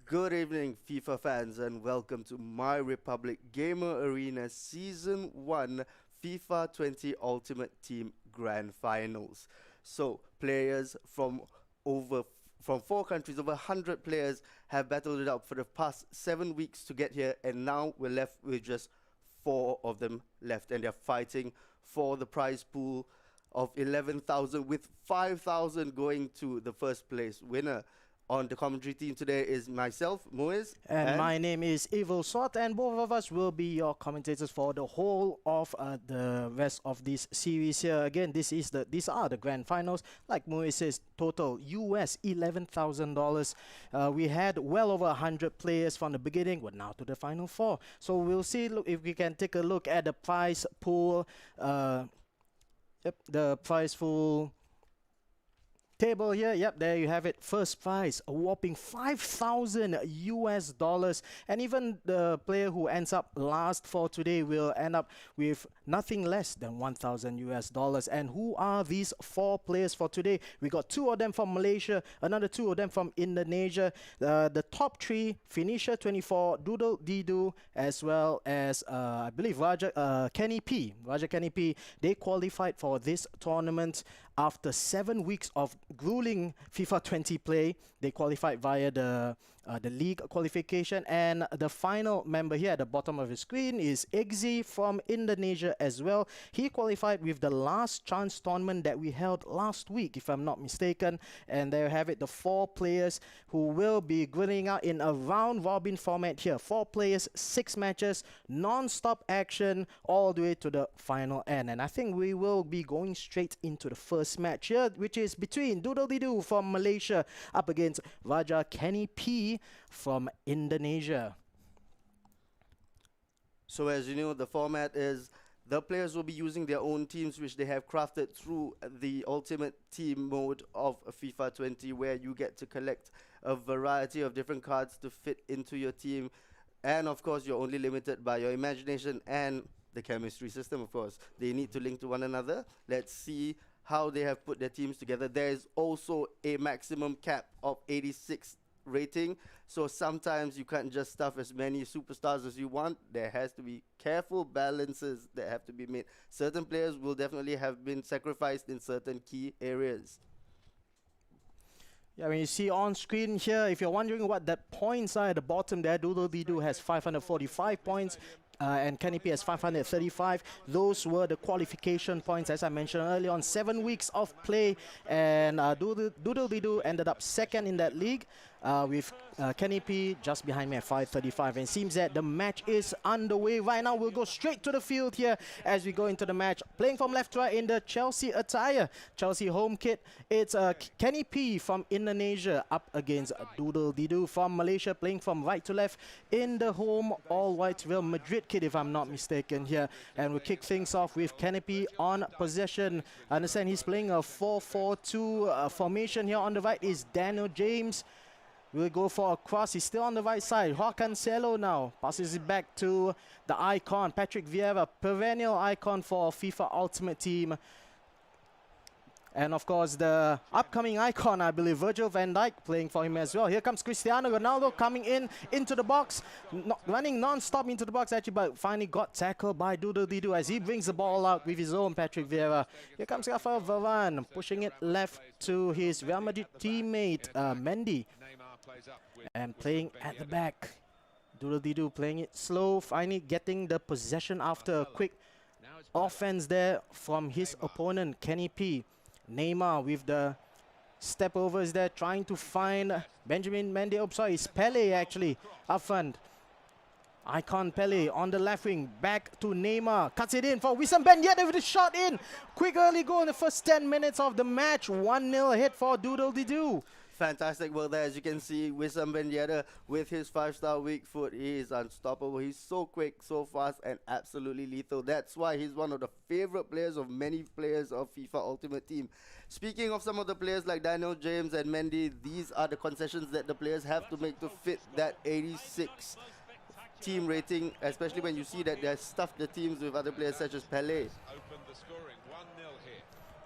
Good evening, FIFA fans, and welcome to MyRepublic Gamer Arena Season 1 FIFA 20 Ultimate Team Grand Finals. So, players from 4 countries, over 100 players have battled it out for the past 7 weeks to get here, and now we're left with just 4 of them left, and they're fighting for the prize pool of 11,000, with 5,000 going to the first place winner. On the commentary team today is myself, Moiz, And my name is Evil Swat, and both of us will be your commentators for the whole of the rest of this series here. Again, these are the grand finals. Like Moiz says, total US $11,000. We had well over 100 players from the beginning. We're now to the final 4. So we'll see if we can take a look at the prize pool. The prize pool table here. Yep, there you have it. First prize, a whopping 5,000 US dollars. And even the player who ends up last for today will end up with nothing less than 1,000 US dollars. And who are these 4 players for today? We got 2 of them from Malaysia, another 2 of them from Indonesia. The top 3, Phoenicia 24, Doodly-Doo, as well as I believe Raja Kenny P. They qualified for this tournament after 7 weeks of grueling FIFA 20 play. They qualified via the league qualification, and the final member here at the bottom of the screen is Eggsy from Indonesia as well. He qualified with the last chance tournament that we held last week, if I'm not mistaken. And there you have it, the 4 players who will be grilling out in a round robin format here. 4 players, 6 matches, non-stop action all the way to the final end. And I think we will be going straight into the first match here, which is between Doodly-Doo from Malaysia up against Raja Kenny P from Indonesia. So as you know, the format is the players will be using their own teams, which they have crafted through the Ultimate Team mode of FIFA 20, where you get to collect a variety of different cards to fit into your team. And of course, you're only limited by your imagination and the chemistry system, of course. They need to link to one another. Let's see how they have put their teams together. There is also a maximum cap of 86 rating, so sometimes you can't just stuff as many superstars as you want. There has to be careful balances that have to be made. Certain players will definitely have been sacrificed in certain key areas. Yeah, when you see on screen here, if you're wondering what that points are at the bottom there, Doodly-Doo has 545 points. And Kenny P has 535. Those were the qualification points, as I mentioned earlier on. 7 weeks of play, and Doodly-Doo ended up second in that league, with Kenny P just behind me at 535. And it seems that the match is underway right now. We'll go straight to the field here as we go into the match. Playing from left to right in the Chelsea attire, Chelsea home kit, it's Kenny P from Indonesia up against Doodly-Doo from Malaysia, playing from right to left in the home all-white Real Madrid kit, if I'm not mistaken here. And we'll kick things off with Kenny P on possession. I understand he's playing a 4-4-2 formation. Here on the right is Daniel James. We'll go for a cross. He's still on the right side. Cancelo now passes it back to the icon, Patrick Vieira, perennial icon for FIFA Ultimate Team. And of course, the upcoming icon, I believe, Virgil van Dijk, playing for him as well. Here comes Cristiano Ronaldo coming into the box, running non-stop into the box actually, but finally got tackled by Doodly-Doo as he brings the ball out with his own Patrick Vieira. Here comes Rafael Varane, pushing it left to his Real Madrid teammate, Mendy. And playing at the back, Doodly-Doo playing it slow, finally getting the possession after a quick offense there from his opponent, Kenny P. Neymar with the step overs there, trying to find Benjamin Mendy. Oh, sorry, it's Pele actually up front. Icon Pele on the left wing, back to Neymar, cuts it in for Wissam Ben Yedder with a shot in. Quick early goal in the first 10 minutes of the match. 1-0 hit for Doodly-Doo. Fantastic work there. As you can see, Wissam Ben Yedder with his 5-star weak foot, he is unstoppable. He's so quick, so fast, and absolutely lethal. That's why he's one of the favorite players of many players of FIFA Ultimate Team. Speaking of some of the players like Daniel James and Mendy, these are the concessions that the players have to make to fit that 86 team rating, especially when you see that they've stuffed the teams with other players such as Pele.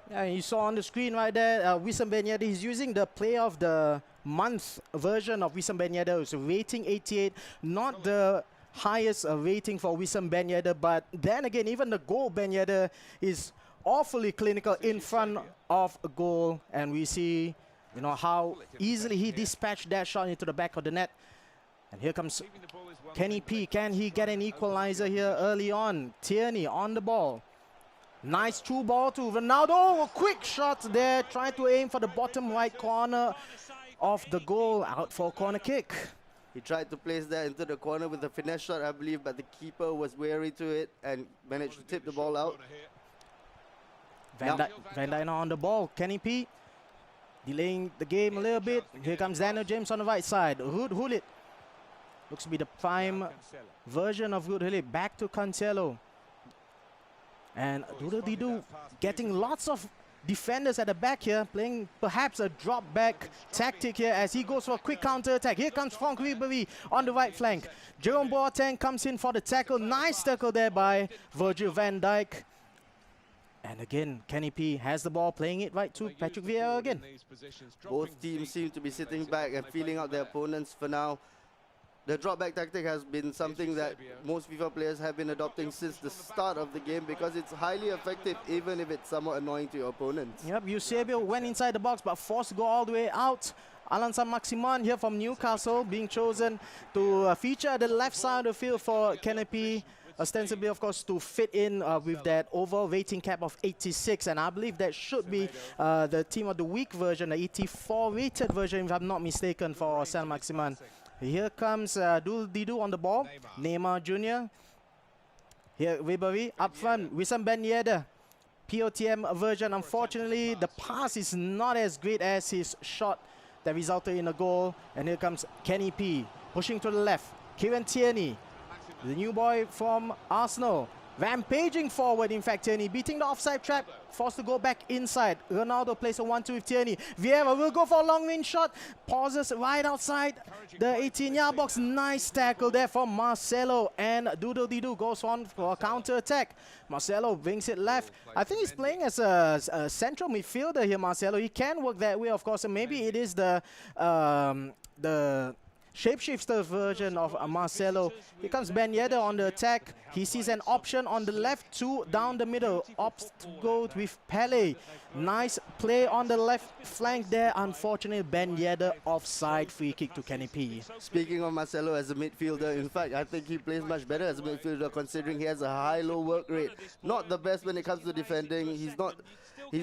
Yeah, you saw on the screen right there, Wissam Ben Yedder, he's using the Player of the Month version of Wissam Ben Yedder. It's rating 88, not the highest rating for Wissam Ben Yedder, but then again, even the goal Ben Yedder is awfully clinical in front of a goal, and we see, you know, how easily he dispatched that shot into the back of the net. And here comes Kenny P. Can he get an equalizer here early on? Tierney on the ball. Nice through ball to Ronaldo. A quick shot there, trying to aim for the bottom right corner of the goal, out for a corner kick. He tried to place that into the corner with a finesse shot, I believe, but the keeper was wary to it and managed to tip the ball out. Van Dijk now on the ball. Kenny P delaying the game a little bit. Here comes Daniel James on the right side. Ruud Gullit looks to be the prime version of Ruud Gullit. Back to Cancelo. And Doodly-Doo getting lots of defenders at the back here, playing perhaps a drop back tactic here as he goes for a quick counter attack. Here comes Franck Ribéry on the right flank. Jerome Boateng comes in for the tackle. Nice tackle there by Virgil van Dijk. And again, Kenny P has the ball, playing it right to Patrick Vieira again. Both teams seem to be sitting back and feeling out their opponents for now. The drop back tactic has been something that most FIFA players have been adopting since the start of the game because it's highly effective even if it's somewhat annoying to your opponents. Yep, Eusebio went inside the box but forced to go all the way out. Alan Saint-Maximin here from Newcastle being chosen to feature at the left side of the field for Kenny P. Ostensibly, of course, to fit in with that overall rating cap of 86. And I believe that should be the Team of the Week version, the 84 rated version, if I'm not mistaken, for Saint-Maximin. Here comes Doodly-Doo on the ball. Neymar Jr. Here, Ribéry up front. Wissam Ben Yedder. POTM version. Unfortunately, the pass is not as great as his shot that resulted in a goal. And here comes Kenny P. Pushing to the left. Kieran Tierney, the new boy from Arsenal. Rampaging forward, in fact, Tierney beating the offside trap, forced to go back inside. Ronaldo plays a 1-2 with Tierney. Vieira will go for a long range shot, pauses right outside the 18-yard box. Nice tackle there from Marcelo, and Doodly-Doo goes on for a counter attack. Marcelo brings it left. I think he's playing as a central midfielder here, Marcelo. He can work that way, of course, and maybe it is the shapeshifter version of Marcelo. Here comes Ben Yedder on the attack. He sees an option on the left, two down the middle. Opts to go with Pele. Nice play on the left flank there. Unfortunately, Ben Yedder offside. Free kick to Kenny P. Speaking of Marcelo as a midfielder, in fact, I think he plays much better as a midfielder considering he has a high-low work rate. Not the best when it comes to defending. He's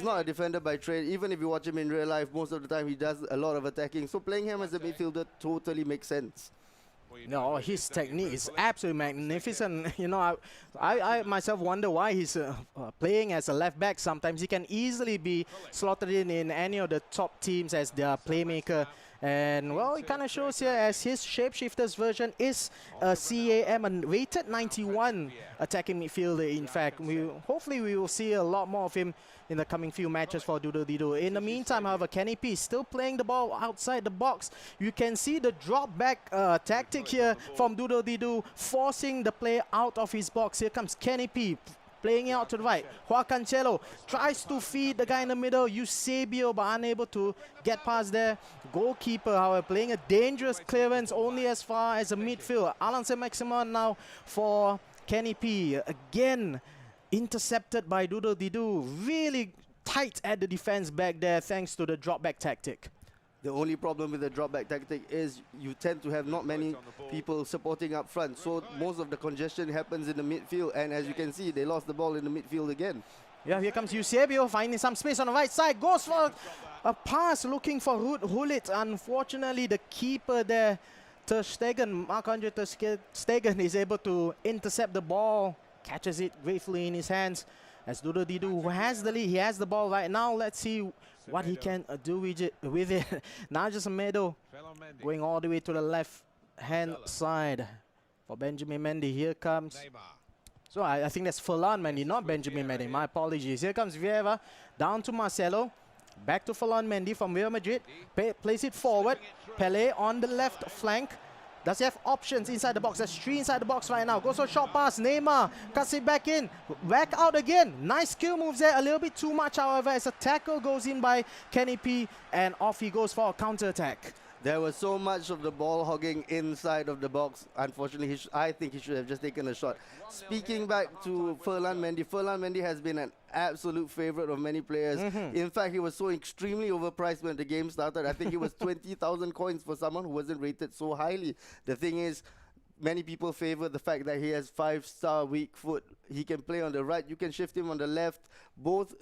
not a defender by trade. Even if you watch him in real life, most of the time he does a lot of attacking. So playing him as a midfielder totally makes sense. No, his technique is absolutely magnificent. You know, I myself wonder why he's playing as a left back. Sometimes he can easily be slotted in any of the top teams as their playmaker. And well, it kind of shows here as his shapeshifters version is a CAM, and rated 91 attacking midfielder. In fact, hopefully we will see a lot more of him in the coming few matches for Doodly-Doo. In the meantime, however, Kenny P is still playing the ball outside the box. You can see the drop back tactic here from Doodly-Doo, forcing the play out of his box. Here comes Kenny P, playing it out to the right. Joao Cancelo tries to feed the guy in the middle. Eusebio, but unable to get past there. Goalkeeper, however, playing a dangerous clearance only as far as the midfield. Alan Saint-Maximin now for Kenny P. Again, intercepted by Doodly-Doo. Really tight at the defense back there thanks to the drop back tactic. The only problem with the drop back tactic is you tend to have not many people supporting up front. So most of the congestion happens in the midfield. And as you can see, they lost the ball in the midfield again. Yeah, here comes Eusebio finding some space on the right side. Goes for a pass looking for Ruud Gullit. Unfortunately, the keeper there, Ter Stegen, Marc-Andre Ter Stegen, is able to intercept the ball. Catches it gratefully in his hands as Doodly-Doo, who has the lead. He has the ball right now. Let's see what he can do with it. Now just a Meadow going all the way to the left-hand side for Benjamin Mendy. Here comes... So I think that's Ferland Mendy, not Benjamin Mendy. My apologies. Here comes Vieira, down to Marcelo. Back to Ferland Mendy from Real Madrid. Plays it forward. Pele on the left flank. Does he have options inside the box? There's 3 inside the box right now. Goes for a short pass. Neymar cuts it back in. Back out again. Nice skill moves there. A little bit too much, however, as a tackle goes in by Kenny P. And off he goes for a counter-attack. There was so much of the ball hogging inside of the box. Unfortunately, I think he should have just taken a shot. Speaking back to Ferland Mendy has been an absolute favorite of many players. In fact, he was so extremely overpriced when the game started. I think it was 20,000 coins for someone who wasn't rated so highly. The thing is, many people favor the fact that he has 5-star weak foot. He can play on the right. You can shift him on the left. Both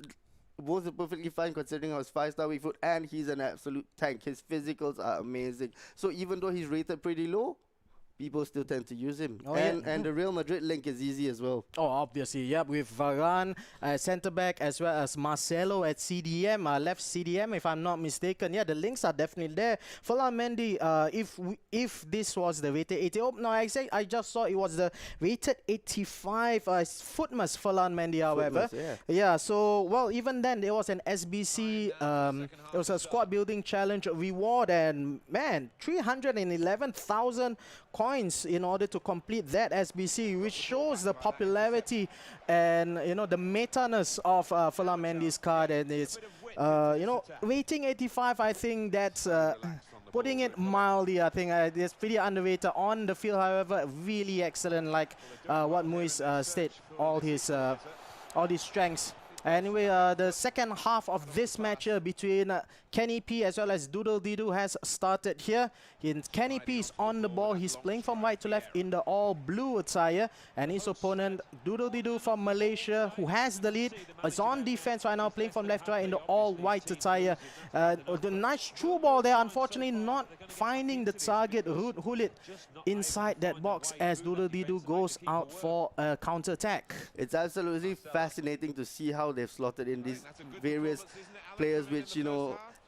are perfectly fine considering his 5-star weak foot, and he's an absolute tank. His physicals are amazing. So even though he's rated pretty low, people still tend to use him. And the Real Madrid link is easy as well. Oh, obviously, yeah, with Varane centre-back as well as Marcelo at CDM, left CDM if I'm not mistaken. Yeah, the links are definitely there. Ferland Mendy, if this was the rated 80, oh, no, I just saw it was the rated 85 Footmas Ferland Mendy, however. Yeah, so, well, even then, there was an SBC, it was a squad building challenge reward, and man, 311,000 coins in order to complete that SBC, which shows the popularity and the meta-ness of Ferland Mendy's card. And it's rating 85. I think that's putting it mildly. I think it's pretty underrated on the field. However, really excellent, like what Muiz stated, all his strengths. Anyway, the second half of this match between Kenny P as well as Doodly-Doo has started here. Kenny P is on the ball. He's playing from right to left in the all-blue attire. And his opponent, Doodly-Doo from Malaysia, who has the lead, is on defense right now, playing from left to right in the all-white attire. The nice through ball there, unfortunately not finding the target, Hulit, inside that box as Doodly-Doo goes out for a counter-attack. It's absolutely fascinating to see how they've slotted in these various players which,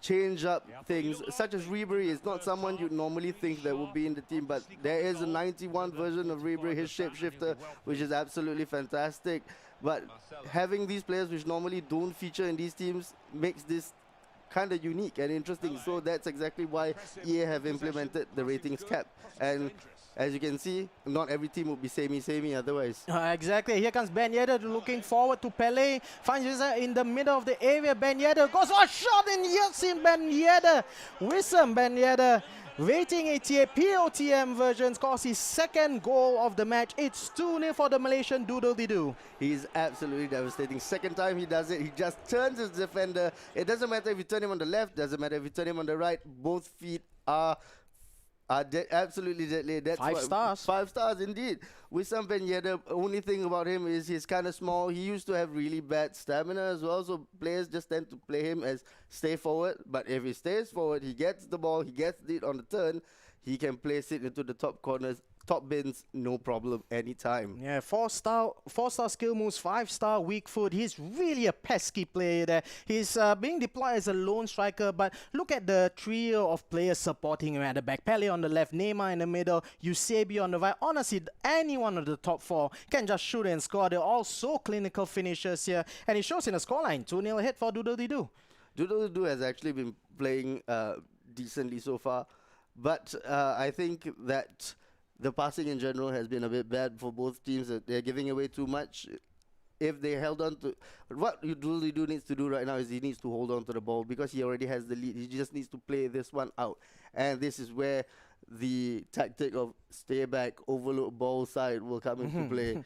change up things, such as Ribery. Is not someone you'd normally think that would be in the team, but there is a 91 version of Ribery, his shapeshifter, which is absolutely fantastic. But having these players which normally don't feature in these teams makes this kind of unique and interesting. So that's exactly why EA have implemented the ratings cap. And as you can see, not every team would be samey otherwise. Exactly. Here comes Ben Yedder looking forward to Pele. Finds himself in the middle of the area. Ben Yedder goes for a shot and yes in Ben Yedder. Wissam Ben Yedder. Rating 88 POTM version scores his second goal of the match. It's 2-0 for the Malaysian Doodly-Doo. He's absolutely devastating. Second time he does it, he just turns his defender. It doesn't matter if you turn him on the left, doesn't matter if you turn him on the right. Both feet are absolutely deadly. That's 5 stars. 5 stars indeed. Wissam Ben Yedder, only thing about him is he's kind of small. He used to have really bad stamina as well, so players just tend to play him as stay forward. But if he stays forward, he gets the ball, he gets it on the turn, he can place it into the top corners, top bins, no problem, anytime. Yeah, 4-star skill moves, 5-star weak foot. He's really a pesky player there. He's being deployed as a lone striker, but look at the trio of players supporting him at the back. Pele on the left, Neymar in the middle, Eusebio on the right. Honestly, any one of the top 4 can just shoot and score. They're all so clinical finishers here, and it shows in the scoreline. 2-0 ahead for Doodly-Doo. Doodly-Doo has actually been playing decently so far, but I think that the passing in general has been a bit bad for both teams. They're giving away too much. If they held on to... What Doodly-Doo needs to do right now is he needs to hold on to the ball because he already has the lead. He just needs to play this one out. And this is where the tactic of stay back, overload ball side will come into play.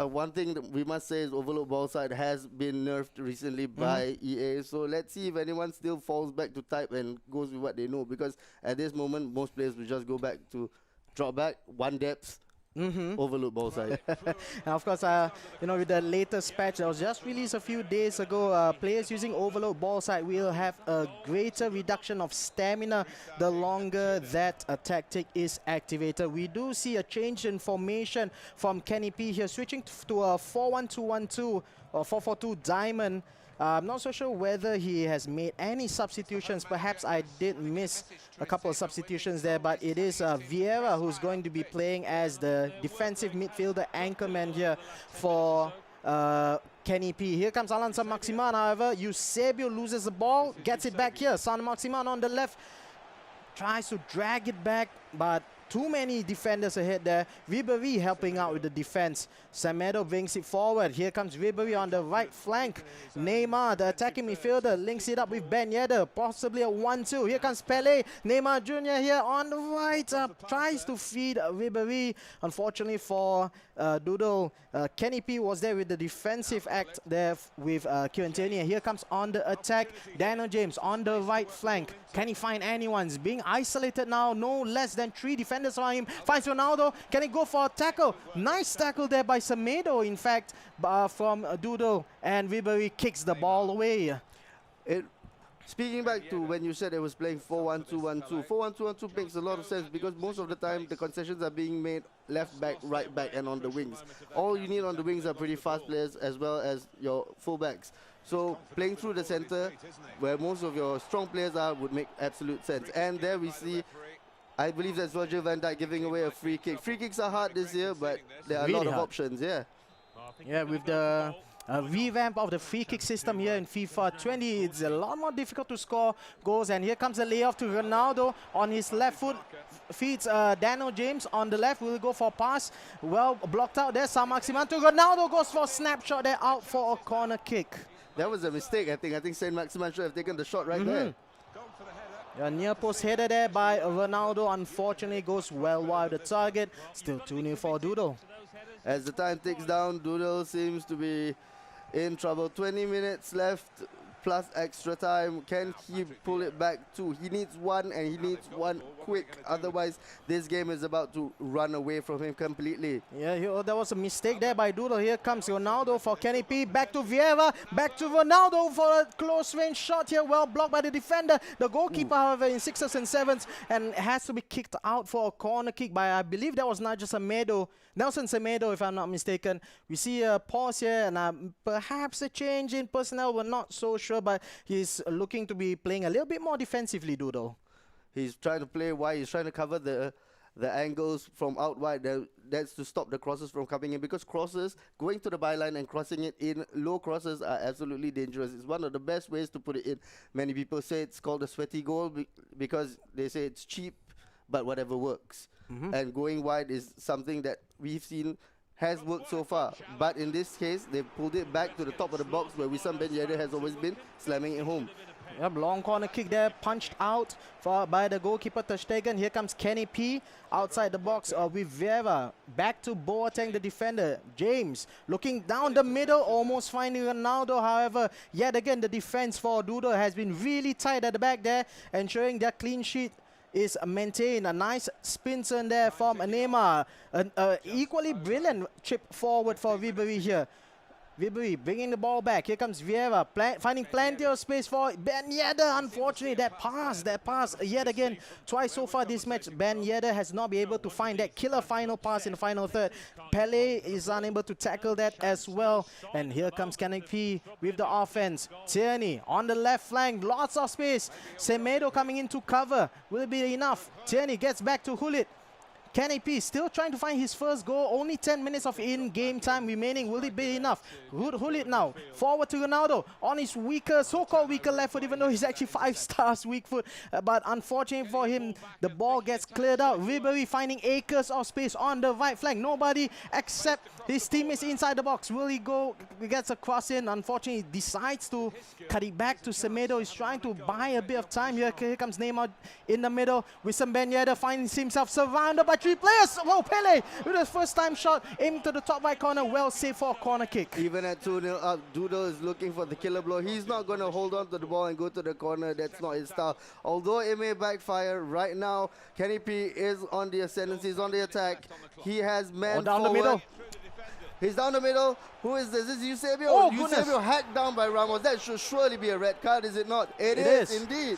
One thing that we must say is overload ball side has been nerfed recently by EA. So let's see if anyone still falls back to type and goes with what they know. Because at this moment, most players will just go back to drop back, one depth, overload ball side. And of course, with the latest patch that was just released a few days ago, players using overload ball side will have a greater reduction of stamina the longer that a tactic is activated. We do see a change in formation from Kenny P here, switching to a 4-1-2-1-2 or 4-4-2 diamond. I'm not so sure whether he has made any substitutions. Perhaps I did miss a couple of substitutions there, but it is Vieira who's going to be playing as the defensive midfielder anchorman here for Kenny P. Here comes Alan San-Maximan, however. Eusebio loses the ball, gets it back here. San-Maximan on the left, tries to drag it back, but too many defenders ahead there. Ribery helping out with the defense. Semedo brings it forward. Here comes Ribery on the right flank. Neymar, the attacking midfielder, links it up with Ben Yedder. Possibly a 1-2. Here comes Pele. Neymar Jr. here on the right. Tries to feed Ribery. Unfortunately for Doodle, Kenny P was there with the defensive act there with Quintania. Here comes on the attack. Daniel James on the right flank. Can he find anyone? He's being isolated now. No less than 3 defenders on him. Finds Ronaldo. Can he go for a tackle? Nice tackle there by Semedo, in fact, from Doodle. And Ribery kicks the ball away. Speaking back to when you said it was playing 4-1-2-1-2, 4-1-2-1-2 makes a lot of sense because most of the time the concessions are being made left back, right back, and on the wings. All you need on the wings are pretty fast players as well as your fullbacks. So playing through the center, where most of your strong players are, would make absolute sense. And there we see, I believe that's Virgil van Dijk giving away a free kick. Free kicks are hard this year, but there are Really a lot of hard. options, yeah. Yeah, with the revamp of the free kick system here in FIFA 20, it's a lot more difficult to score goals. And here comes the layoff to Ronaldo on his left foot. Feeds Daniel James on the left. Will go for a pass. Well blocked out there. Sam Maximan to Ronaldo. Goes for a snapshot there, out for a corner kick. That was a mistake, I think. I think Saint Maximin should have taken the shot right there. A near post header there by Ronaldo. Unfortunately, goes well wide the target. Still 2-0 for Doodle. As the time ticks down, Doodle seems to be in trouble. 20 minutes left plus extra time. Can he pull it back too? He needs one, and he needs one quick. Otherwise, this game is about to run away from him completely. Yeah, there was a mistake there by Doodle. Here comes Ronaldo for Kenny P. Back to Vieira. Back to Ronaldo for a close range shot here. Well blocked by the defender. The goalkeeper, however, in 6s and 7s, and has to be kicked out for a corner kick by, I believe that was not just Nelson Semedo, if I'm not mistaken. We see a pause here and perhaps a change in personnel. We're not so sure, but he's looking to be playing a little bit more defensively, Doodle. He's trying to play wide. He's trying to cover the angles from out wide. That's to stop the crosses from coming in, because crosses, going to the byline and crossing it in, low crosses are absolutely dangerous. It's one of the best ways to put it in. Many people say it's called a sweaty goal because they say it's cheap, but whatever works. And going wide is something that we've seen has worked so far. But in this case, they pulled it back to the top of the box where Wissam Ben Yedder has always been, slamming it home. Yep, long corner kick there, punched out by the goalkeeper Ter Stegen. Here comes Kenny P outside the box with Vieira. Back to Boateng, the defender. James looking down the middle, almost finding Ronaldo. However, yet again, the defense for Doodle has been really tight at the back there, ensuring their clean sheet is maintained. A nice spin turn there from Neymar. An equally brilliant chip forward for Ribery here. Ribery bringing the ball back. Here comes Vieira, finding plenty of space for Ben Yedder. Unfortunately, that pass, yet again, twice so far this match, Ben Yedder has not been able to find that killer final pass in the final third. Pele is unable to tackle that as well. And here comes Kenny P with the offense. Tierney on the left flank, lots of space. Semedo coming in to cover. Will it be enough? Tierney gets back to Hulit. Kenny P still trying to find his first goal. Only 10 minutes of in-game time remaining. Will it be enough? Hulit now. Forward to Ronaldo on his so-called weaker left foot, even though he's actually 5 stars weak foot. But unfortunately for him, the ball gets cleared out. Ribery finding acres of space on the right flank. Nobody except his teammates inside the box. Will he go? He gets a cross in. Unfortunately, he decides to cut it back to Semedo. He's trying to buy a bit of time here. Here comes Neymar in the middle. Wissam Ben Yedder finds himself surrounded by 3 players. Whoa, Pele with a first time shot aimed to the top right corner. Well saved for a corner kick. Even at 2-0 up, Doodle is looking for the killer blow. He's not going to hold on to the ball and go to the corner. That's not his style. Although it may backfire right now, Kenny P is on the ascendancy. He's on the attack. He has men down forward. the middle. He's down the middle. Who is this? This is Eusebio. Oh, Eusebio hacked down by Ramos. That should surely be a red card, is it not? It is indeed.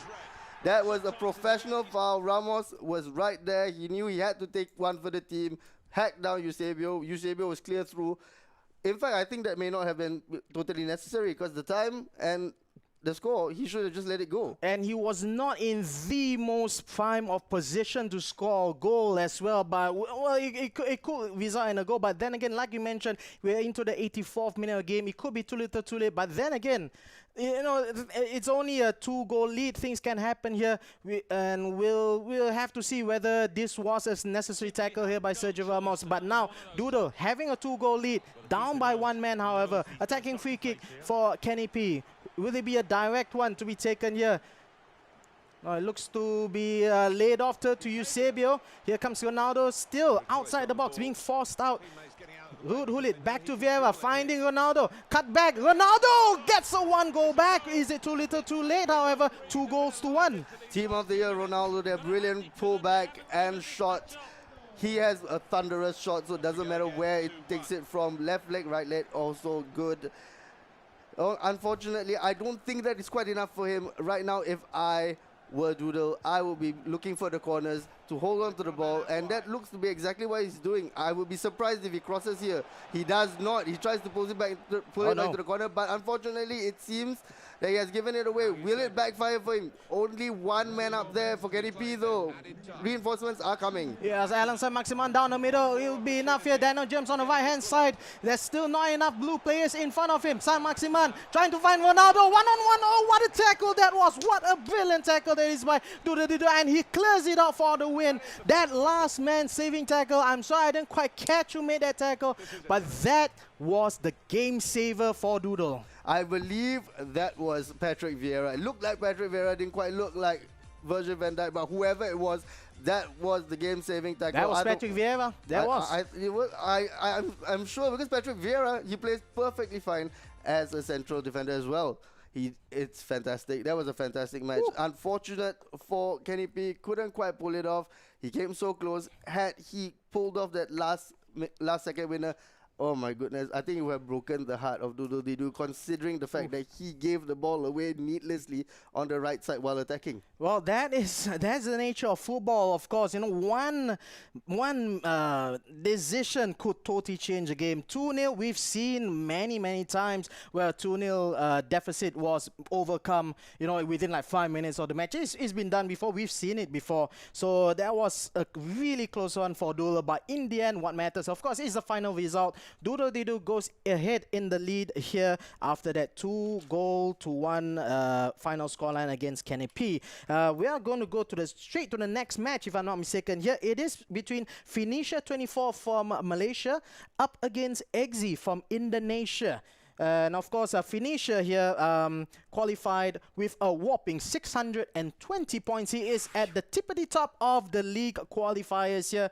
That was a professional foul. Ramos was right there. He knew he had to take one for the team. Hacked down Eusebio. Eusebio was clear through. In fact, I think that may not have been totally necessary because the time and the score, he should have just let it go. And he was not in the most prime of position to score a goal as well. But, well, it could result in a goal. But then again, like you mentioned, we're into the 84th minute of the game. It could be too little, too late. But then again, you know, it's only a 2-goal lead. Things can happen here. And we'll have to see whether this was a necessary tackle here by Sergio Ramos. But now, Doodle having a 2-goal lead, down by 1 man, however. Attacking free kick for Kenny P. Will it be a direct one to be taken here? Oh, it looks to be laid off to Eusebio. Here comes Ronaldo, still outside the box, being forced out. Ruud Gullit back to Vieira, finding Ronaldo. Cut back, Ronaldo gets a 1-goal back. Is it too little, too late? However, 2-1. Team of the year, Ronaldo, their brilliant pullback and shot. He has a thunderous shot, so it doesn't matter where it takes it from. Left leg, right leg, also good. Oh, unfortunately, I don't think that is quite enough for him. Right now, if I were Doodle, I will be looking for the corners to hold on to the ball, and that looks to be exactly what he's doing. I would be surprised if he crosses here. He does not. He tries to pull it back into the corner, but unfortunately, it seems that he has given it away. Will it backfire for him? Only 1 man up there for Kenny P, though. Reinforcements are coming. Yes, Alan Saint-Maximin down the middle. It will be enough here. Daniel James on the right-hand side. There's still not enough blue players in front of him. Saint-Maximin trying to find Ronaldo. One-on-one. Oh, what a tackle that was. What a brilliant tackle that is by Doodle-Doo. And he clears it out for the win. That last man saving tackle. I'm sorry I didn't quite catch who made that tackle. But that was the game saver for Doodle. I believe that was Patrick Vieira. It looked like Patrick Vieira, didn't quite look like Virgil van Dijk, but whoever it was, that was the game-saving tackle. That was Patrick Vieira. I'm sure, because Patrick Vieira, he plays perfectly fine as a central defender as well. It's fantastic. That was a fantastic match. Ooh. Unfortunate for Kenny P, couldn't quite pull it off. He came so close. Had he pulled off that last second winner, oh my goodness, I think it would have broken the heart of Doodle-Doo, considering the fact that he gave the ball away needlessly on the right side while attacking. Well, that's the nature of football, of course. You know, one decision could totally change a game. 2-0, we've seen many times where 2-0 deficit was overcome, you know, within like 5 minutes of the match. It's been done before. We've seen it before. So that was a really close one for Doodle. But in the end, what matters, of course, is the final result. Doodle-Doo goes ahead in the lead here after that 2-1 final scoreline against Kenny P. We are going to go straight to the next match, if I'm not mistaken. Here it is between Phoenicia 24 from Malaysia up against Eggsy from Indonesia. And of course, Phoenicia here qualified with a whopping 620 points. He is at the tippity-top of the league qualifiers here.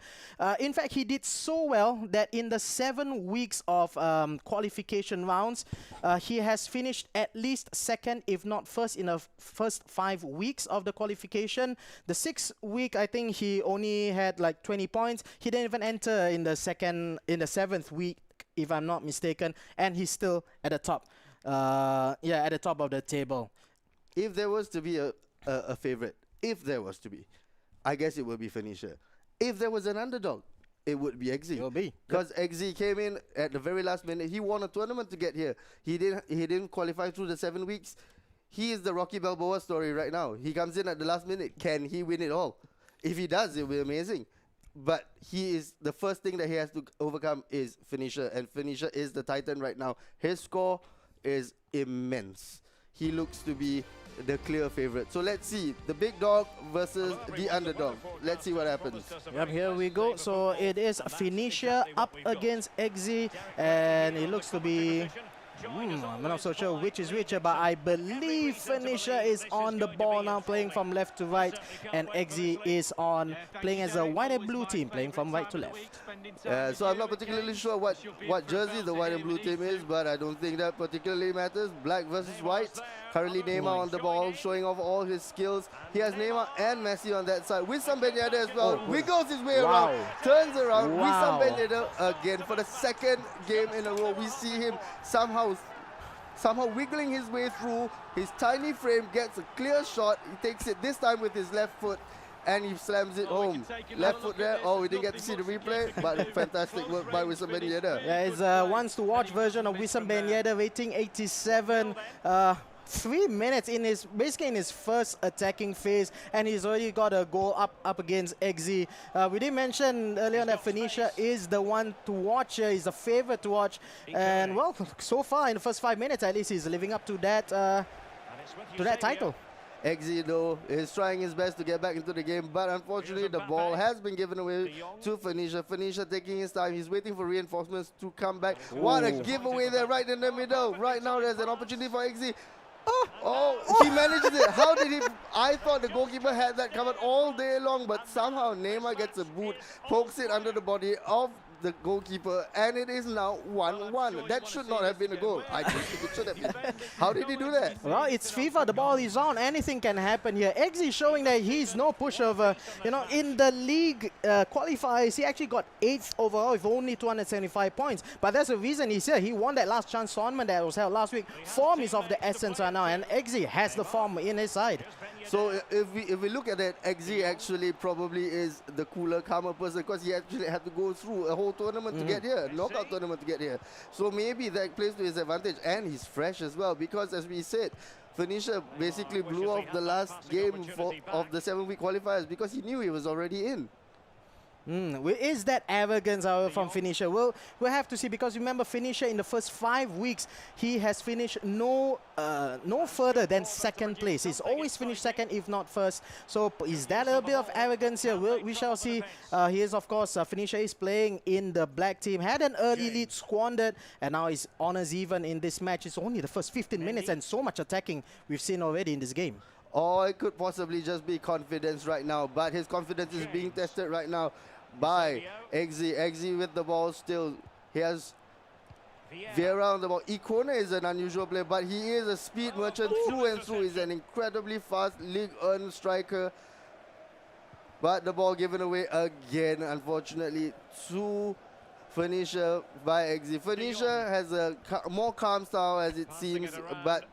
In fact, he did so well that in the 7 weeks of qualification rounds, he has finished at least second, if not first, in the first 5 weeks of the qualification. The 6th week, I think he only had like 20 points. He didn't even enter in the 7th week, if I'm not mistaken, and he's still at the top. At the top of the table. If there was to be a favorite, I guess it would be Phoenicia. If there was an underdog, it would be Eggsy. It will be. Because Eggsy came in at the very last minute. He won a tournament to get here. He didn't qualify through the 7 weeks. He is the Rocky Balboa story right now. He comes in at the last minute. Can he win it all? If he does, it will be amazing. But the first thing that he has to overcome is Phoenicia, and Phoenicia is the Titan right now. His score is immense. He looks to be the clear favorite. So let's see, the big dog versus the underdog. Let's see what happens. Yep, here we go. So it is Phoenicia up against Eggsy, and it looks to be... I'm not so sure which is which, but I believe Phoenicia is on the ball now, playing from left to right, and Eggsy is playing as a white and blue team, playing from right to left. So I'm not particularly sure what jersey the white and blue team is, but I don't think that particularly matters. Black versus white. Currently Neymar on the ball, showing off all his skills. He has Neymar and Messi on that side. Wissam Ben Yedder as well. Wiggles his way around, turns around. Wissam Ben Yedder again for the 2nd game in a row. We see him somehow wiggling his way through. His tiny frame gets a clear shot. He takes it this time with his left foot, and he slams it home. Left foot there. Oh, we didn't get to see the replay, but fantastic work by Wissam Ben Yedder. Yeah, it's a once-to-watch version of Wissam Ben Yedder, rating 87. 3 minutes in his basically in his first attacking phase, and he's already got a goal up against Eggsy. We did mention earlier that Phoenicia is the one to watch here. He's a favorite to watch, and well, so far in the first 5 minutes at least, he's living up to that title. Eggsy, though, is trying his best to get back into the game, but unfortunately the ball has been given away to Phoenicia. Phoenicia taking his time. He's waiting for reinforcements to come back. Ooh. What a giveaway there right in the middle. Right now there's an opportunity for Eggsy. Oh, he manages it. How did he? I thought the goalkeeper had that covered all day long, but somehow Neymar gets a boot, pokes it under the body of the goalkeeper, and it is now 1-1. That should not have been a goal. I just think it should have been. How did he do that? Well, it's FIFA. The ball is on. Anything can happen here. Eggsy showing that he's no pushover. You know, in the league qualifiers, he actually got 8th overall with only 275 points. But that's the reason he's here. He won that last chance tournament that was held last week. Form is of the essence right now, and Eggsy has the form in his side. So if we look at it, Eggsy actually probably is the cooler, calmer person, because he actually had to go through a whole tournament to get here, knockout tournament to get here. So maybe that plays to his advantage, and he's fresh as well, because as we said, Phoenicia basically blew off the last game of the 7-week qualifiers because he knew he was already in. Is that arrogance, however, from Phoenicia? We'll have to see, because remember, Phoenicia in the first 5 weeks, he has finished no further than 2nd place. He's always finished 2nd, if not 1st. So is that a bit of arrogance here? We shall see. He is, of course, Phoenicia is playing in the black team. Had an early lead, squandered, and now his honors even in this match. It's only the first 15 minutes, and so much attacking we've seen already in this game. Or it could possibly just be confidence right now, but his confidence is being tested right now by Eggsy. Eggsy with the ball still. He has Vieira on the ball. Ikone is an unusual player, but he is a speed merchant through and through. He's an incredibly fast League 1 striker. But the ball given away again, unfortunately, to Phoenicia by Eggsy. Phoenicia has a more calm style, as it seems, but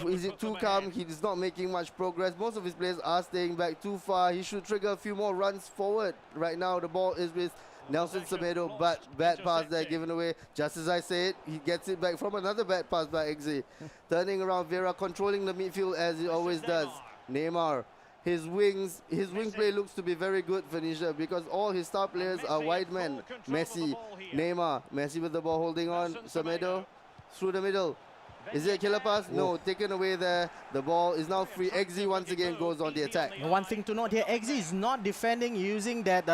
is it too calm? He's not making much progress. Most of his players are staying back too far. He should trigger a few more runs forward. Right now, the ball is with Nelson Semedo, but bad pass there given away. Just as I said, he gets it back from another bad pass by Eggsy. Turning around, Vieira controlling the midfield as he always does. Neymar. His wing play looks to be very good, Phoenicia, because all his star players are wide men. Messi, Neymar, Messi with the ball holding on. Semedo through the middle. Is it a killer pass? No, taken away there. The ball is now free. Eggsy once again goes on the attack. One thing to note here, Eggsy is not defending using that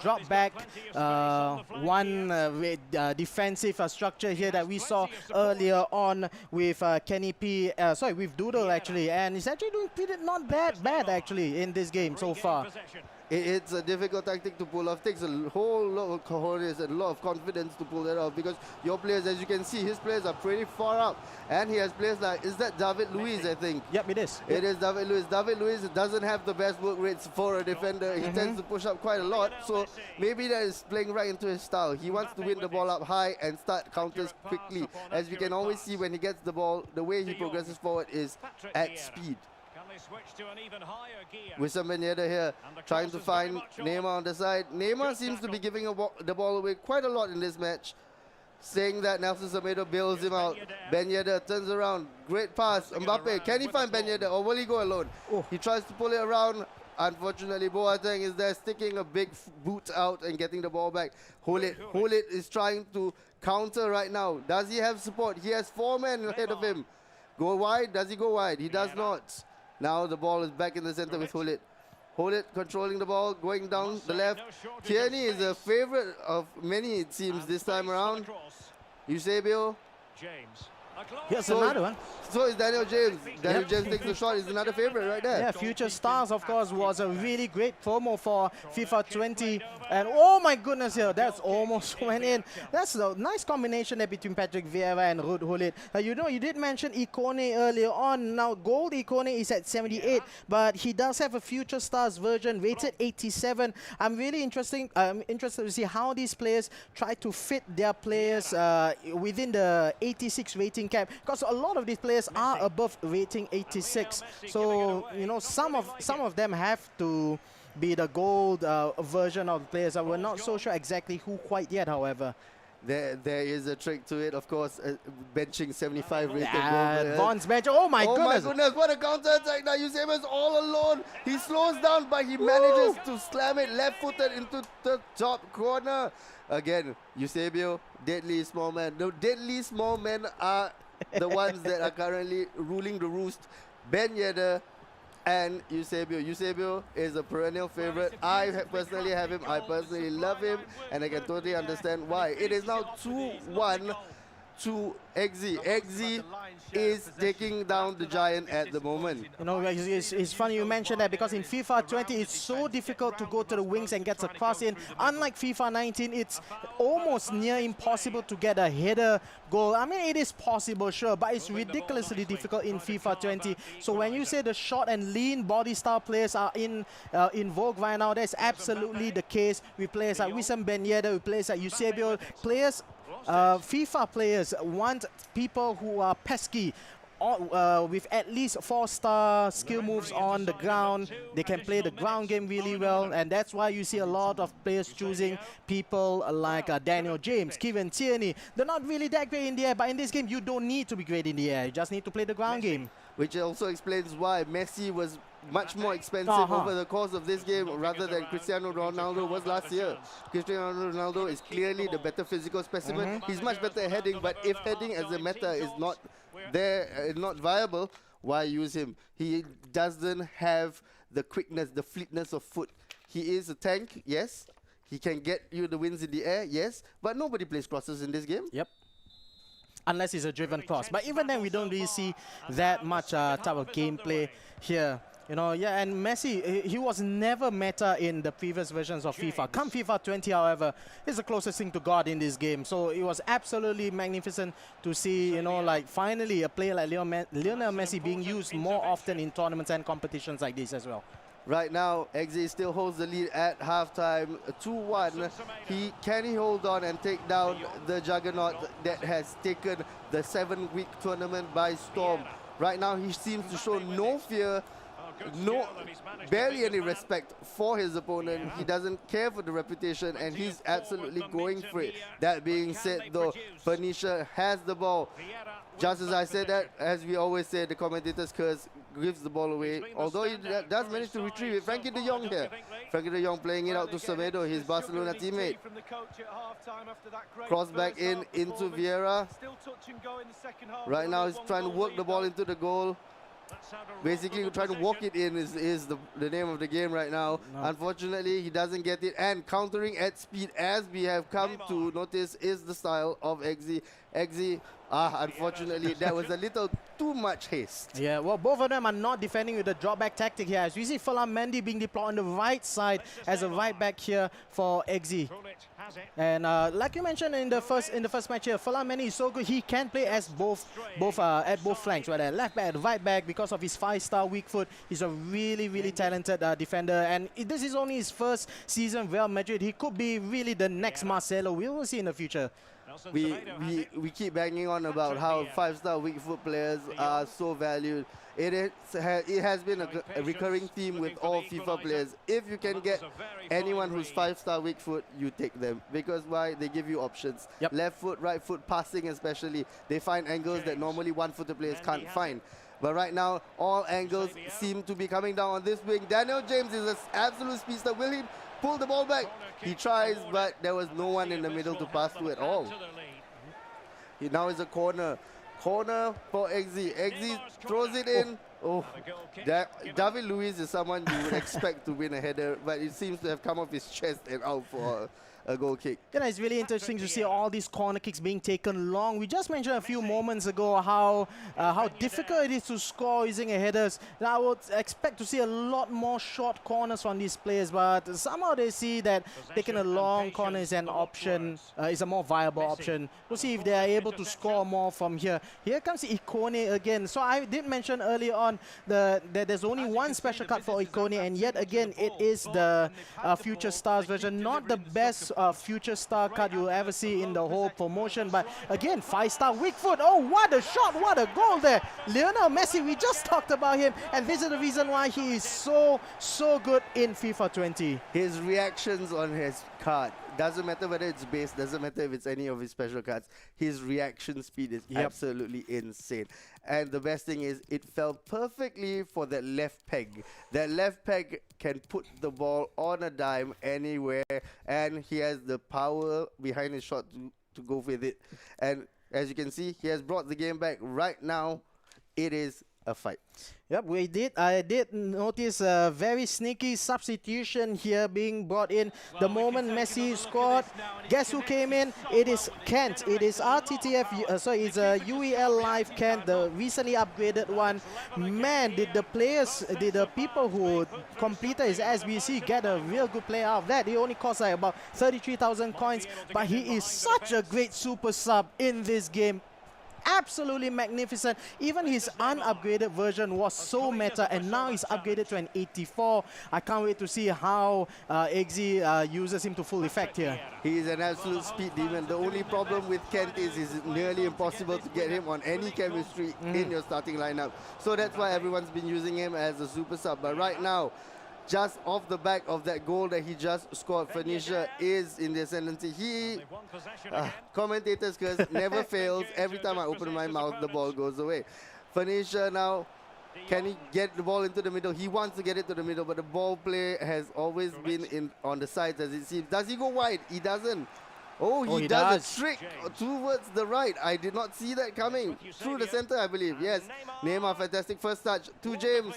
drop back defensive structure here that we saw earlier on with Kenny P. With Doodle actually, and he's actually doing pretty not bad actually in this game so far. It's a difficult tactic to pull off. Takes a whole lot of cojones and a lot of confidence to pull that off, because your players, as you can see, his players are pretty far up, and he has players like, is that David Luiz, I think? Yep, it is. It is David Luiz. David Luiz doesn't have the best work rates for a defender. He tends to push up quite a lot, so maybe that is playing right into his style. He wants to win the ball up high and start counters quickly. As you can always see when he gets the ball, the way he progresses forward is at speed. Wissam Ben Yedder here, trying to find Neymar on the side. Neymar seems to be giving the ball away quite a lot in this match, saying that Nelson Semedo bails him out. Ben Yedder turns around, great pass. Mbappe, can he find Ben Yedder, or will he go alone? He tries to pull it around. Unfortunately, Boateng is there sticking a big boot out and getting the ball back. Hulit is trying to counter right now. Does he have support? He has 4 men ahead of him. Go wide? Does he go wide? He does not. Now the ball is back in the center with Hulit. Hulit controlling the ball, going down the left. Tierney is a favorite of many, it seems, this time around. Eusebio. Here's another one. So is Daniel James. Daniel James takes the shot. He's another favorite right there. Yeah, Future Stars, of course, was a really great promo for FIFA 20. And oh my goodness, here, that's almost went in. That's a nice combination there between Patrick Vieira and Ruud Gullit. You did mention Ikone earlier on. Now, gold Ikone is at 78, but he does have a Future Stars version rated 87. I'm really interested to see how these players try to fit their players within the 86 rating cap, because a lot of these players are above rating 86. So, you know, some of them have to be the gold version of the players. We're not so sure exactly who quite yet, however. There is a trick to it, of course. Benching 75 rated And Vaughn's bench. Oh my goodness! Oh my goodness! What a counter attack! Now Eusebius all alone. He slows down, but he manages to slam it left-footed into the top corner. Again, Eusebio, deadly small man. The deadly small men are the ones that are currently ruling the roost. Ben Yedder and Eusebio. Eusebio is a perennial favorite. I personally have him. I personally love him, and I can totally understand why. It is now 2-1 to Eggsy. Eggsy is taking down the giant at the moment. You know, it's funny you mentioned that, because in FIFA 20 it's so difficult to go to the wings and get a cross in. Unlike FIFA 19, it's almost near impossible to get a header goal. I mean, it is possible, sure, but it's ridiculously difficult in FIFA 20. So when you say the short and lean body style players are in vogue right now, that's absolutely the case with players like Wissam Ben Yedder, with players like Eusebio, players. FIFA players want people who are pesky, with at least 4-star skill moves on the ground. They can play the ground game really well, and that's why you see a lot of players choosing people like Daniel James, Kevin Tierney. They're not really that great in the air, but in this game you don't need to be great in the air. You just need to play the ground game. Which also explains why Messi was much more expensive over the course of this game rather than Cristiano Ronaldo was last year. Cristiano Ronaldo is clearly the better physical specimen. He's much better at heading, but if heading as a meta is not there, not viable, why use him? He doesn't have the quickness, the fleetness of foot. He is a tank, yes. He can get you the wins in the air, yes. But nobody plays crosses in this game. Yep. Unless it's a driven cross. But even then, we don't really see that much type of gameplay here. You know, yeah, and Messi, he was never meta in the previous versions of FIFA. Come FIFA 20, however, is the closest thing to God in this game. So it was absolutely magnificent to see, you know, like finally a player like Lionel Messi being used more often in tournaments and competitions like this as well. Right now, Eggsy still holds the lead at halftime, 2-1. Can he hold on and take down the juggernaut that has taken the 7-week tournament by storm? Right now, he seems to show no fear, barely any respect for his opponent. He doesn't care for the reputation, and he's absolutely going for it. That being said, though, Phoenicia has the ball. Just as I said that, as we always say, the commentator's curse gives the ball away. Although he does manage to retrieve it. Frankie de Jong here. Frankie de Jong playing it out to Semedo, his Barcelona teammate. Cross back into Vieira. Right now he's trying to work the ball into the goal. Basically trying to walk it in is the name of the game right now. No. Unfortunately, he doesn't get it, and countering at speed, as we have come to notice, is the style of Eggsy. Eggsy, unfortunately, that was a little too much haste. Yeah, well, both of them are not defending with the drop back tactic here. As we see Falam Mendy being deployed on the right side as a right back here for Eggsy. And like you mentioned in the first match here, Falam Mendy is so good. He can play as at both flanks, whether left back and right back, because of his 5-star weak foot. He's a really talented defender, and this is only his first season with Real Madrid. He could be really the next Marcelo. We will see in the future. We keep banging on about how 5-star weak foot players are so valued. It has been a recurring theme with all FIFA players. If you can get anyone who's 5-star weak foot, you take them. Because why? They give you options. Yep. Left foot, right foot, passing especially. They find angles that normally one-footed players can't find. But right now, all angles seem to be coming down on this wing. Daniel James is an absolute speedster. Will he pull the ball back? He tries, but there was no one in the middle to pass to at all. Now is a corner. Corner for Eggsy. Eggsy throws it in. Oh, David Luiz is someone you would expect to win a header, but it seems to have come off his chest and out for a goal kick. You know, it's really interesting to see all these corner kicks being taken long. We just mentioned a few moments ago how difficult it is to score using a headers. Now, I would expect to see a lot more short corners from these players, but somehow they see that taking a long corner is an option, is a more viable option. We'll see if they are able to score more from here. Here comes Ikone again. So I did mention earlier on that there's only one special card for Ikone, and yet again it is the Future Stars version. Not the best Future Star card you'll ever see in the whole promotion, but again, 5-star weak foot. Oh, what a shot, what a goal there. Lionel Messi, we just talked about him, and this is the reason why he is so good in FIFA 20. His reactions on his card, doesn't matter whether it's base, doesn't matter if it's any of his special cards. His reaction speed is absolutely insane. And the best thing is, it fell perfectly for that left peg. That left peg can put the ball on a dime anywhere, and he has the power behind his shot to go with it. And as you can see, he has brought the game back. Right now, it is a fight. Yep, we did. I did notice a very sneaky substitution here being brought in. The moment Messi scored, guess who came in? It is Kent. It is RTTF, sorry, it's a UEL Live Kent, the recently upgraded one. Man, did the people who completed his SBC get a real good play out of that. He only cost like about 33,000 coins, but he is such a great super sub in this game. Absolutely magnificent. Even his unupgraded version was so meta, and now he's upgraded to an 84. I can't wait to see how Eggsy uses him to full effect here. He is an absolute speed demon. The only problem with Kent is it's nearly impossible to get him on any chemistry in your starting lineup. So that's why everyone's been using him as a super sub. But right now, just off the back of that goal that he just scored, Phoenicia is in the ascendancy. Commentators' curse never fails. Every time I open my mouth, the ball goes away. Phoenicia now, can he get the ball into the middle? He wants to get it to the middle, but the ball play has always been on the sides, as it seems. Does he go wide? He doesn't. Oh, he does a trick towards the right. I did not see that coming. Through the center, I believe. Yes. Neymar, fantastic first touch to James.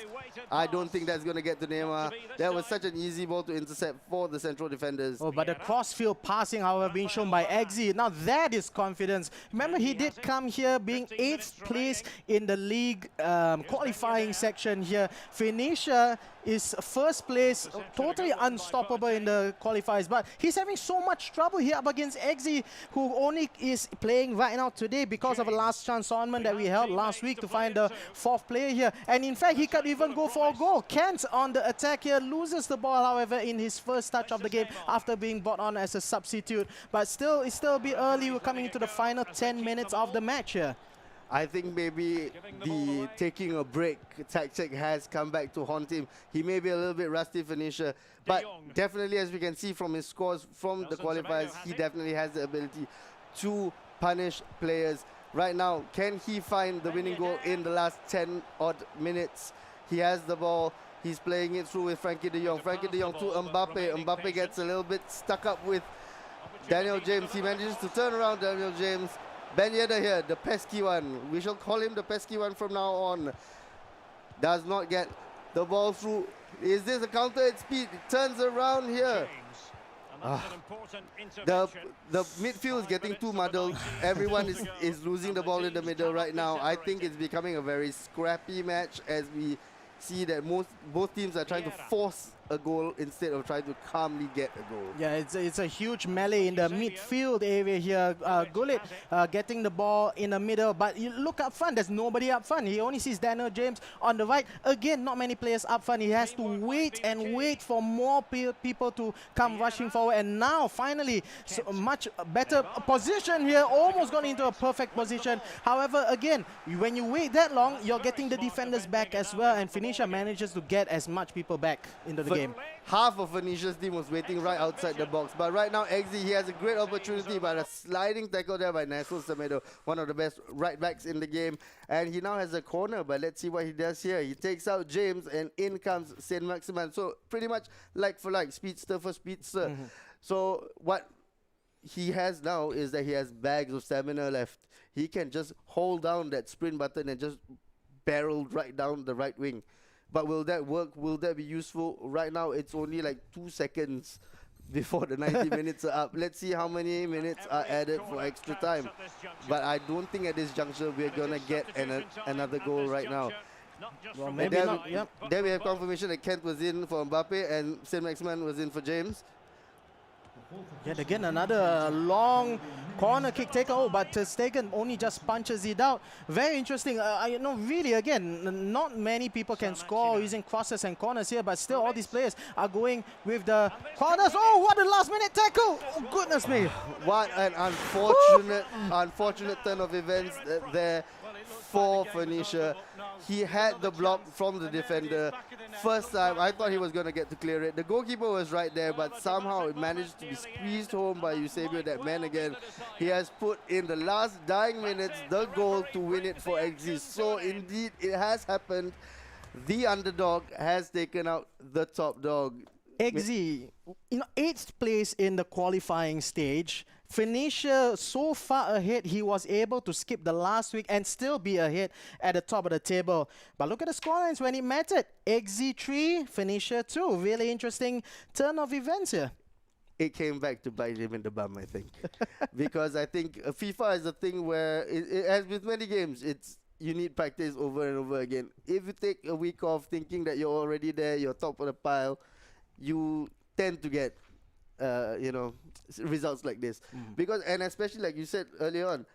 I don't think that's going to get to Neymar. That was such an easy ball to intercept for the central defenders. Oh, but the crossfield passing, however, being shown by Eggsy. Now that is confidence. Remember, he did come here being 8th place in the league qualifying section here. Phoenicia is first place, totally unstoppable in the qualifiers, but he's having so much trouble here up against Eggsy, who only is playing right now today because of a last chance tournament that we held last week to find the 4th player here. And in fact, he could even go for a goal. Kent on the attack here loses the ball, however, in his first touch of the game after being brought on as a substitute. But still, it's still a bit early. We're coming into the final 10 minutes of the match here. I think maybe the taking a break tactic has come back to haunt him. He may be a little bit rusty, Phoenicia, but definitely, as we can see from his scores from the qualifiers, he definitely has the ability to punish players. Right now, can he find the winning goal in the last 10-odd minutes? He has the ball. He's playing it through with Frankie de Jong. Frankie de Jong to Mbappe. Mbappe gets a little bit stuck up with Daniel James. He manages to turn around Daniel James. Ben Yedder here, the pesky one. We shall call him the pesky one from now on. Does not get the ball through. Is this a counter at speed? It turns around here. The midfield is getting too muddled. Everyone is losing the ball in the middle right now. I think it's becoming a very scrappy match, as we see that both teams are trying to force a goal instead of trying to calmly get a goal. Yeah, it's a huge melee in the midfield area here. Gullit getting the ball in the middle, but you look up front, there's nobody up front. He only sees Daniel James on the right. Again, not many players up front. He has to wait and wait for more people to come rushing forward. And now, finally, so much better position here. Almost gone into a perfect position. However, again, when you wait that long, you're getting the defenders back as well. And Phoenicia manages to get as much people back into the game. Half of Phoenicia's team was waiting right outside the box. But right now, Eggsy, he has a great opportunity, but a sliding tackle there by Nestle Semedo, one of the best right backs in the game. And he now has a corner, but let's see what he does here. He takes out James, and in comes Saint-Maximin. So pretty much like for like, speedster for speedster. So what he has now is that he has bags of stamina left. He can just hold down that sprint button and just barrel right down the right wing. But will that work? Will that be useful? Right now, it's only like 2 seconds before the 90 minutes are up. Let's see how many minutes are added for extra time. But I don't think at this juncture we're going to get another goal right now. Well, maybe not. Yep. Then we have confirmation that Kent was in for Mbappe and Saint-Maximin was in for James. Yet again, another long corner kick taken. Oh, but Ter Stegen only just punches it out. Very interesting. You know, really, again, not many people can score using crosses and corners here, but still all these players are going with the corners. Oh, what a last-minute tackle! Oh, goodness me. What an unfortunate turn of events there for Phoenicia. He had the block from the defender. First time, I thought he was going to get to clear it. The goalkeeper was right there, but somehow it managed to be squeezed home by Eusebio, that man again. He has put in the last dying minutes the goal to win it for Eggsy. So indeed, it has happened. The underdog has taken out the top dog. Eggsy, 8th place in the qualifying stage. Phoenicia so far ahead, he was able to skip the last week and still be ahead at the top of the table. But look at the scorelines when it mattered. Eggsy 3, Phoenicia 2. Really interesting turn of events here. It came back to bite him in the bum, I think. Because I think FIFA is a thing where, as with many games, you need practice over and over again. If you take a week off thinking that you're already there, you're top of the pile, you tend to get results like this. Because, and especially like you said earlier on,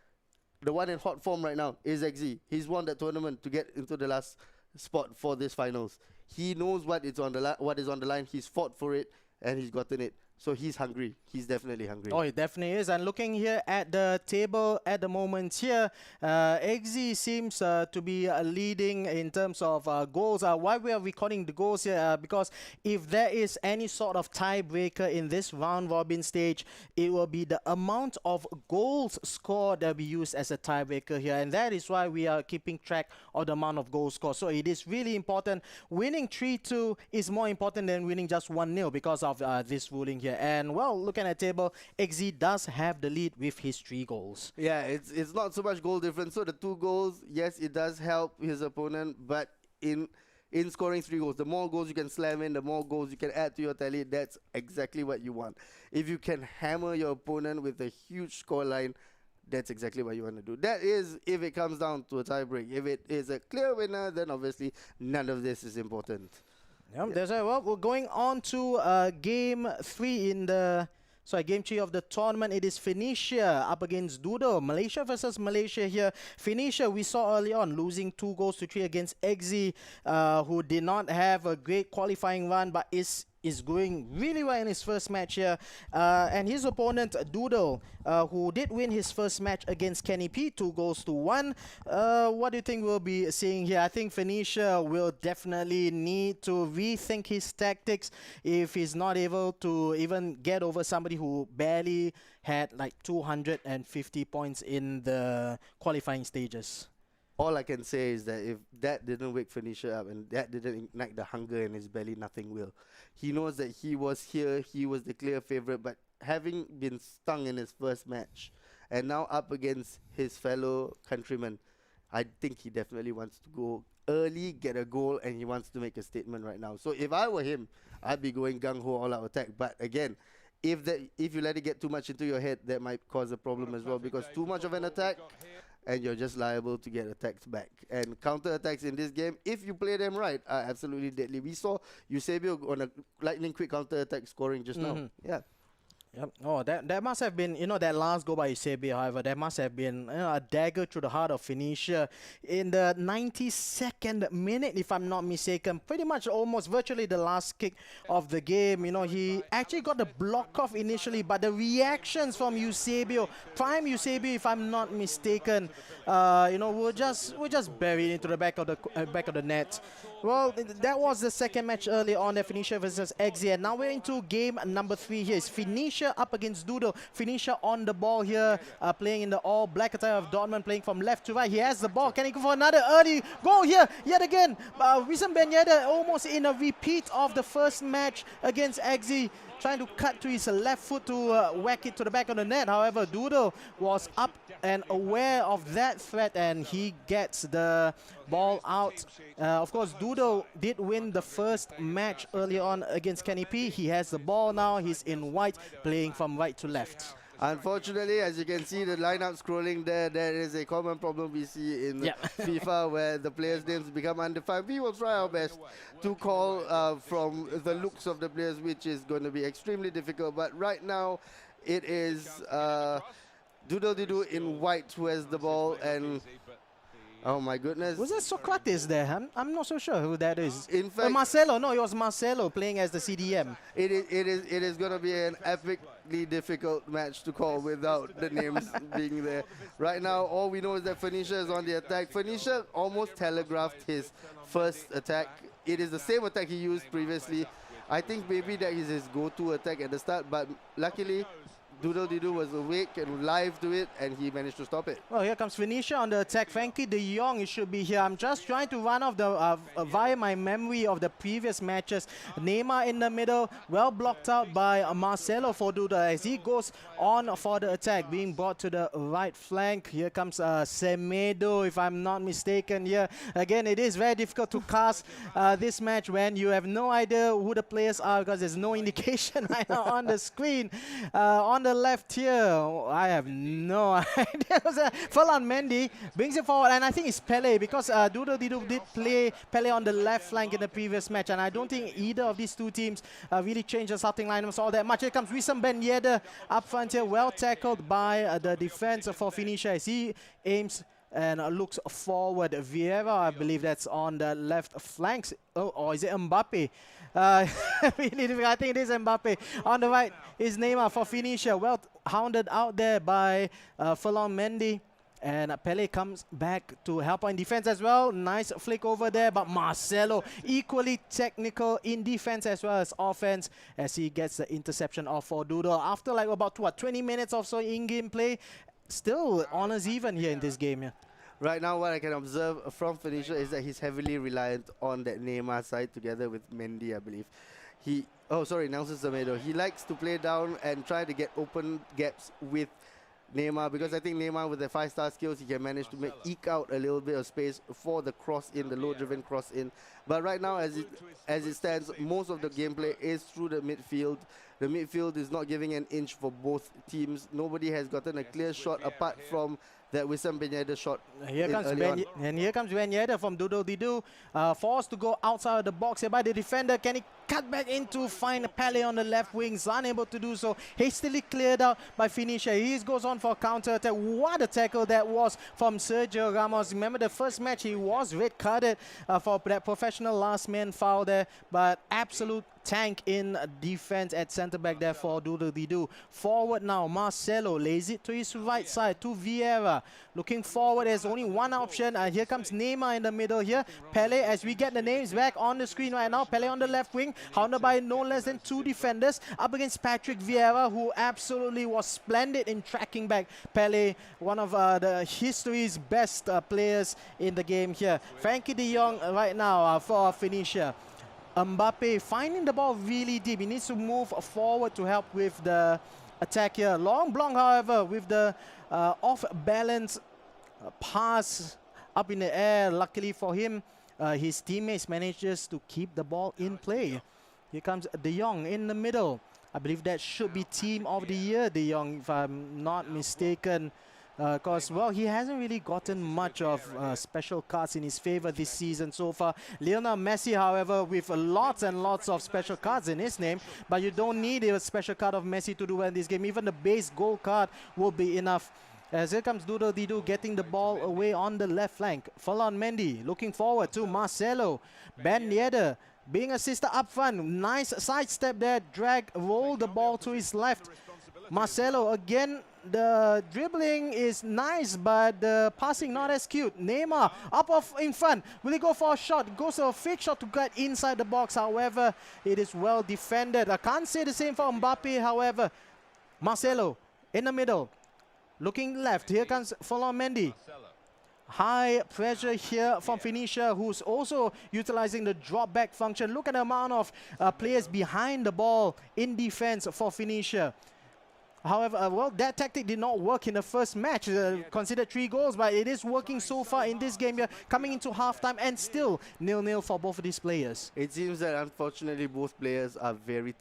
the one in hot form right now is Eggsy. He's won that tournament to get into the last spot for this finals. He knows what is on the line. He's fought for it and he's gotten it. So he's hungry. He's definitely hungry. Oh, he definitely is. And looking here at the table at the moment here, Eggsy seems to be leading in terms of goals. Why we are recording the goals here? Because if there is any sort of tiebreaker in this round robin stage, it will be the amount of goals scored that we use as a tiebreaker here. And that is why we are keeping track of the amount of goals scored. So it is really important. Winning 3-2 is more important than winning just 1-0 because of this ruling here. And well, looking at the table, Eggsy does have the lead with his 3 goals. Yeah, it's not so much goal difference. So the 2 goals, yes, it does help his opponent, but in scoring 3 goals, the more goals you can slam in, the more goals you can add to your tally. That's exactly what you want. If you can hammer your opponent with a huge scoreline, that's exactly what you want to do. That is if it comes down to a tie break. If it is a clear winner, then obviously none of this is important. That's right. Well, we're going on to game 3 in the... game 3 of the tournament. It is Phoenicia up against Doodle. Malaysia versus Malaysia here. Phoenicia, we saw early on, losing 2-3 against Eggsy, who did not have a great qualifying run, but is going really well in his first match here. And his opponent, Doodle, who did win his first match against Kenny P, 2-1. What do you think we'll be seeing here? I think Phoenicia will definitely need to rethink his tactics if he's not able to even get over somebody who barely had like 250 points in the qualifying stages. All I can say is that if that didn't wake Phoenicia up and that didn't ignite the hunger in his belly, nothing will. He knows that he was here, he was the clear favorite, but having been stung in his first match and now up against his fellow countrymen, I think he definitely wants to go early, get a goal, and he wants to make a statement right now. So if I were him, I'd be going gung-ho all-out attack. But again, if you let it get too much into your head, that might cause a problem as well, because too much of an attack and you're just liable to get attacked back. And counter-attacks in this game, if you play them right, are absolutely deadly. We saw Eusebio on a lightning quick counter-attack scoring just now. Yeah. Yep. Oh, that must have been, that last goal by Eusebio, however, that must have been a dagger through the heart of Phoenicia. In the 92nd minute, if I'm not mistaken, pretty much almost virtually the last kick of the game. He actually got the block off initially, but the reactions from Eusebio, prime Eusebio, if I'm not mistaken, were just buried into the back of the net. Well, that was the second match early on, Phoenicia versus Eggsy. And now we're into game number 3 here. It's Phoenicia up against Doodle. Phoenicia on the ball here, playing in the all-black attire of Dortmund, playing from left to right. He has the ball. Can he go for another early goal here? Yet again, Wisam Ben Yedder almost in a repeat of the first match against Eggsy, trying to cut to his left foot to whack it to the back of the net. However, Doodle was up and aware of that threat, and he gets the ball out. Of course, Doodle did win the first match early on against Kenny P. He has the ball now. He's in white, playing from right to left. Unfortunately, as you can see, the lineup scrolling there is a common problem we see in FIFA where the players' names become undefined. We will try our best to call from the looks of the players, which is going to be extremely difficult. But right now, it is Doodle-Doo in white who has the ball, and Oh my goodness. Was that Socrates there? I'm not so sure who that is. In fact, Marcelo. No, it was Marcelo playing as the CDM. it is going to be an epically difficult match to call without the names being there. Right now, all we know is that Phoenicia is on the attack. Phoenicia almost telegraphed his first attack. It is the same attack he used previously. I think maybe that is his go-to attack at the start, but luckily Doodly-Doo was awake and live to it, and he managed to stop it. Well, here comes Phoenicia on the attack. Frankie de Jong, it should be here. I'm just trying to run off the via my memory of the previous matches. Neymar in the middle, well blocked out by Marcelo for Duda as he goes on for the attack, being brought to the right flank. Here comes Semedo, if I'm not mistaken. Here again, it is very difficult to cast this match when you have no idea who the players are because there's no indication right now on the screen. On the left here, I have no idea. Ferland Mendy brings it forward, and I think it's Pele because Doodle-Doo did play Pele on the left flank in the previous match, and I don't think either of these two teams really changed the starting lineups all that much. Here comes Wissam Ben Yedder up front here, well tackled by the defense for Phoenicia as he aims and looks forward. Vieira, I believe that's on the left flanks. Oh, or is it Mbappe? I think it is Mbappe. On the right is Neymar for Phoenicia. Well hounded out there by Ferland Mendy. And Pele comes back to help in defense as well. Nice flick over there, but Marcelo equally technical in defense as well as offense as he gets the interception off for Doodle. After like about 20 minutes or so in-game play, still honors even here in this game. Yeah. Right now, what I can observe from Phoenicia is that he's heavily reliant on that Neymar side together with Mendy, I believe. Nelson Semedo. He likes to play down and try to get open gaps with Neymar because I think Neymar with the 5-star skills, he can manage to eke out a little bit of space for the cross in, the low-driven cross in. But right now, as it stands, most of the gameplay is through the midfield. The midfield is not giving an inch for both teams. Nobody has gotten a clear shot apart from that Wissam Ben Yedder shot. Here comes Ben Yedder from Doodle-Doo, forced to go outside of the box here by the defender. Can he cut back in to find Pele on the left wing? Is unable to do so. Hastily cleared out by Phoenicia. He goes on for a counter attack. What a tackle that was from Sergio Ramos. Remember the first match he was red carded for that professional last man foul there, but absolute tank in defense at centre back there for Doodle-Doo. Forward now, Marcelo lays it to his right side to Vieira. Looking forward, there's only one option. Here comes Neymar in the middle here. Pele, as we get the names back on the screen right now. Pele on the left wing, hounded by no less than 2 defenders up against Patrick Vieira, who absolutely was splendid in tracking back Pele, one of the history's best players in the game here. Frankie de Jong right now for Phoenicia. Mbappe finding the ball really deep. He needs to move forward to help with the attack here. Long block, however, with the off-balance pass up in the air. Luckily for him, his teammates manages to keep the ball in play. Here comes De Jong in the middle. I believe that should be Team of the Year, De Jong, if I'm not mistaken. Because, well, he hasn't really gotten much of special cards in his favor this season so far. Lionel Messi, however, with lots and lots of special cards in his name, but you don't need a special card of Messi to do well in this game. Even the base gold card will be enough. As here comes Doodle-Doo getting the ball away on the left flank. Ferland Mendy looking forward to Marcelo. Ben Yedder being assisted up front. Nice sidestep there. Drag, roll the ball to his left. Marcelo again. The dribbling is nice, but the passing not as cute. Neymar up off in front. Will he go for a shot? Goes for a fake shot to get inside the box. However, it is well defended. I can't say the same for Mbappe, however. Marcelo in the middle. Looking left. Here comes Ferland Mendy. High pressure here from Phoenicia, who's also utilizing the drop back function. Look at the amount of players behind the ball in defense for Phoenicia. However, well, that tactic did not work in the first match. Considered 3 goals, but it is working so far in this game here, coming into halftime, and still 0-0 for both of these players. It seems that unfortunately both players are very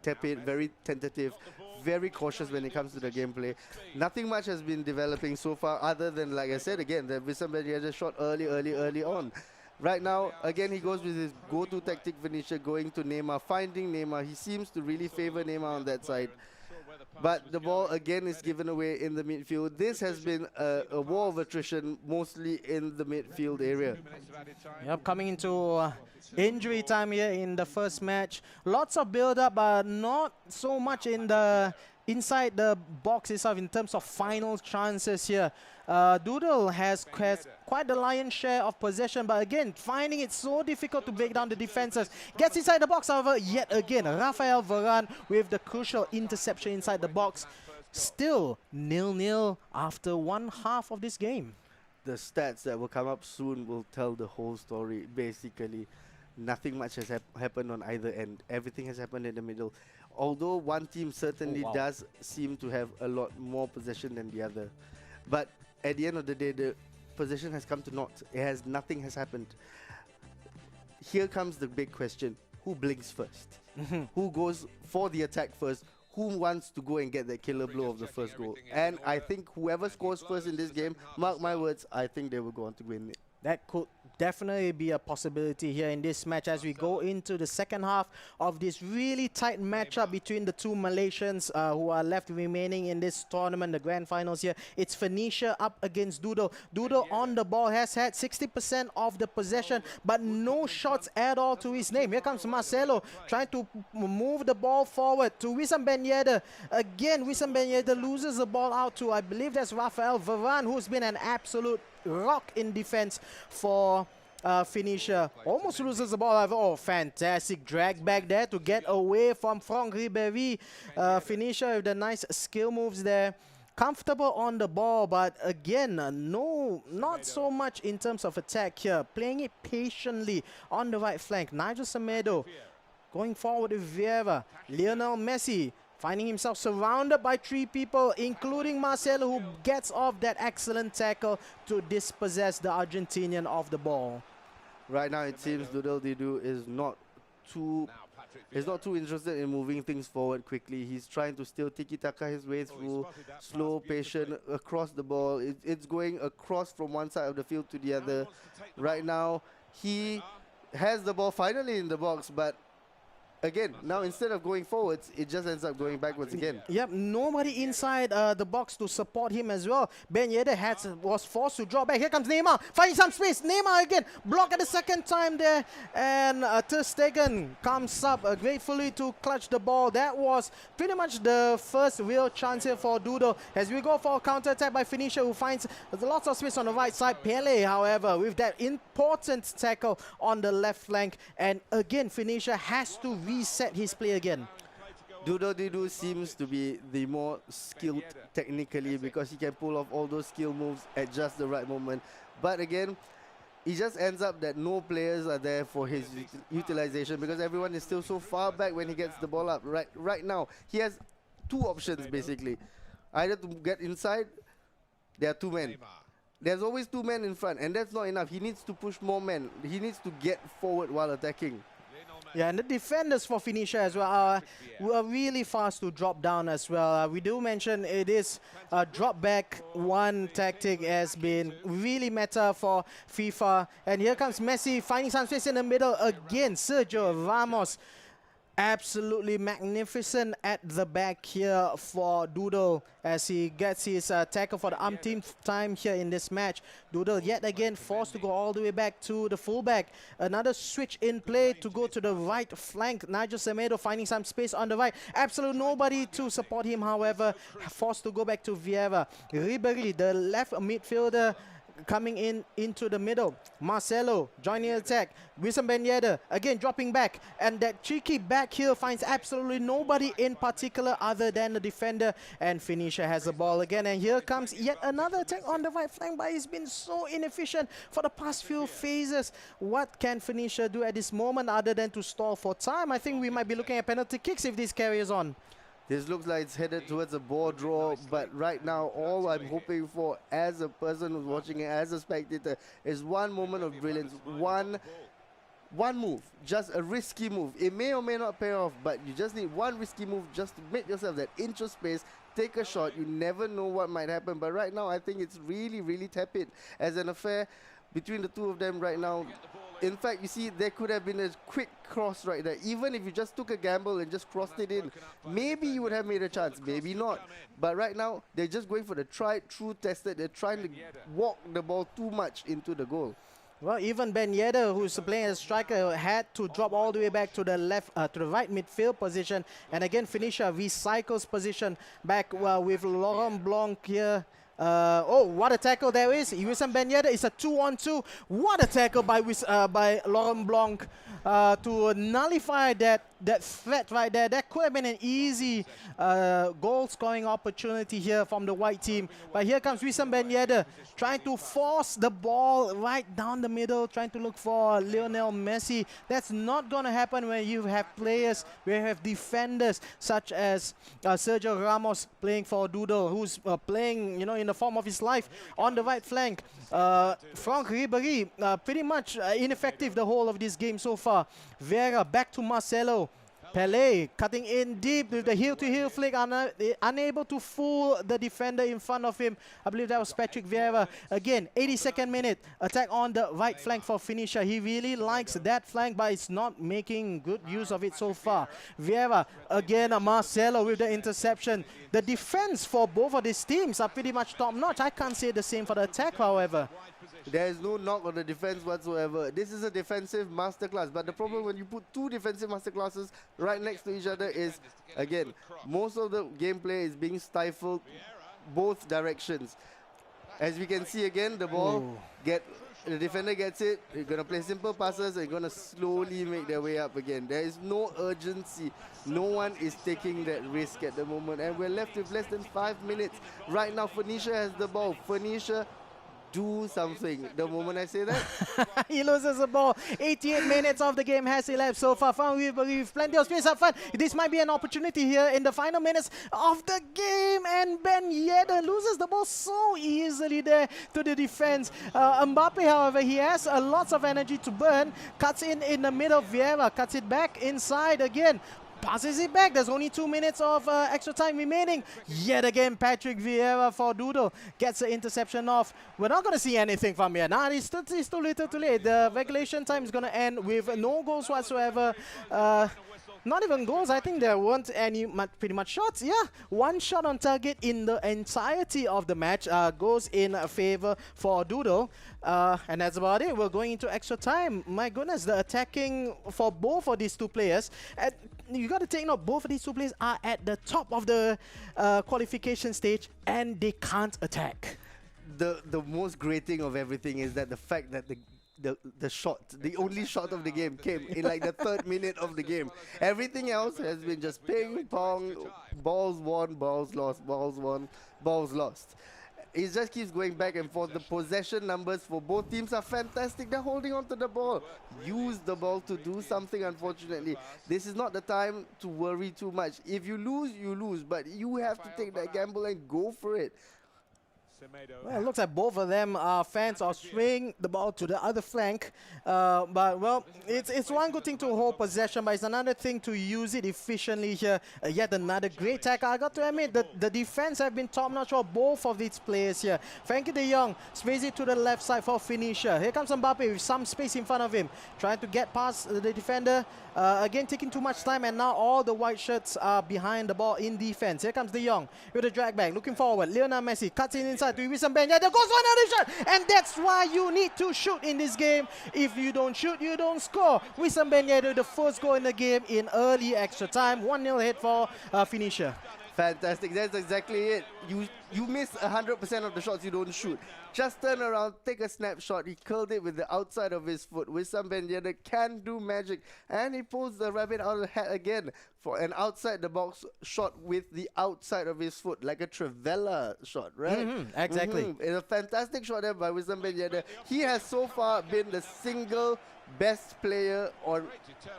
tepid, very tentative, very cautious when it comes to the gameplay. Nothing much has been developing so far, other than, like I said again, the Wissam Ben Yedder shot early on. Right now, again, he goes with his go-to tactic, Phoenicia, going to Neymar, finding Neymar. He seems to really favor Neymar on that side. But the ball again is given away in the midfield. This has been a war of attrition, mostly in the midfield area. Yep, coming into injury time here in the first match. Lots of build-up, but not so much in the inside the box itself in terms of final chances here. Doodle has quite the lion's share of possession, but again, finding it so difficult to break down the defenses. Gets inside the box, however, yet again, Rafael Varane with the crucial interception inside the box. Still 0-0 after one half of this game. The stats that will come up soon will tell the whole story. Basically, nothing much has happened on either end. Everything has happened in the middle. Although one team certainly does seem to have a lot more possession than the other. But at the end of the day, the possession has come to naught. Nothing has happened. Here comes the big question. Who blinks first? Who goes for the attack first? Who wants to go and get that killer blow of the first goal? And I think whoever scores first in this game, mark my words, I think they will go on to win it. That could definitely be a possibility here in this match as we go into the second half of this really tight matchup between the two Malaysians who are left remaining in this tournament, the grand finals here. It's Phoenicia up against Doodle. Doodle on the ball has had 60% of the possession, but no shots at all to his name. Here comes Marcelo trying to move the ball forward to Wissam Ben Yedder. Again, Wissam Ben Yedder loses the ball out to, I believe that's Rafael Varane, who's been an absolute rock in defense for Phoenicia. Almost loses the ball. Oh, fantastic drag back there to get away from Franck Ribéry. Phoenicia with the nice skill moves there. Comfortable on the ball, but again, no, not so much in terms of attack here. Playing it patiently on the right flank. Nigel Semedo going forward with Vieira. Lionel Messi finding himself surrounded by three people, including Marcelo, who gets off that excellent tackle to dispossess the Argentinian of the ball. Right now, it seems Doodle-Doo is not too interested in moving things forward quickly. He's trying to still tiki-taka his way through, slow, patient, across the ball. It's going across from one side of the field to the other. Right now, he has the ball finally in the box, but again, now instead of going forwards, it just ends up going backwards again. Yep, nobody inside the box to support him as well. Ben Yedder was forced to draw back. Here comes Neymar, finding some space. Neymar again, block at the second time there. And Ter Stegen comes up gratefully to clutch the ball. That was pretty much the first real chance here for Doodle. As we go for a counter-attack by Phoenicia, who finds lots of space on the right side. Pele, however, with that important tackle on the left flank. And again, Phoenicia has to reset his play again. Doodle-Doo seems to be the more skilled technically because he can pull off all those skill moves at just the right moment. But again, it just ends up that no players are there for his utilization because everyone is still so far back when he gets the ball up. Right now, he has two options basically. Either to get inside, there are two men. There's always two men in front, and that's not enough. He needs to push more men. He needs to get forward while attacking. Yeah, and the defenders for Phoenicia as well were really fast to drop down as well. We do mention it is a drop back one tactic has been really meta for FIFA. And here comes Messi finding some space in the middle again. Sergio Ramos. Absolutely magnificent at the back here for Doodle as he gets his tackle for the umpteenth time here in this match. Doodle yet again forced to go all the way back to the fullback. Another switch in play to go to the right flank. Nigel Semedo finding some space on the right. Absolutely nobody to support him, however, forced to go back to Vieira. Ribéry, the left midfielder, coming into the middle. Marcelo joining the attack. Wissam Ben Yedder again dropping back, and that cheeky back heel finds absolutely nobody in particular other than the defender, and Phoenicia has the ball again. And here comes yet another attack on the right flank, but he's been so inefficient for the past few phases. What can Phoenicia do at this moment other than to stall for time? I think we might be looking at penalty kicks if this carries on. This looks like it's headed towards a ball draw, but right now all I'm hoping for as a person who's watching it, as a spectator, is one moment of brilliance, one move, just a risky move. It may or may not pay off, but you just need one risky move just to make yourself that inch of space, take a shot. You never know what might happen, but right now I think it's really, really tepid as an affair between the two of them right now. In fact, you see, there could have been a quick cross right there. Even if you just took a gamble and just crossed it in, maybe you would have made a chance, maybe not. But right now, they're just going for the tried, true, tested. They're trying to walk the ball too much into the goal. Well, even Ben Yedder, who's playing as striker, had to drop all the way back to the left, to the right midfield position. And again, Phoenicia recycles position back with Laurent Blanc here. Oh, what a tackle there is. Wissam Ben Yedder is a 2-on-2. What a tackle by Laurent Blanc to nullify that threat right there. That could have been an easy goal scoring opportunity here from the white team. But here comes Wissam Ben Yedder trying to force the ball right down the middle, trying to look for Lionel Messi. That's not going to happen when you have players, when you have defenders such as Sergio Ramos playing for Doodle, who's playing, in the form of his life on the right flank. Franck Ribéry, pretty much ineffective the whole of this game so far. Vieira back to Marcelo. Pelé cutting in deep with the heel-to-heel flick, unable to fool the defender in front of him. I believe that was Patrick Vieira. Again, 82nd minute, attack on the right flank for Phoenicia. He really likes that flank, but it's not making good use of it so far. Vieira, again, Marcelo with the interception. The defense for both of these teams are pretty much top-notch. I can't say the same for the attack, however. There is no knock on the defense whatsoever. This is a defensive masterclass. But the problem when you put two defensive masterclasses right next to each other is, again, most of the gameplay is being stifled both directions. As we can see again, the ball, the defender gets it. They're going to play simple passes. They're going to slowly make their way up again. There is no urgency. No one is taking that risk at the moment. And we're left with less than 5 minutes. Right now, Phoenicia has the ball. Phoenicia, do something. The moment I say that, he loses the ball. 88 minutes of the game has elapsed so far. We believe plenty of space up front. This might be an opportunity here in the final minutes of the game. And Ben Yedder loses the ball so easily there to the defense. Mbappe, however, he has lots of energy to burn. Cuts in the middle. Vieira cuts it back inside again. Passes it back. There's only 2 minutes of extra time remaining. Yet again, Patrick Vieira for Doodle gets the interception off. We're not going to see anything from here. Nah, it's too little too late. The regulation time is going to end with no goals whatsoever. Not even goals. I think there weren't any pretty much shots. Yeah, one shot on target in the entirety of the match goes in favor for Doodle. And that's about it. We're going into extra time. My goodness, the attacking for both of these two players. You got to take note, both of these two players are at the top of the qualification stage and they can't attack. The most great thing of everything is that the fact that the shot, the only shot of the game came in like the 3rd minute of the game. Everything else has been just ping pong, balls won, balls lost, balls won, balls lost. It just keeps going back and forth. The possession numbers for both teams are fantastic. They're holding on to the ball. Use the ball to do something, unfortunately. This is not the time to worry too much. If you lose, you lose. But you have to take that gamble and go for it. Well, it looks like both of them are fans of swinging the ball to the other flank. But, well, it's one good thing to hold possession, but it's another thing to use it efficiently here. Yet another great tackle. I got to admit, the defense have been top-notch for both of these players here. Frankie de Jong sprays it to the left side for Phoenicia. Here comes Mbappe with some space in front of him, trying to get past the defender. Again, taking too much time, and now all the white shirts are behind the ball in defense. Here comes de Jong with a drag back, looking forward. Lionel Messi cuts in inside to Wissam Ben Yedder. There goes for another shot, and that's why you need to shoot in this game. If you don't shoot, you don't score. Wissam Ben Yedder, the first goal in the game in early extra time. 1-0 hit for Phoenicia. Fantastic. That's exactly it. You miss 100% of the shots you don't shoot. Just turn around, take a snapshot. He curled it with the outside of his foot. Wissam Ben Yedder can do magic. And he pulls the rabbit out of the hat again for an outside the box shot with the outside of his foot. Like a Trivela shot, right? Exactly. It's a fantastic shot there by Wissam Ben Yedder. He has so far been the single best player on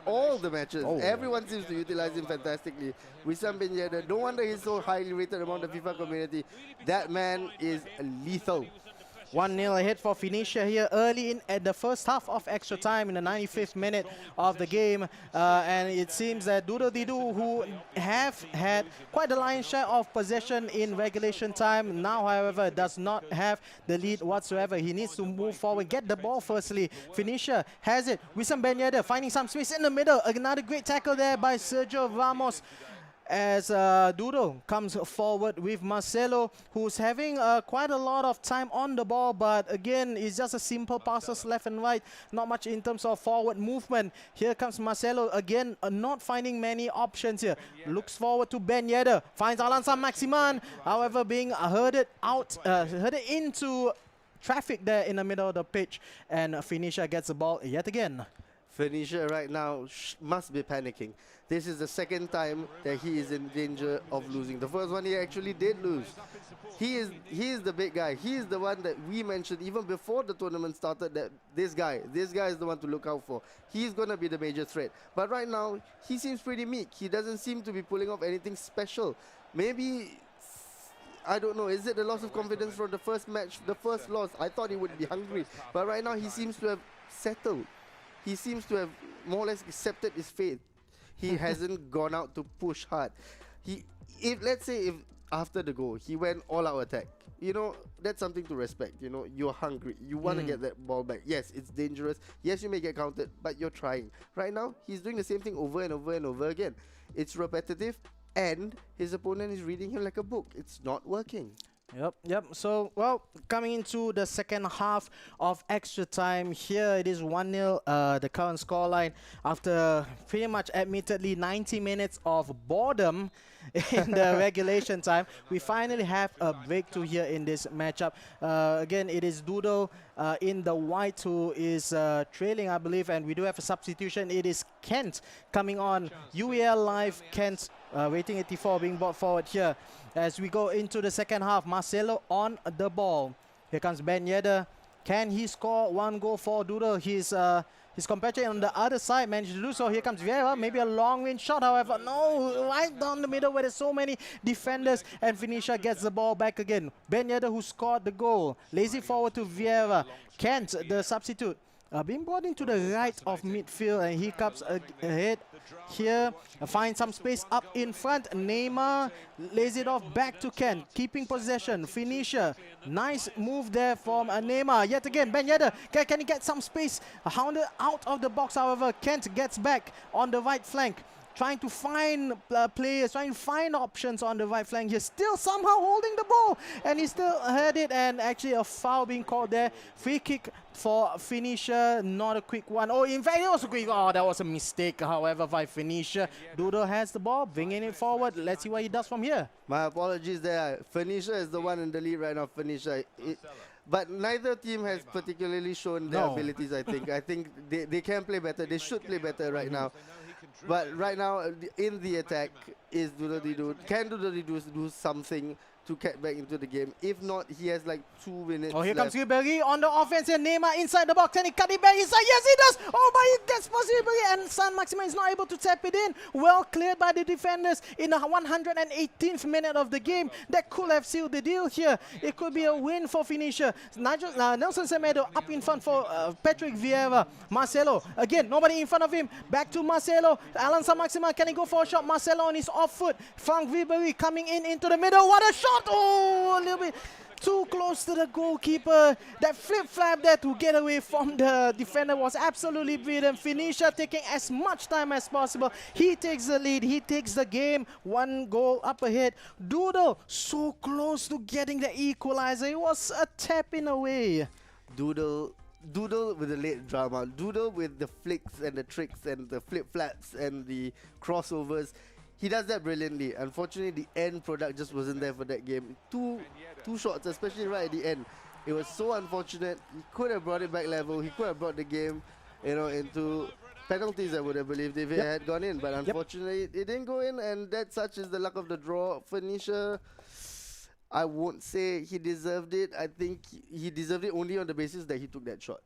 all the matches. Everyone seems to utilize him fantastically. Wissam Ben Yedder, no wonder he's so highly rated among the FIFA community. That man is lethal. 1-0 ahead for Phoenicia here early in at the first half of extra time in the 95th minute of the game. And it seems that Doodly-Doo, who have had quite a lion's share of possession in regulation time, now, however, does not have the lead whatsoever. He needs to move forward, get the ball firstly. Phoenicia has it. Wissam Ben Yedder finding some space in the middle. Another great tackle there by Sergio Ramos, as Doodle comes forward with Marcelo, who's having quite a lot of time on the ball, but again, it's just a simple passes left and right, not much in terms of forward movement. Here comes Marcelo again, not finding many options here. Looks forward to Ben Yedder, finds Alan San-Maximin, however being herded into traffic there in the middle of the pitch, and Phoenicia gets the ball yet again. Phoenicia right now must be panicking. This is the second time that he is in danger of losing. The first one he actually did lose. He is the big guy. He is the one that we mentioned even before the tournament started, that this guy is the one to look out for. He's going to be the major threat. But right now, he seems pretty meek. He doesn't seem to be pulling off anything special. Maybe, I don't know, is it the loss of confidence from the first match, the first loss? I thought he would be hungry. But right now, he seems to have settled. He seems to have more or less accepted his fate. He hasn't gone out to push hard. Let's say if after the goal, he went all-out attack, you know, that's something to respect. You know, you're hungry. You want to get that ball back. Yes, it's dangerous. Yes, you may get counted, but you're trying. Right now, he's doing the same thing over and over and over again. It's repetitive, and his opponent is reading him like a book. It's not working. Yep. So, well, coming into the second half of extra time, here it is 1-0, the current scoreline, after pretty much admittedly 90 minutes of boredom in the regulation time. We finally have a breakthrough here in this matchup. Again, it is Doodle in the white who is trailing, I believe, and we do have a substitution. It is Kent coming on. UEL Live, Kent, rating 84, being brought forward here. As we go into the second half, Marcelo on the ball. Here comes Ben Yedder. Can he score one goal for Doodle? His compatriot on the other side managed to do so. Here comes Vieira. Maybe a long-range shot, however. No, right down the middle where there's so many defenders. And Phoenicia gets the ball back again. Ben Yedder, who scored the goal, lays it forward to Vieira. Kent, the substitute, being brought into the right of midfield, and he comes ahead here, finds some space up in front. Neymar lays it off back to Kent, keeping possession. Phoenicia, nice move there from Neymar. Yet again, Ben Yedder, can he get some space? Hounded out of the box, however. Kent gets back on the right flank, trying to find players, trying to find options on the right flank. He's still somehow holding the ball, and he still had it, and actually a foul being called there. Free kick for Phoenicia, not a quick one. Oh, in fact, it was a quick. Oh, that was a mistake, however, by Phoenicia. Doodle has the ball, bringing it forward. Let's see what he does from here. My apologies there. Phoenicia is the one in the lead right now. Phoenicia. But neither team has particularly shown their abilities, I think. I think they can play better. They should play better right now. But right now, in the attack, is Doodly-Doo. Can Doodly-Doo do something to get back into the game? If not, he has like 2 minutes. Oh, here comes Ribery on the offense, and Neymar inside the box, and he cut it back inside. Yes, he does. Oh, but he gets past Ribery, and San-Maximin is not able to tap it in. Well cleared by the defenders in the 118th minute of the game. That could have sealed the deal here. It could be a win for Phoenicia. Nelson Semedo up in front for Patrick Vieira. Marcelo, again, nobody in front of him. Back to Marcelo. Alan San-Maximin, can he go for a shot? Marcelo on his off foot. Frank Ribery coming in into the middle. What a shot! Oh, a little bit too close to the goalkeeper. That flip-flap there to get away from the defender was absolutely brilliant. Phoenicia taking as much time as possible. He takes the lead. He takes the game. 1 goal up ahead. Doodle so close to getting the equalizer. It was a tap in a way. Doodle with the late drama. Doodle with the flicks and the tricks and the flip-flaps and the crossovers. He does that brilliantly. Unfortunately, the end product just wasn't there for that game. Two shots, especially right at the end. It was so unfortunate. He could have brought it back level. He could have brought the game, you know, into penalties, I would have believed, if it had gone in. But unfortunately, it didn't go in, and that such is the luck of the draw. Phoenicia, I won't say he deserved it. I think he deserved it only on the basis that he took that shot.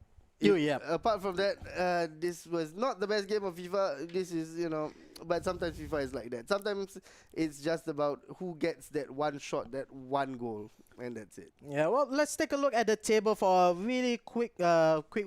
Apart from that, this was not the best game of FIFA. This is, you know, but sometimes FIFA is like that. Sometimes it's just about who gets that one shot, that one goal. And that's it. Yeah, well, let's take a look at the table for a really quick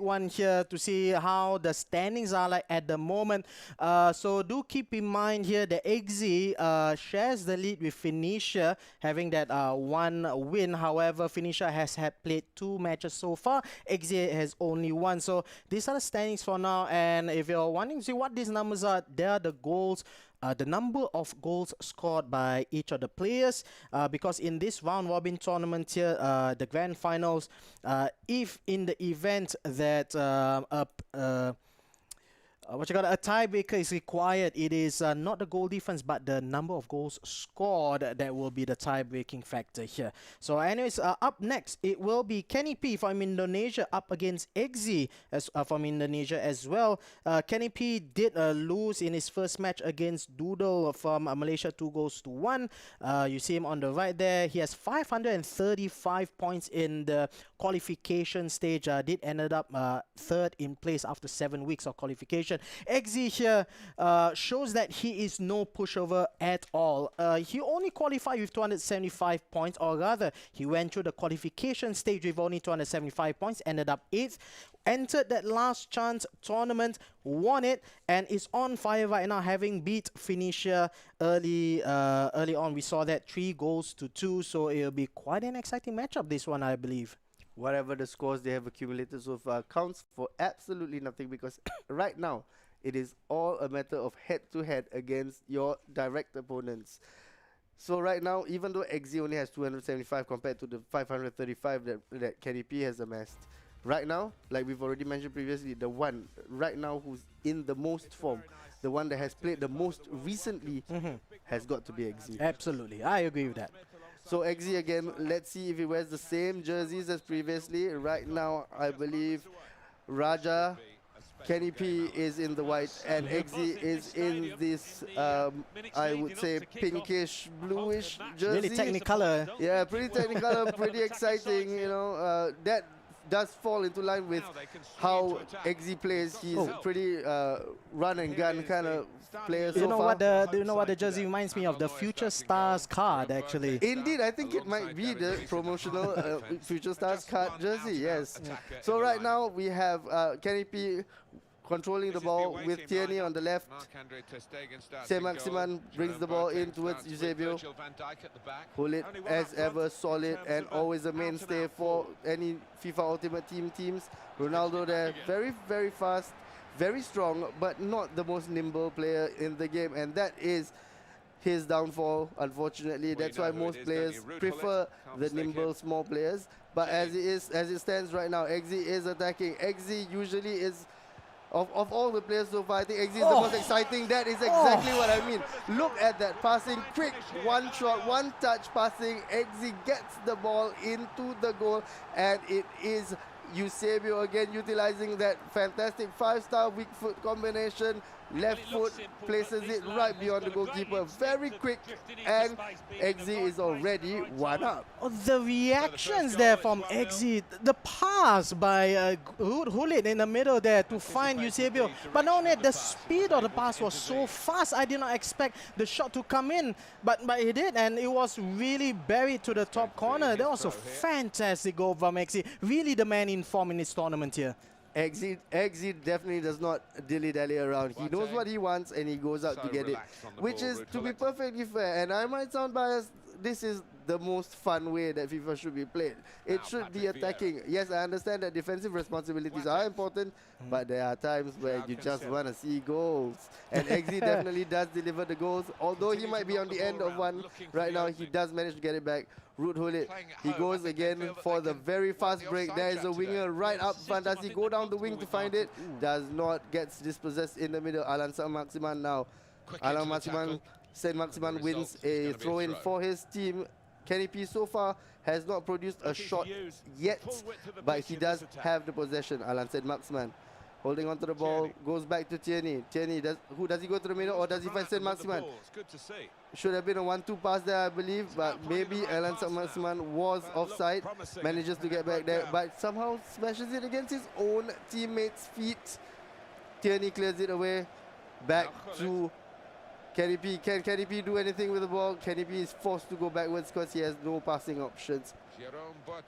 one here to see how the standings are like at the moment. So do keep in mind here that Eggsy shares the lead with Phoenicia, having that one win. However, Phoenicia has played 2 matches so far. Eggsy has only 1. So these are the standings for now. And if you're wanting to see what these numbers are, there are the goals. The number of goals scored by each of the players, because in this round robin tournament here, the grand finals, if in the event that a tiebreaker is required, it is not the goal difference but the number of goals scored that will be the tie-breaking factor here. So anyways, up next it will be Kenny P from Indonesia up against Eggsy from Indonesia as well. Kenny P did lose in his first match against Doodle from Malaysia, 2-1. You see him on the right there. He has 535 points in the qualification stage. Did ended up 3rd in place after 7 weeks of qualification. Eggsy here shows that he is no pushover at all. He only qualified with 275 points, or rather, he went through the qualification stage with only 275 points, ended up 8th, entered that last chance tournament, won it, and is on fire right now, having beat Phoenicia early on. We saw that 3-2, so it'll be quite an exciting matchup, this one, I believe. Whatever the scores they have accumulated so far counts for absolutely nothing, because right now it is all a matter of head-to-head against your direct opponents. So right now, even though Eggsy only has 275 compared to the 535 that Kenny P has amassed, right now, like we've already mentioned previously, the one right now who's in the most form, the one that has played the most recently, has got to be Eggsy. Absolutely, I agree with that. So Eggsy again, let's see if he wears the same jerseys as previously. Right now, I believe Raja, Kenny P is in the white, and Eggsy is in this, I would say, pinkish, bluish jersey. Really technicolor. Yeah, pretty technicolor, pretty exciting, you know. That does fall into line with how Eggsy plays. He's pretty run and gun kind of player so far. Do you know what the jersey reminds me of? The Future Stars card, actually. Indeed, I think it might be the promotional Future Stars card jersey, yes. So right now we have Kenny P controlling the ball with Tierney on the left. Saint-Maximin brings the ball in towards Eusebio. Hold it as ever, solid and always a mainstay for any FIFA Ultimate Team teams. Ronaldo there, very, very fast, very strong, but not the most nimble player in the game, and that is his downfall, unfortunately. That's why most players prefer the nimble small players. But as it stands right now, Eggsy is attacking. Eggsy usually is, of all the players so far, I think Eggsy is the most exciting. That is exactly what I mean. Look at that passing, quick, one shot, one touch passing. Eggsy gets the ball into the goal, and it is Eusebio again utilizing that fantastic 5-star weak foot combination. Left foot places it right beyond the goalkeeper. Very quick, and Eggsy is already 1-up. Oh, the reactions there from Eggsy, the pass by Hulit in the middle there to find Eusebio. But not only the speed of the pass was so fast, I did not expect the shot to come in, but it did, and it was really buried to the top corner. That was a fantastic goal from Eggsy. Really the man in form in this tournament here. Eggsy definitely does not dilly-dally around. He knows what he wants and he goes out to get it, which is, to be perfectly fair, and I might sound biased, this is the most fun way that FIFA should be played. It should be attacking. Yes, I understand that defensive responsibilities are important, but there are times where you just want to see goals. And Eggsy definitely does deliver the goals. Although he might be on the end of one right now, he does manage to get it back. Ruud Gullit, he goes again for the very fast break. There is a winger right up front. Does he go down the wing to find it? Does not, gets dispossessed in the middle. Alan Saint-Maximin now. Saint-Maximin wins a throw-in for his team. Kenny P so far has not produced a shot yet, but he does have the possession. Alan Saint-Maximin holding onto the ball, goes back to Tierney. Tierney, does he go to the middle, or does he find Saint-Maximin? Should have been a 1-2 pass there, I believe, but maybe Alan Saint-Maximin was offside. Manages to get back there, but somehow smashes it against his own teammates' feet. Tierney clears it away. Back to Can Kenny P do anything with the ball? Kenny P is forced to go backwards because he has no passing options.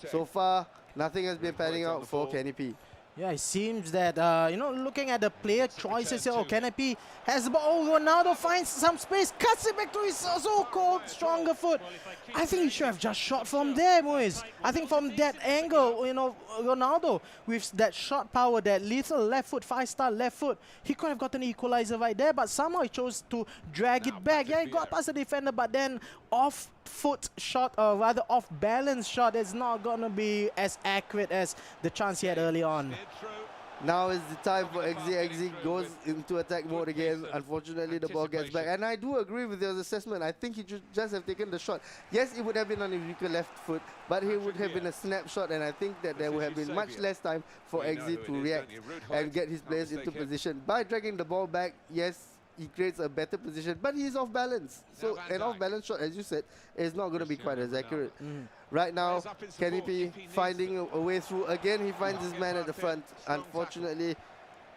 So far, nothing has been panning out for Kenny P. Yeah, it seems that, looking at the player choices here, Kenny P has the ball. Oh, Ronaldo finds some space, cuts it back to his so-called stronger foot. I think he should have just shot from there, boys. I think from that angle, Ronaldo, with that shot power, that lethal left foot, 5-star left foot, he could have gotten an equalizer right there, but somehow he chose to drag it back. Yeah, he got past the defender, but then off-foot shot, or rather off-balance shot, is not going to be as accurate as the chance he had early on. Now is the time for Eggsy. Eggsy goes into attack mode again. Unfortunately, the ball gets back. And I do agree with your assessment. I think he should just have taken the shot. Yes, it would have been on a weaker left foot, but it would have been a snapshot. And I think that there would have been much less time for Eggsy to react and get his players into position. By dragging the ball back, yes, he creates a better position, but he's off balance. So an off balance shot, as you said, is not going to be quite as accurate. Right now, Kenny P finding a way through. Again, he finds his man at the front. Unfortunately,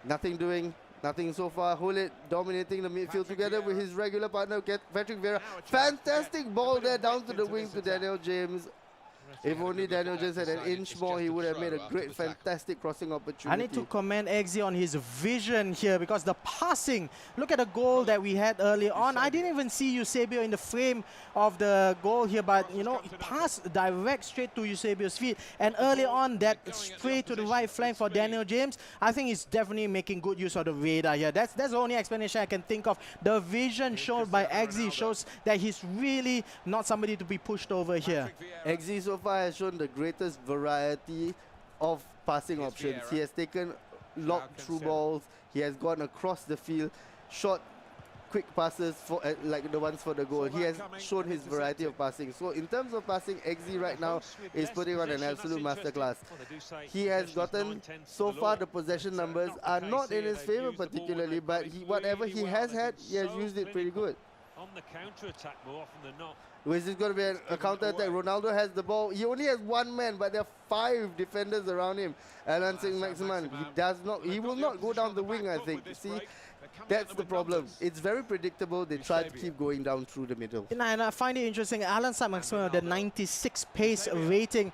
nothing doing. Nothing so far. Hullet dominating the midfield together with his regular partner, Patrick Vieira. Fantastic ball there down to the wing to Daniel James. If only Daniel James had an inch more, he would have made a great, fantastic crossing opportunity. I need to commend Eggsy on his vision here, because the passing, look at the goal that we had early on. I didn't even see Eusebio in the frame of the goal here, but he passed direct straight to Eusebio's feet. And early on, that straight to the right flank for Daniel James, I think he's definitely making good use of the radar here. That's the only explanation I can think of. The vision shown by Eggsy shows that he's really not somebody to be pushed over here. Eggsy so far has shown the greatest variety of passing options. He has taken locked through balls. He has gone across the field, shot quick passes for like the ones for the goal. He has shown his variety of passing. So in terms of passing, Eggsy right now is putting on an absolute masterclass. He has gotten, so far the possession numbers are not in his favor particularly, but whatever he has had, he has used it pretty good. On the counter-attack more often than not. Is this going to be a counter-attack? Ronaldo has the ball. He only has one man, but there are 5 defenders around him. Alan Saint-Maximin, he will not go down the wing, I think. See, that's the problem. It's very predictable. They try to keep going down through the middle. And I find it interesting, Alan Saint-Maximin, the 96 pace rating,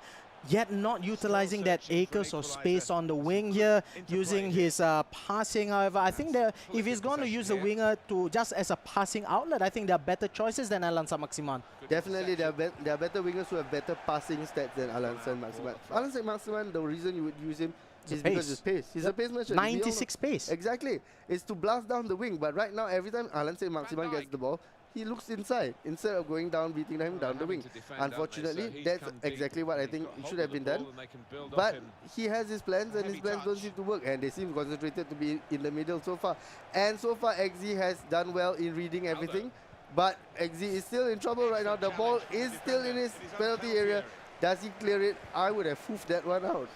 yet not utilizing that acres of space on the wing here, using his passing. However, I think that if he's going to use the winger to just as a passing outlet, I think there are better choices than Alan Saint-Maximin. Definitely, there are better wingers who have better passing stats than Alan Saint-Maximin. Alan Saint-Maximin, the reason you would use him is because his pace. He's a pace merchant. 96 pace. Exactly. It's to blast down the wing. But right now, every time Alan Saint-Maximin gets the ball, he looks inside instead of going down, beating him down the wing. Unfortunately, that's exactly what I think should have been done. But he has his plans, and his plans don't seem to work, and they seem concentrated to be in the middle so far. And so far, Eggsy has done well in reading everything, but Eggsy is still in trouble right now. The ball is still in his penalty area. Does he clear it? I would have hoofed that one out.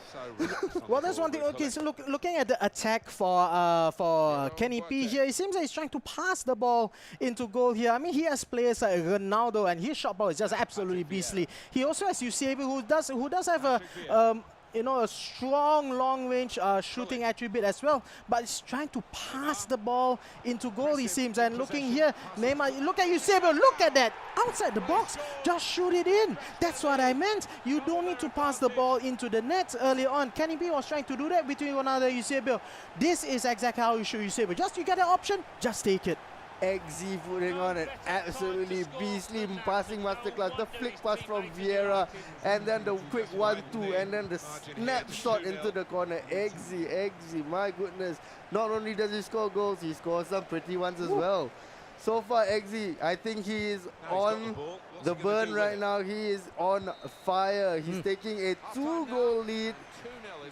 Well, that's one thing. Okay, so looking at the attack for Kenny P here, it seems like he's trying to pass the ball into goal here. I mean, he has players like Ronaldo, and his shot ball is just absolutely beastly. He also has Eusebio, who does have a a strong long-range shooting attribute as well, but he's trying to pass the ball into goal, he seems. And looking here, Neymar, look at Eusebio, look at that, outside the box, just shoot it in. That's what I meant. You don't need to pass the ball into the net early on. Kenny B was trying to do that between Ronaldo and Eusebio. This is exactly how you shoot Eusebio. Just you get an option, just take it. Eggsy putting on an absolutely beastly passing masterclass. The flick pass from Vieira, and then the quick 1-2, and then the snapshot into the corner. Eggsy, my goodness. Not only does he score goals, he scores some pretty ones as well. So far, Eggsy, I think he is on the burn right now. He is on fire. He's taking a 2-goal lead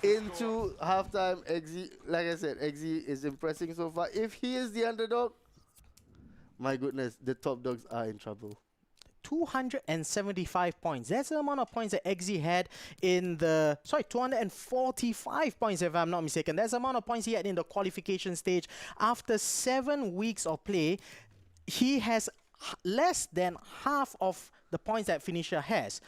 into halftime. Eggsy, like I said, Eggsy is impressing so far. If he is the underdog, my goodness, the top dogs are in trouble. 275 points. That's the amount of points that Eggsy had in the... Sorry, 245 points if I'm not mistaken. That's the amount of points he had in the qualification stage. After 7 weeks of play, he has less than half of the points that Phoenicia has.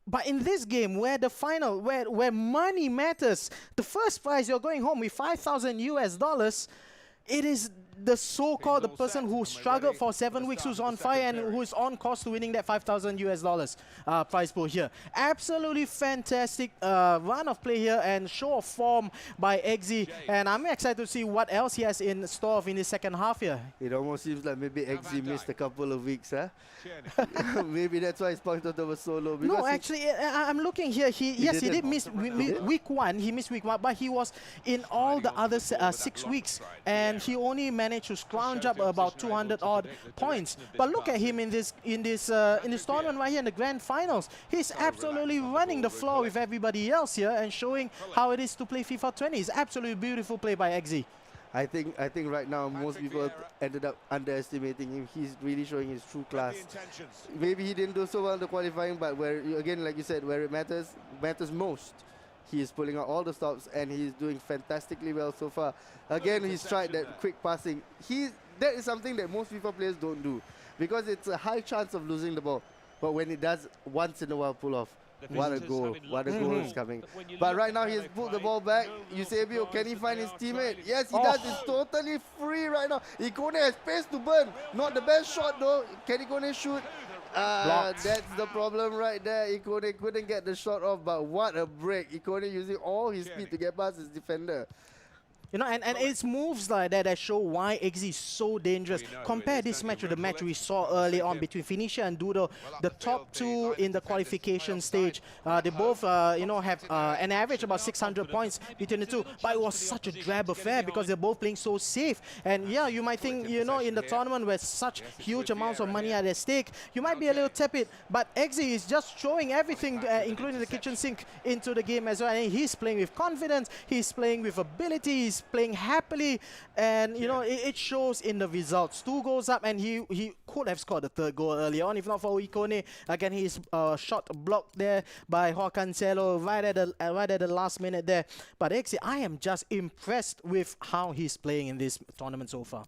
But in this game, where the final, where money matters, the first prize, you're going home with $5,000 US, it is the so-called the person who struggled for 7 weeks, who's on fire and who's on course to winning that $5,000 prize pool here. Absolutely fantastic run of play here and show of form by Eggsy, and I'm excited to see what else he has in store in his second half here. It almost seems like maybe Eggsy missed a couple of weeks, huh? Maybe that's why his point total was so low. No, actually, I'm looking here. He did miss week 1. He missed week 1, but he was in all the other 6 weeks, and he only managed to scrounge up about 200 odd points. But look at him in this tournament right here in the grand finals. He's absolutely running the floor with everybody else here and showing how it is to play FIFA 20. It's absolutely beautiful play by Eggsy. I think right now most people ended up underestimating him. He's really showing his true class. Maybe he didn't do so well in the qualifying, but again, like you said, where it matters most, he is pulling out all the stops and he's doing fantastically well so far. Again, he's tried that quick passing. That is something that most FIFA players don't do because it's a high chance of losing the ball. But when it does once in a while pull off, what a goal. What a goal is coming. But right now he has pulled the ball back. Eusebio, can he find his teammate? Yes, he does. It's totally free right now. Ikone has space to burn. Not the best shot though. Can Ikone shoot? That's the problem right there. Ikone couldn't get the shot off, but what a break. Ikone using all his speed to get past his defender. You know, and it's moves like that show why Eggsy is so dangerous. Compare this match with the match we saw early on between Phoenicia and Doodle, the top two in the qualification stage. They both, you know, have an average about 600 points between the two. But it was such a drab affair because they're both playing so safe. And yeah, you might think, you know, in the tournament where such huge amounts of money are at stake, you might be a little tepid. But Eggsy is just throwing everything, including the kitchen sink, into the game as well. And he's playing with confidence. He's playing with ability. He's playing happily, and you know it shows in the results. 2 goals up, and he could have scored the 3rd goal early on if not for Ikone. Again, his shot blocked there by Cancelo right at the last minute there. But Eggsy, I am just impressed with how he's playing in this tournament so far.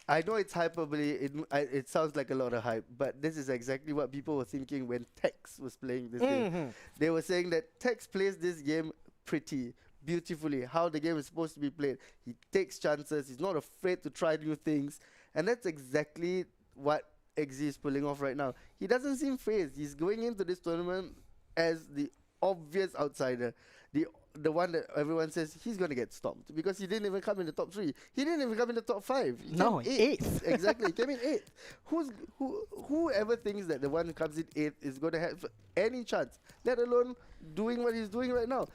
I know it's hyperbole, it sounds like a lot of hype, but this is exactly what people were thinking when Tex was playing this game. They were saying that Tex plays this game pretty beautifully, how the game is supposed to be played. He takes chances, he's not afraid to try new things, and that's exactly what Eggsy is pulling off right now. He doesn't seem phased. He's going into this tournament as the obvious outsider, the one that everyone says he's going to get stomped because he didn't even come in the top 3. He didn't even come in the top 5. He no, came 8th. Exactly, he came in 8th. Whoever thinks that the one who comes in 8th is going to have any chance, let alone doing what he's doing right now?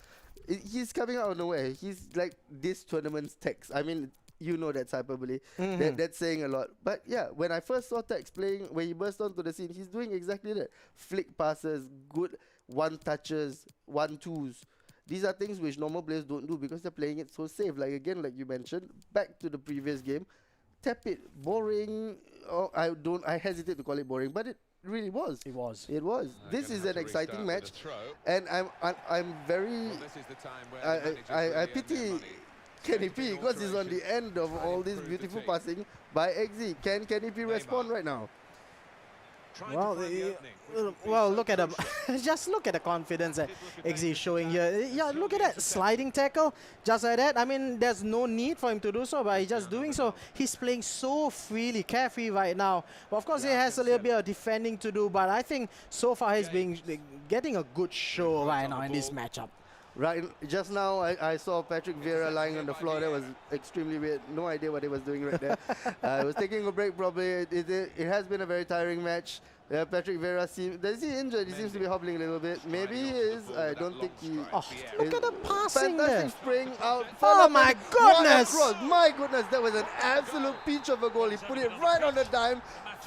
He's coming out of nowhere. He's like this tournament's Tex. I mean, you know that's hyperbole. That's saying a lot. But yeah, when I first saw Tex playing, when he burst onto the scene, he's doing exactly that. Flick passes, good one-touches, one-twos. These are things which normal players don't do because they're playing it so safe. Like again, like you mentioned, back to the previous game, tepid, boring. Oh, I hesitate to call it boring, but it really was. It was. It was. This is an exciting match, and I'm very. I pity Kenny P because he's on the end of all this beautiful passing by Eggsy. Can Kenny P respond right now? Well, look at him. Just look at the confidence that Eggsy is showing here. Yeah, look at that sliding tackle, just like that. I mean, there's no need for him to do so, but he's just doing so. He's playing so freely, carefree right now. But of course, he has a little bit of defending to do, but I think so far he's been getting a good show right now in this matchup. Right, just now I saw Patrick Vieira lying on the floor. That was extremely weird. No idea what he was doing right there. He was taking a break probably. It has been a very tiring match. Patrick Vieira is he injured? He seems to be hobbling a little bit. Maybe he is. I don't think he. Oh, look at the passing there. Fantastic spring out. Oh my goodness! My goodness, that was an absolute peach of a goal. He put it right on the dime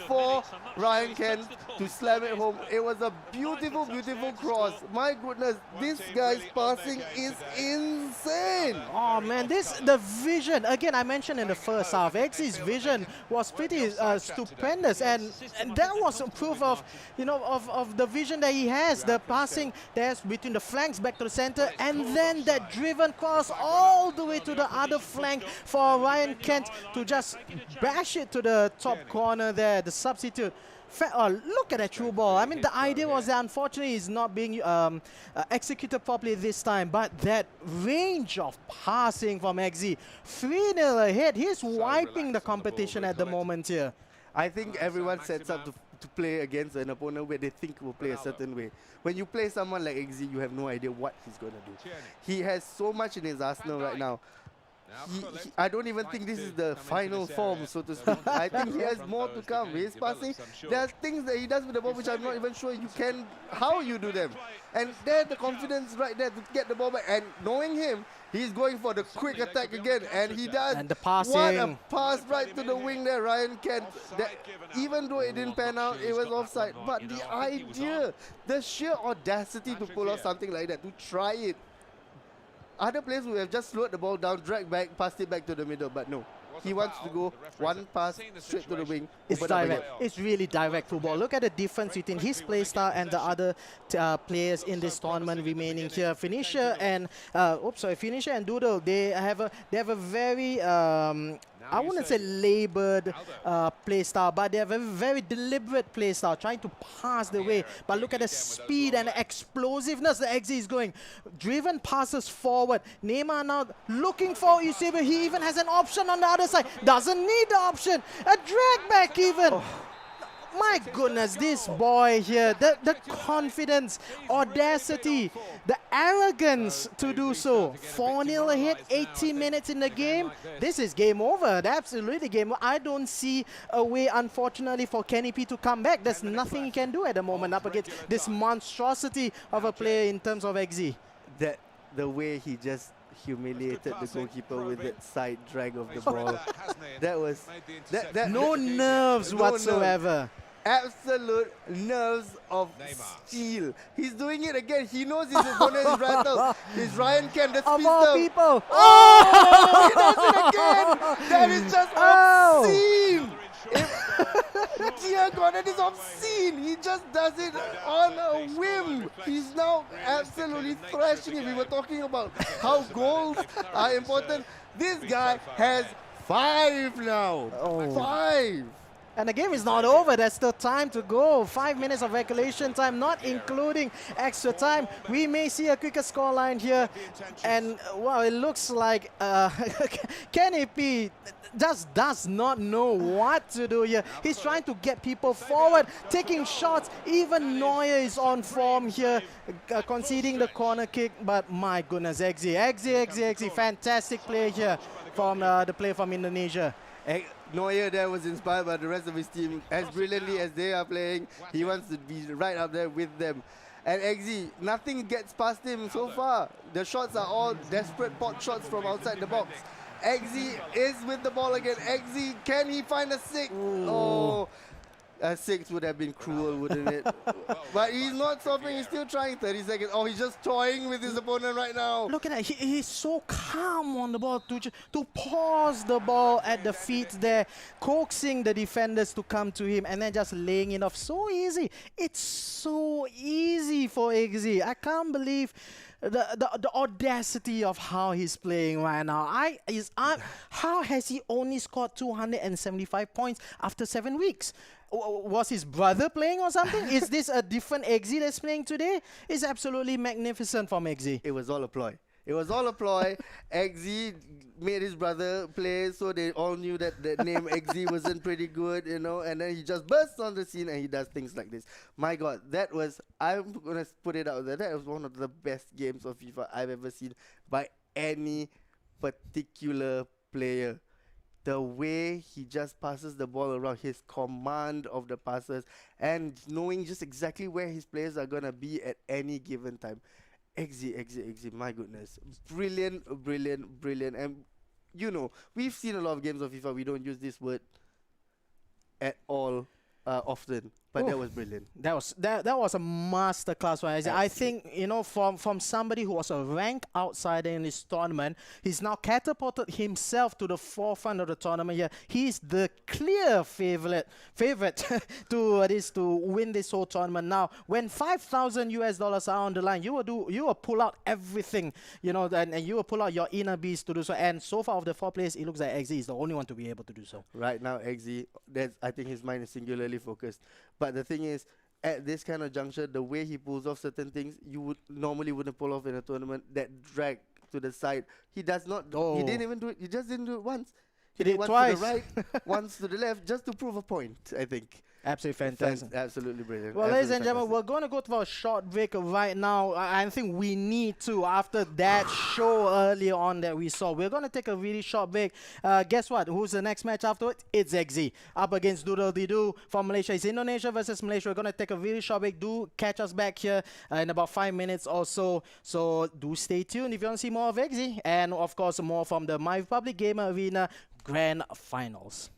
for Ryan Kent to slam it home. It was a beautiful, beautiful cross. My goodness, this guy's passing is insane. Oh man, the vision. Again, I mentioned in the first half, Eggsy's vision was pretty stupendous, and that was proof of, you know, of the vision that he has. The passing there's between the flanks back to the center, and then that driven cross all the way to the other flank for Ryan Kent to just bash it to the top corner there. The substitute. Look at that through ball. I mean, the idea was that unfortunately it's not being executed properly this time, but that range of passing from Eggsy, 3-0 ahead. He's wiping the competition at the moment here. I think everyone sets up to play against an opponent where they think will play a certain way. When you play someone like Eggsy, you have no idea what he's going to do. He has so much in his arsenal right now. I don't even think this is the final form, so to speak. I think he has more to come. His passing, there are things that he does with the ball which I'm not even sure you can, how you do them. And there's the confidence right there to get the ball back. And knowing him, he's going for the quick attack again, and he does. And the passing. What a pass right to the wing there, Ryan Kent. Even though it didn't pan out, it was offside. But the idea, the sheer audacity to pull off something like that, to try it. Other players would have just slowed the ball down, dragged back, passed it back to the middle, but no. He wants to go one pass straight to the wing. It's direct. It's really direct football. Look at the difference between his play style and the other players in this tournament remaining here. Phoenicia and Phoenicia and Doodle, they have a very I wouldn't say labored play style, but they have a very deliberate play style, trying to pass the way. But look at the speed and the explosiveness that Eggsy is going. Driven passes forward. Neymar now looking for Eusebio. He even has an option on the other side. Doesn't need the option. A drag back even. Oh. My goodness, this boy here, the confidence, audacity, the arrogance to do so. 4-0 ahead, 80 minutes in the game. This is game over. Absolutely game over. I don't see a way, unfortunately, for Kenny P to come back. There's nothing he can do at the moment up against this monstrosity of a player in terms of Eggsy. The way he just humiliated the goalkeeper with that side drag of the ball. That was no nerves whatsoever. Absolute nerves of steel. He's doing it again. He knows his opponent is rattled. He's Ryan Kent, the speedster. Of all people. Oh! He does it again. That is just obscene. Dear God, that is obscene. He just does it on a whim. He's now absolutely thrashing it. We were talking about how goals are important. This guy has 5 now. 5. And the game is not over. There's still time to go. 5 minutes of regulation time, not including extra time. We may see a quicker scoreline here. And, well, it looks like Kenny P just does not know what to do here. He's trying to get people forward, taking shots. Even Neuer is on form here, conceding the corner kick. But, my goodness, Eggsy. Fantastic play here from the player from Indonesia. Neuer there was inspired by the rest of his team. As brilliantly as they are playing, he wants to be right up there with them. And Eggsy, nothing gets past him so far. The shots are all desperate pot shots from outside the box. Eggsy is with the ball again. Eggsy, can he find a 6? Ooh. Oh, a 6 would have been cruel, wouldn't it? But he's not stopping. He's still trying. 30 seconds. Oh, he's just toying with his opponent right now. Look at that. He's so calm on the ball to pause the ball at the feet there, coaxing the defenders to come to him and then just laying it off. So easy. It's so easy for Eggsy. I can't believe the audacity of how he's playing right now. How has he only scored 275 points after 7 weeks? Was his brother playing or something? Is this a different Eggsy that's playing today? It's absolutely magnificent from Eggsy. It was all a ploy. It was all a ploy. Eggsy made his brother play, so they all knew that the name Eggsy wasn't pretty good, you know, and then he just bursts on the scene and he does things like this. My God, that was, I'm going to put it out there, that was one of the best games of FIFA I've ever seen by any particular player. The way he just passes the ball around, his command of the passes, and knowing just exactly where his players are going to be at any given time. Eggsy, my goodness. Brilliant. And, you know, we've seen a lot of games of FIFA. We don't use this word at all often. But that was brilliant. That was a masterclass. Right? I think, you know, from somebody who was a rank outsider in this tournament, he's now catapulted himself to the forefront of the tournament here. He's the clear favorite to win this whole tournament. Now, when $5,000 are on the line, you will pull out everything, you know, and you will pull out your inner beast to do so. And so far of the 4 players, it looks like Eggsy is the only one to be able to do so. Right now, Eggsy, I think his mind is singularly focused. But the thing is, at this kind of juncture, the way he pulls off certain things, you would normally wouldn't pull off in a tournament. That drag to the side, he does not. He didn't even do it. He just didn't do it once. He did once twice. to the right, once to the left, just to prove a point. I think. Absolutely fantastic. Absolutely brilliant. Well, ladies and gentlemen, we're going to go to our short break right now. I think we need to, after that show earlier on that we saw, we're going to take a really short break. Guess what? Who's the next match afterwards? It's Eggsy up against Doodly-Doo from Malaysia. It's Indonesia versus Malaysia. We're going to take a really short break. Do catch us back here in about 5 minutes or so. So do stay tuned if you want to see more of Eggsy. And, of course, more from the MyRepublic Gamer Arena Grand Finals.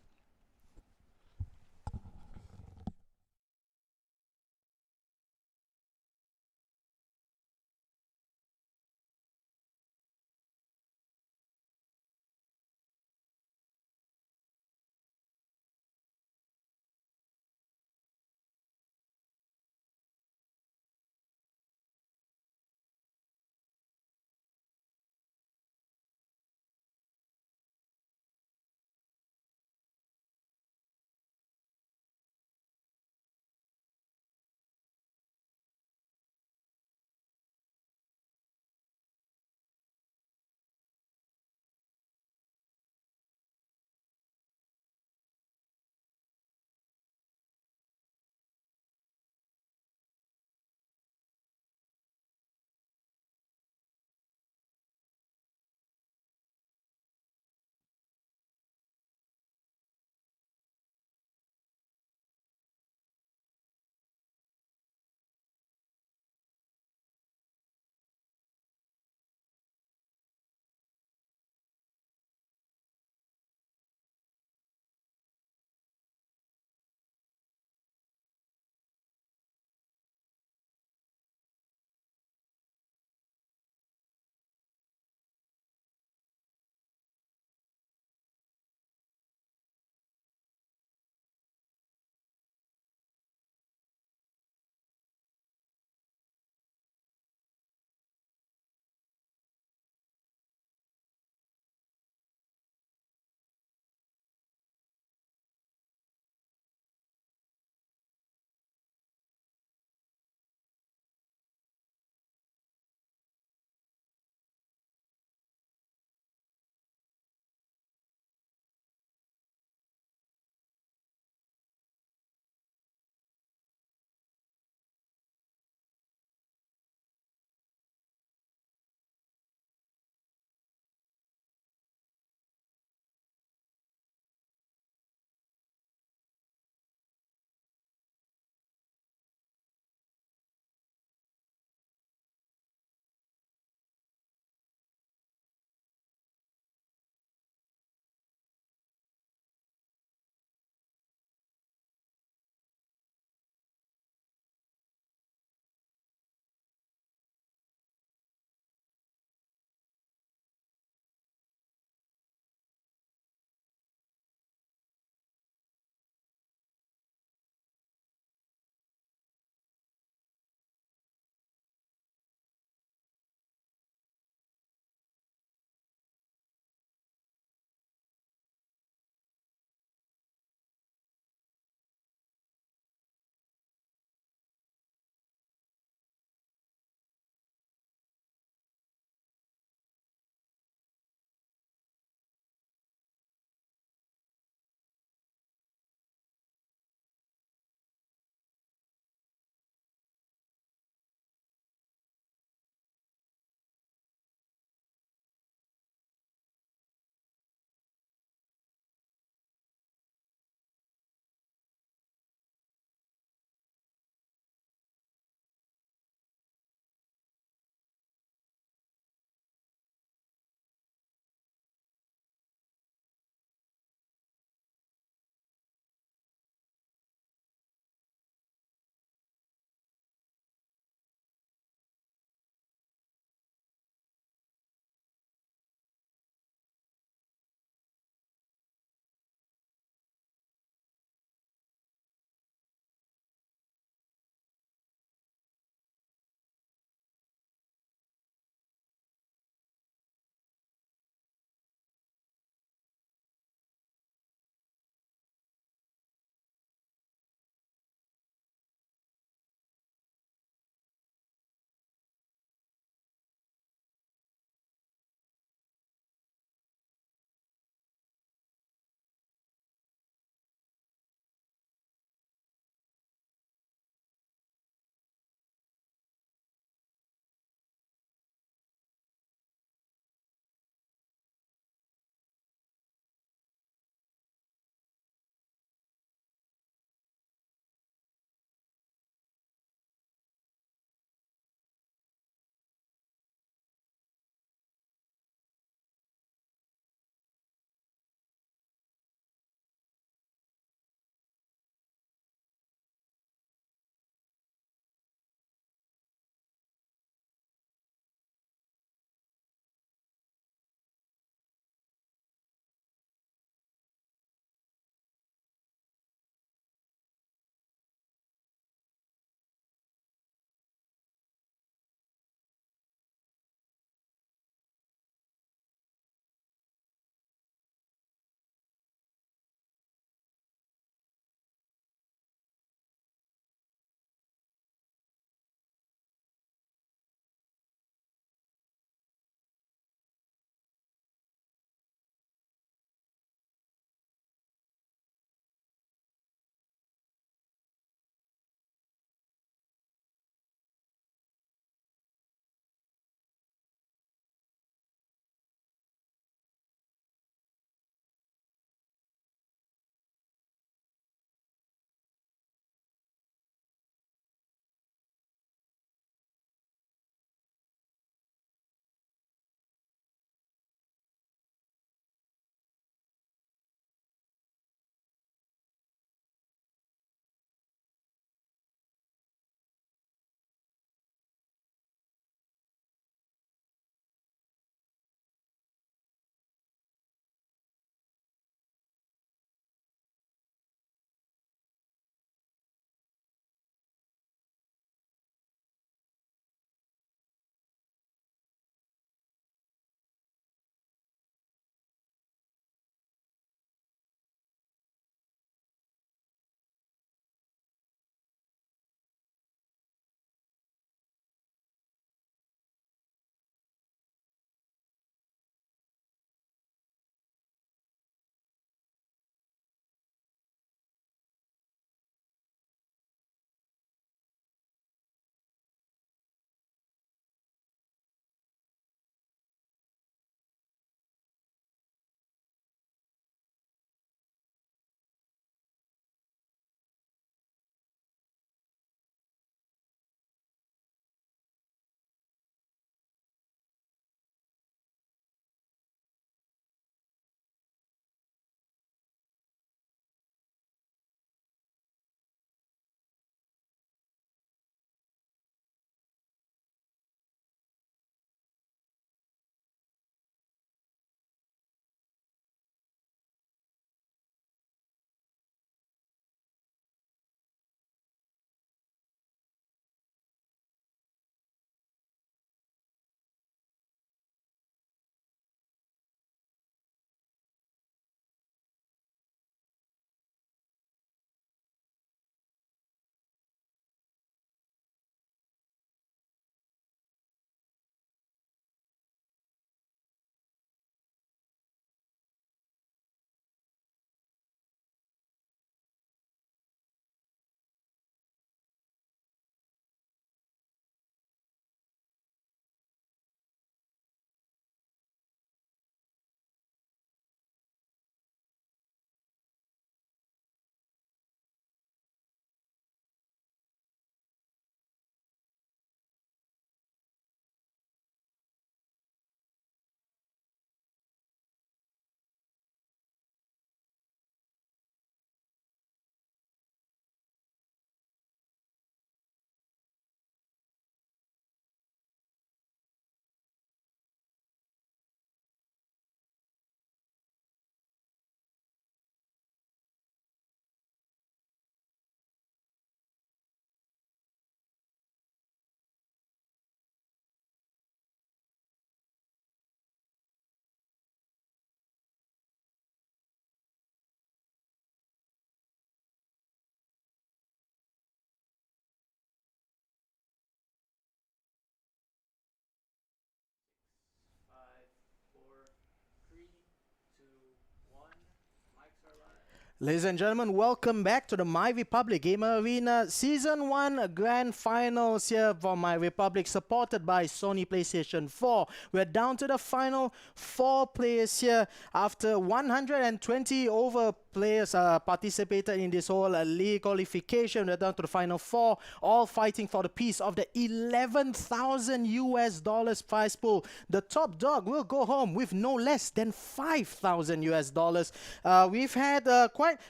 Ladies and gentlemen, welcome back to the MyRepublic Gamer Arena Season 1 Grand Finals here for MyRepublic, supported by Sony PlayStation 4. We're down to the final 4 players here after 120 over players participated in this whole league qualification. We're down to the final 4, all fighting for the piece of the $11,000 prize pool. The top dog will go home with no less than $5,000.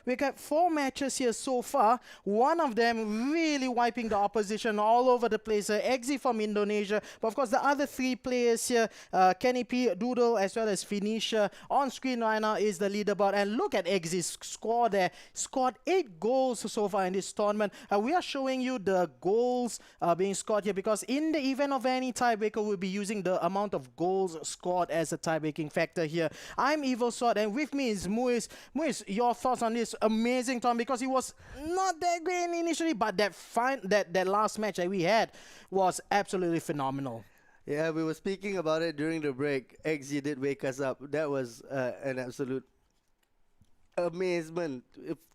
We got 4 matches here so far. One of them really wiping the opposition all over the place. Eggsy from Indonesia. But of course, the other 3 players here, Kenny P, Doodle, as well as Phoenicia. On screen right now is the leaderboard. And look at Eggsy's score there. Scored 8 goals so far in this tournament. We are showing you the goals being scored here because in the event of any tiebreaker, we'll be using the amount of goals scored as a tie-breaking factor here. I'm Evil Sword, and with me is Muiz. Muiz, your thoughts on this amazing tournament, because he was not that great initially, but that last match that we had was absolutely phenomenal. Yeah, we were speaking about it during the break. Eggsy did wake us up. That was an absolute amazement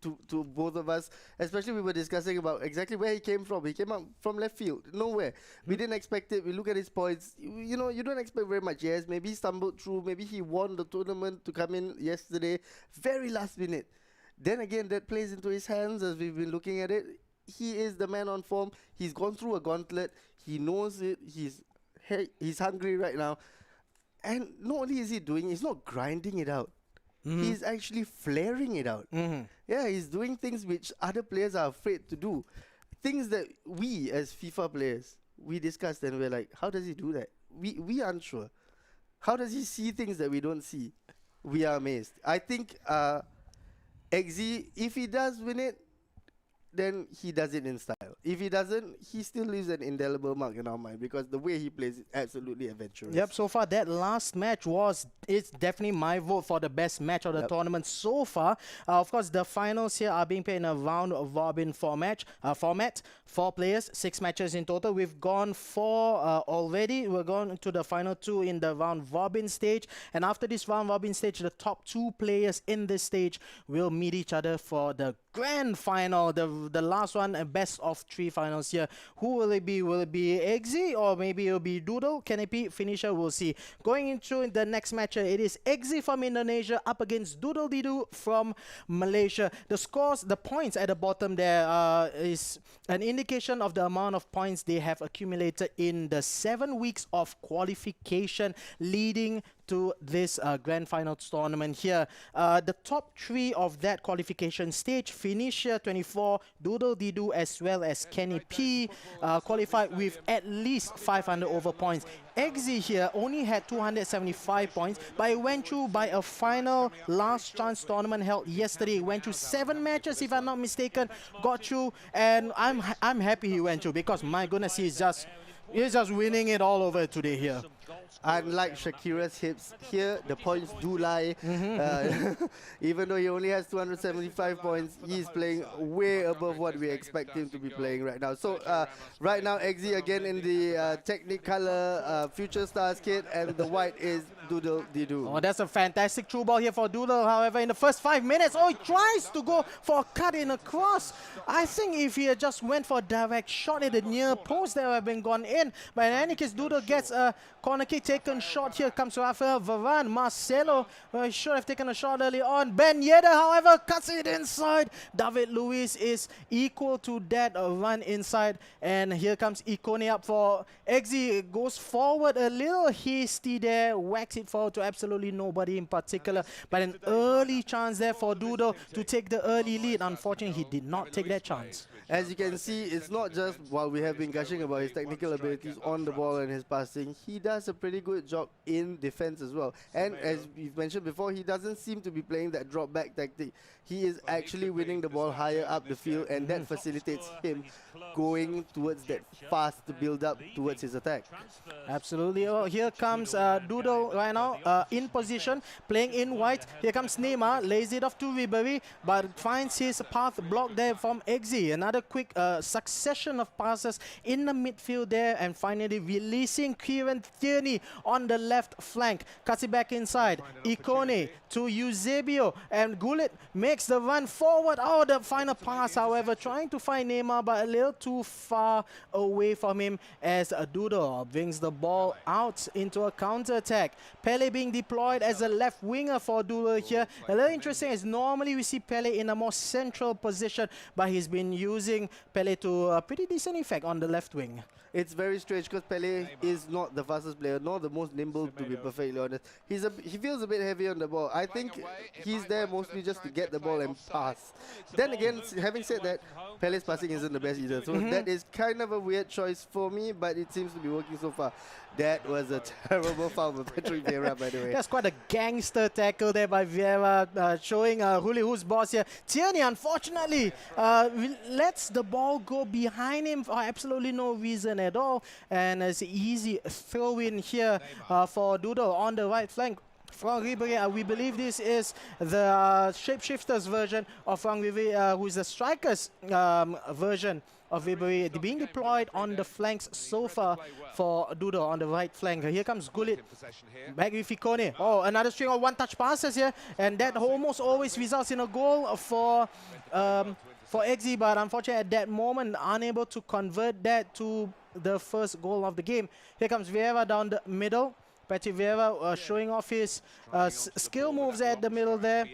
to both of us. Especially we were discussing about exactly where he came from. He came up from left field, nowhere. We didn't expect it. We look at his points. You know, you don't expect very much. Yes, maybe he stumbled through. Maybe he won the tournament to come in yesterday. Very last minute. Then again, that plays into his hands as we've been looking at it. He is the man on form. He's gone through a gauntlet. He knows it. He's hungry right now. And not only is he doing, he's not grinding it out. He's actually flaring it out. Yeah, he's doing things which other players are afraid to do. Things that we as FIFA players, we discussed and we're like, how does he do that? We aren't sure. How does he see things that we don't see? We are amazed. I think Eggsy, if he does win it, then he does it in style. If he doesn't, he still leaves an indelible mark in our mind because the way he plays is absolutely adventurous. Yep, so far that last match it's definitely my vote for the best match of the tournament so far. Of course, the finals here are being played in a round-robin format. 4 players, 6 matches in total. We've gone 4 already. We're going to the final 2 in the round-robin stage. And after this round-robin stage, the top 2 players in this stage will meet each other for the grand final, the last one, best of 3 finals here. Who will it be? Will it be Eggsy or maybe it'll be Doodle? Can it be Phoenicia? We'll see. Going into the next match, it is Eggsy from Indonesia up against Doodle-Doo from Malaysia. The scores, the points at the bottom there is an indication of the amount of points they have accumulated in the 7 weeks of qualification leading to this grand final tournament here. The top 3 of that qualification stage, Phoenicia 24, Doodle-Doo as well as Kenny P, qualified with at least 500 over points. Eggsy here only had 275 points, but it went through by a final last chance tournament held yesterday. It went through 7 matches, if I'm not mistaken, got through, and I'm happy he went through because my goodness, he's just winning it all over today here. Unlike Shakira's hips, here the points do lie. Even though he only has 275 points, he's playing way above what we expect him to be playing right now. So right now, Eggsy again in the Technicolor Future Stars kit, and the white is Doodle-Doo. Oh, that's a fantastic through ball here for Doodle. However, in the first 5 minutes, he tries to go for a cut in a cross. I think if he had just went for a direct shot at the near post, that would have been gone in. But in any case, Doodle gets a corner kick taken shot. Here comes Rafael Varane. Marcelo should have taken a shot early on. Ben Yedder, however, cuts it inside. David Luiz is equal to that run inside. And here comes Ikone up for Eggsy. Goes forward a little hasty there. Whacks it forward to absolutely nobody in particular. But an early chance there for Doodle to take the early lead. Unfortunately, he did not take that chance. As you can see, it's not just while we have been gushing about his technical abilities on the ball and his passing, he does a pretty good job in defense as well. And as we've mentioned before, he doesn't seem to be playing that drop back tactic. He is actually winning the ball higher up the field, and that facilitates him going towards that fast build up towards his attack. Absolutely. Oh, here comes Doodle right now in position, playing in white. Here comes Neymar, lays it off to Ribery, but finds his path blocked there from Eggsy. Another quick succession of passes in the midfield there, and finally releasing Kieran Tierney. Eggsy on the left flank. Cuts it back inside. Ikone to Eusebio, and Gullit makes the run forward. Oh, the final pass, however, trying to find Neymar, but a little too far away from him as Doodle brings the ball out into a counter-attack. Pele being deployed as a left winger for Doodle here. A little interesting is normally we see Pele in a more central position, but he's been using Pele to a pretty decent effect on the left wing. It's very strange because Pele is not the fastest player, nor the most nimble, to be perfectly honest. He feels a bit heavy on the ball. I think he's there mostly just to get the ball and pass. Then again, having said that, Pele's passing isn't the best either. So that is kind of a weird choice for me, but it seems to be working so far. That was a terrible foul by Patrick Vieira, by the way. That's quite a gangster tackle there by Vieira, showing Huli who's boss here. Tierney, unfortunately, lets the ball go behind him for absolutely no reason at all. And it's an easy throw-in here for Doodle on the right flank. Franck Ribéry, we believe this is the shapeshifters version of Franck Ribéry, who is the strikers version of Ribéry, being deployed on the flanks so far for Doodle on the right flank. Here comes Gullit, back with Ikone. Oh, another string of one-touch passes here, and that almost always results in a goal for Eggsy, but unfortunately at that moment, unable to convert that to the first goal of the game. Here comes Vieira down the middle. Patrick Vieira showing off his skill moves at the middle there.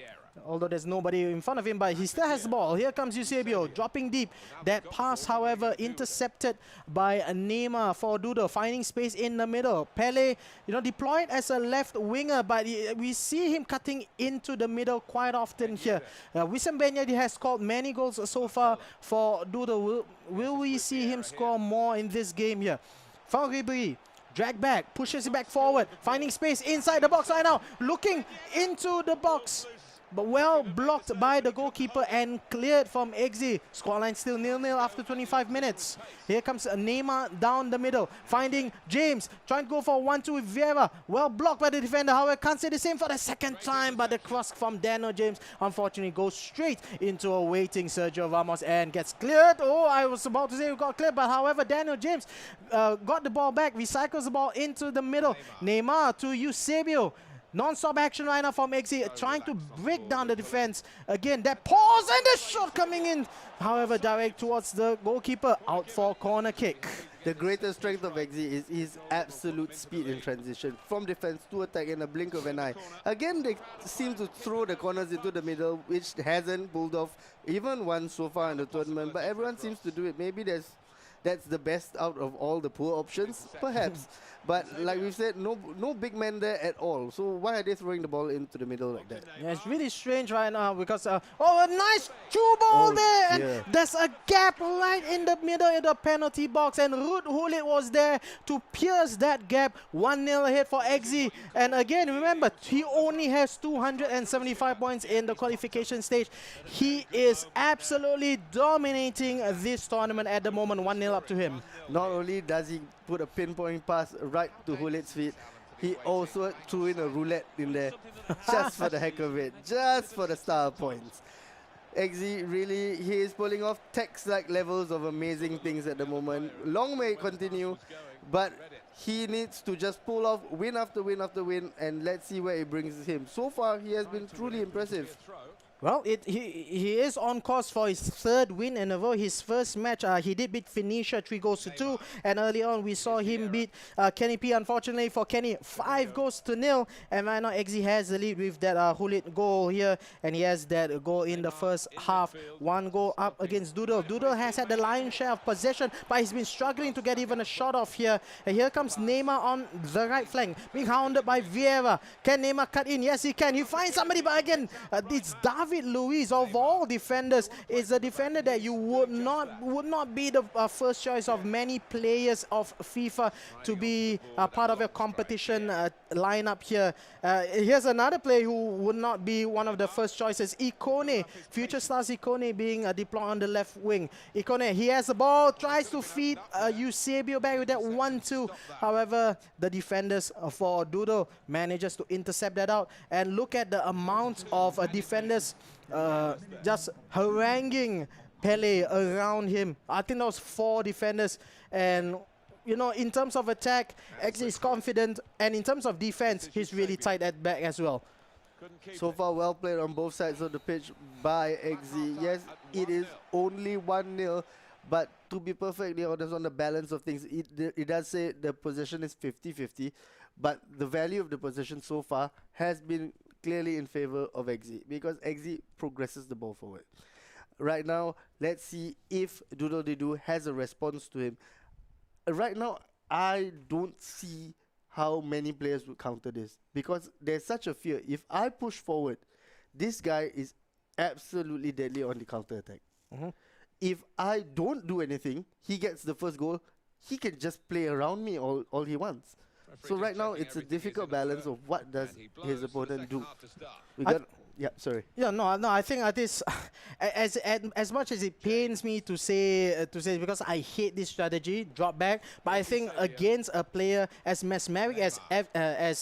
Although there's nobody in front of him, but he still has the ball. Here comes Eusebio, dropping deep. That pass, however, intercepted by Neymar for Doodle, finding space in the middle. Pele, deployed as a left winger, but we see him cutting into the middle quite often here. Wissam Ben Yedder has scored many goals so far for Doodle. Will we see him score more in this game here? Franck Ribéry, drag back, pushes it back forward, finding space inside the box right now, looking into the box, but well blocked by the goalkeeper and cleared from Eggsy. Scoreline still 0-0 after 25 minutes. Here comes Neymar down the middle, finding James, trying to go for 1-2 with Vieira. Well blocked by the defender, however, can't say the same for the second time, but the cross from Daniel James unfortunately goes straight into a waiting Sergio Ramos and gets cleared. Oh, I was about to say we got cleared, but however, Daniel James got the ball back, recycles the ball into the middle. Neymar to Eusebio. Non-stop action right now from Eggsy, trying to break down the defense. Again, that pause and the shot coming in. However, direct towards the goalkeeper, out for corner kick. The greatest strength of Eggsy is his absolute speed in transition from defense to attack in a blink of an eye. Again, they seem to throw the corners into the middle, which hasn't pulled off even once so far in the tournament, but everyone seems to do it. Maybe that's the best out of all the poor options, perhaps. But like we've said, no big man there at all. So why are they throwing the ball into the middle like that? Yeah, it's really strange right now because, oh, a nice through ball there. And there's a gap right in the middle of the penalty box. And Ruud Gullit was there to pierce that gap. 1-0 ahead for Eggsy. And again, remember, he only has 275 points in the qualification stage. He is absolutely dominating this tournament at the moment. 1-0 up to him. Not only does he put a pinpoint pass right to Gullit's feet, he also threw in a roulette in there just for the heck of it, just for the star points. Eggsy really, he is pulling off Tex-like levels of amazing things at the moment. Long may it continue, but he needs to just pull off win after win after win, and let's see where it brings him. So far, he has been truly impressive. Well, he is on course for his third win in a row. His first match, he did beat Phoenicia 3-2, and early on we saw him beat Kenny P. Unfortunately for Kenny, 5-0. And right now Eggsy has the lead with that Gullit goal here, and he has that goal in the first half. 1 goal up against Doodle. Doodle has had the lion's share of possession, but he's been struggling to get even a shot off here. And here comes Neymar on the right flank, being hounded by Vieira. Can Neymar cut in? Yes, he can. He finds somebody, but again, it's David Luiz, of all defenders, is a defender that you would not be the first choice of many players of FIFA to be part of your competition lineup here. Here's another player who would not be one of the first choices, Ikone. Future stars Ikone being deployed on the left wing. Ikone, he has the ball, tries to feed Eusebio back with that 1-2. However, the defenders for Doodle manages to intercept that out. And look at the amount of defenders just haranguing Pele around him. I think that was 4 defenders, and you know, in terms of attack, Eggsy is confident, and in terms of defense, he's really tight at back as well. So far, well played on both sides of the pitch by Eggsy. Yes, it is only 1-0, but to be perfectly honest on the balance of things, it does say the possession is 50-50, but the value of the possession so far has been clearly in favor of Eggsy because Eggsy progresses the ball forward. Right now, let's see if Doodly-Doo has a response to him. Right now, I don't see how many players would counter this because there's such a fear. If I push forward, this guy is absolutely deadly on the counter attack. If I don't do anything, he gets the first goal. He can just play around me all he wants. So right now, it's a difficult balance of what does his opponent do. We got. Yeah, sorry. Yeah, no, I think this, as much as it pains me to say because I hate this strategy, drop back, but I think against a player as mesmeric as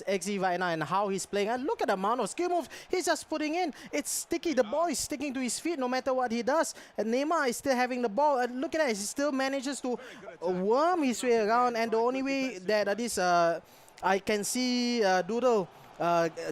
Eggsy right now and how he's playing, and look at the amount of skill moves he's just putting in. It's sticky. The ball is sticking to his feet no matter what he does. And Neymar is still having the ball. And look at that, he still manages to worm his way around. And the only way that I can see Doodle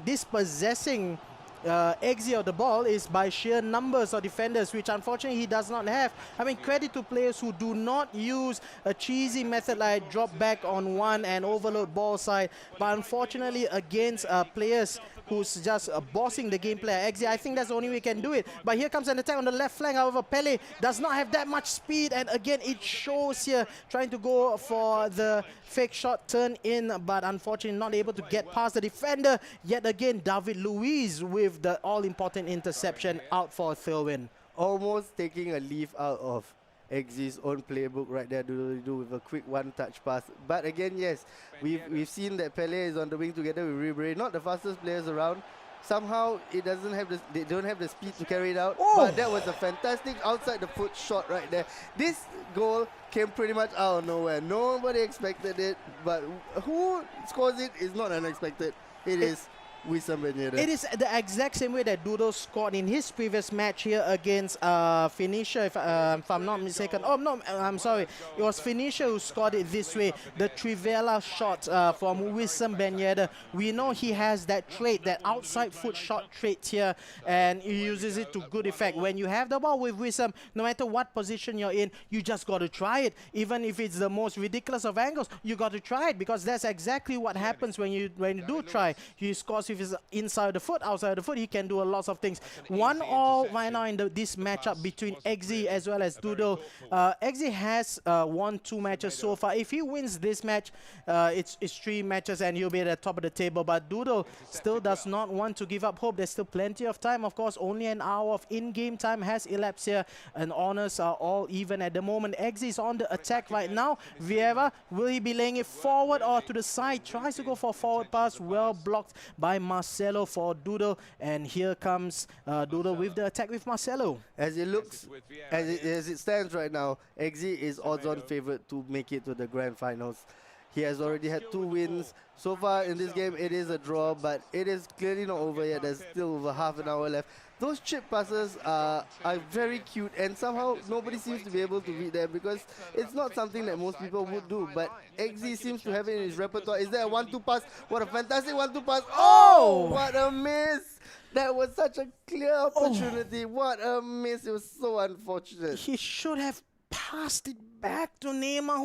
dispossessing Eggsy of the ball is by sheer numbers of defenders, which unfortunately he does not have. I mean, credit to players who do not use a cheesy method like drop back on one and overload ball side, but unfortunately against players who's just bossing the gameplay. Eggsy, I think that's the only way he can do it. But here comes an attack on the left flank. However, Pele does not have that much speed, and again it shows here, trying to go for the fake shot turn in, but unfortunately not able to get past the defender. Yet again, David Luiz with the all-important interception out for a throw-in. Almost taking a leaf out of Eggsy's own playbook right there, Doodly-Doo with a quick one-touch pass. But again, yes, we've seen that Pele is on the wing together with Ribery, not the fastest players around. Somehow they don't have the speed to carry it out. Oh. But that was a fantastic outside the foot shot right there. This goal came pretty much out of nowhere. Nobody expected it, but who scores it is not unexpected. It is It is the exact same way that Doodle scored in his previous match here against Phoenicia, if I'm not mistaken. Oh, no, I'm sorry. It was Phoenicia who scored it this way. The Trivela shot from Wissam Ben Yedder. We know he has that trait, that outside foot shot trait here, and he uses it to good effect. When you have the ball with Wissam, no matter what position you're in, you just got to try it. Even if it's the most ridiculous of angles, you got to try it, because that's exactly what happens when you do try. He scores with his inside the foot, outside the foot, he can do a lot of things. 1-1 right now in this matchup between Eggsy as well as Doodle. Eggsy has won 2 matches so far. If he wins this match, it's 3 matches and he'll be at the top of the table. But Doodle still does not want to give up hope. There's still plenty of time. Of course, only an hour of in-game time has elapsed here, and honors are all even at the moment. Eggsy is on the attack right now. Vieira, will he be laying it forward or to the side? Tries to go for a forward pass, well blocked by Marcelo for Doodle, and here comes Doodle with the attack with Marcelo. As it stands right now, Eggsy is odds-on favorite to make it to the grand finals. He has already had 2 wins. So far in this game, it is a draw, but it is clearly not over yet. There's still over half an hour left. Those chip passes are very cute, and somehow nobody seems to be able to read them, because it's not something that most people would do. But Eggsy seems to have it in his repertoire. Is there a 1-2 pass? What a fantastic 1-2 pass. Oh, what a miss. That was such a clear opportunity. What a miss. It was so unfortunate. He should have passed it back to Neymar,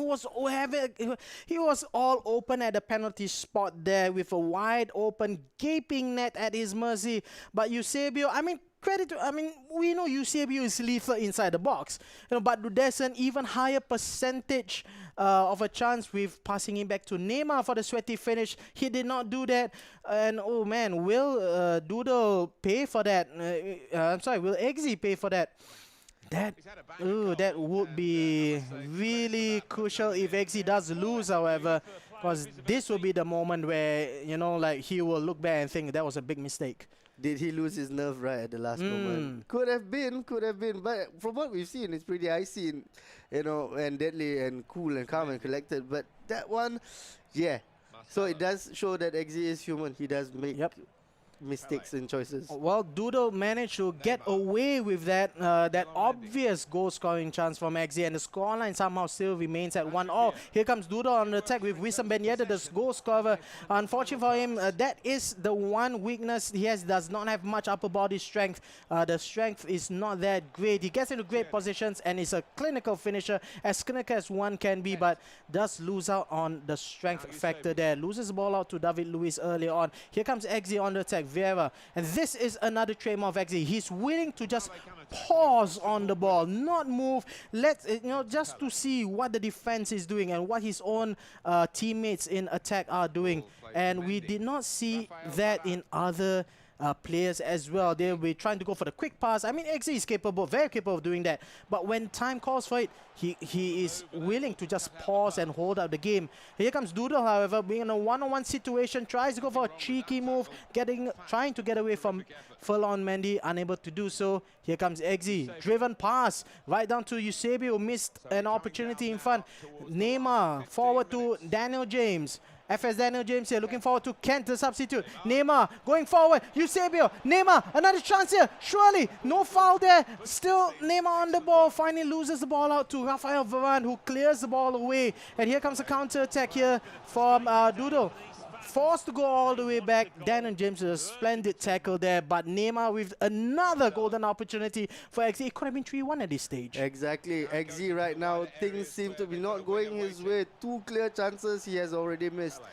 he was all open at the penalty spot there with a wide open gaping net at his mercy. But Eusebio, we know Eusebio is lethal inside the box, but there's an even higher percentage of a chance with passing it back to Neymar for the sweaty finish. He did not do that, and oh man, will Doodle pay for that? Will Eggsy pay for that? That would be really crucial if Eggsy does lose, however, because this will be the moment where, he will look back and think that was a big mistake. Did he lose his nerve right at the last moment? Could have been. But from what we've seen, it's pretty icy, and deadly and cool and calm and collected. But that one, yeah. So it does show that Eggsy is human. He does make mistakes in choices. Well, Doodle managed to get away with that that obvious goal-scoring chance from Eggsy, and the scoreline somehow still remains at 1-all. Here comes Doodle on the attack with Wissam Ben Yedder, the goal scorer. Unfortunately for him, that is the one weakness he has. Does not have much upper body strength. The strength is not that great. He gets into great positions and is a clinical finisher, as clinical as one can be, but does lose out on the strength factor there. Loses the ball out to David Luiz earlier on. Here comes Eggsy on the attack. Vieira, and this is another trademark of Eggsy. He's willing to just pause on the ball, not move. Just to see what the defense is doing and what his own teammates in attack are doing. And we did not see that in other players as well. They'll be trying to go for the quick pass. I mean, Eggsy is capable, very capable of doing that. But when time calls for it, he is willing to just pause and hold up the game. Here comes Doodle, however, being in a one-on-one situation, tries to go for a cheeky move, trying to get away from Furlong Mendy, unable to do so. Here comes Eggsy, driven pass right down to Eusebio, missed an opportunity in front. Neymar forward to Daniel James. FS Daniel James here, looking forward to Kent, the substitute. Neymar going forward. Eusebio. Neymar, another chance here. Surely, no foul there. Still Neymar on the ball. Finally loses the ball out to Rafael Varane, who clears the ball away. And here comes a counter attack here from Doodle. Forced to go all the way back. Daniel James with a splendid tackle there, but Neymar with another golden opportunity for Eggsy. It could have been 3-1 at this stage. Exactly. Eggsy right now, things seem to be not going his way. 2 clear chances he has already missed.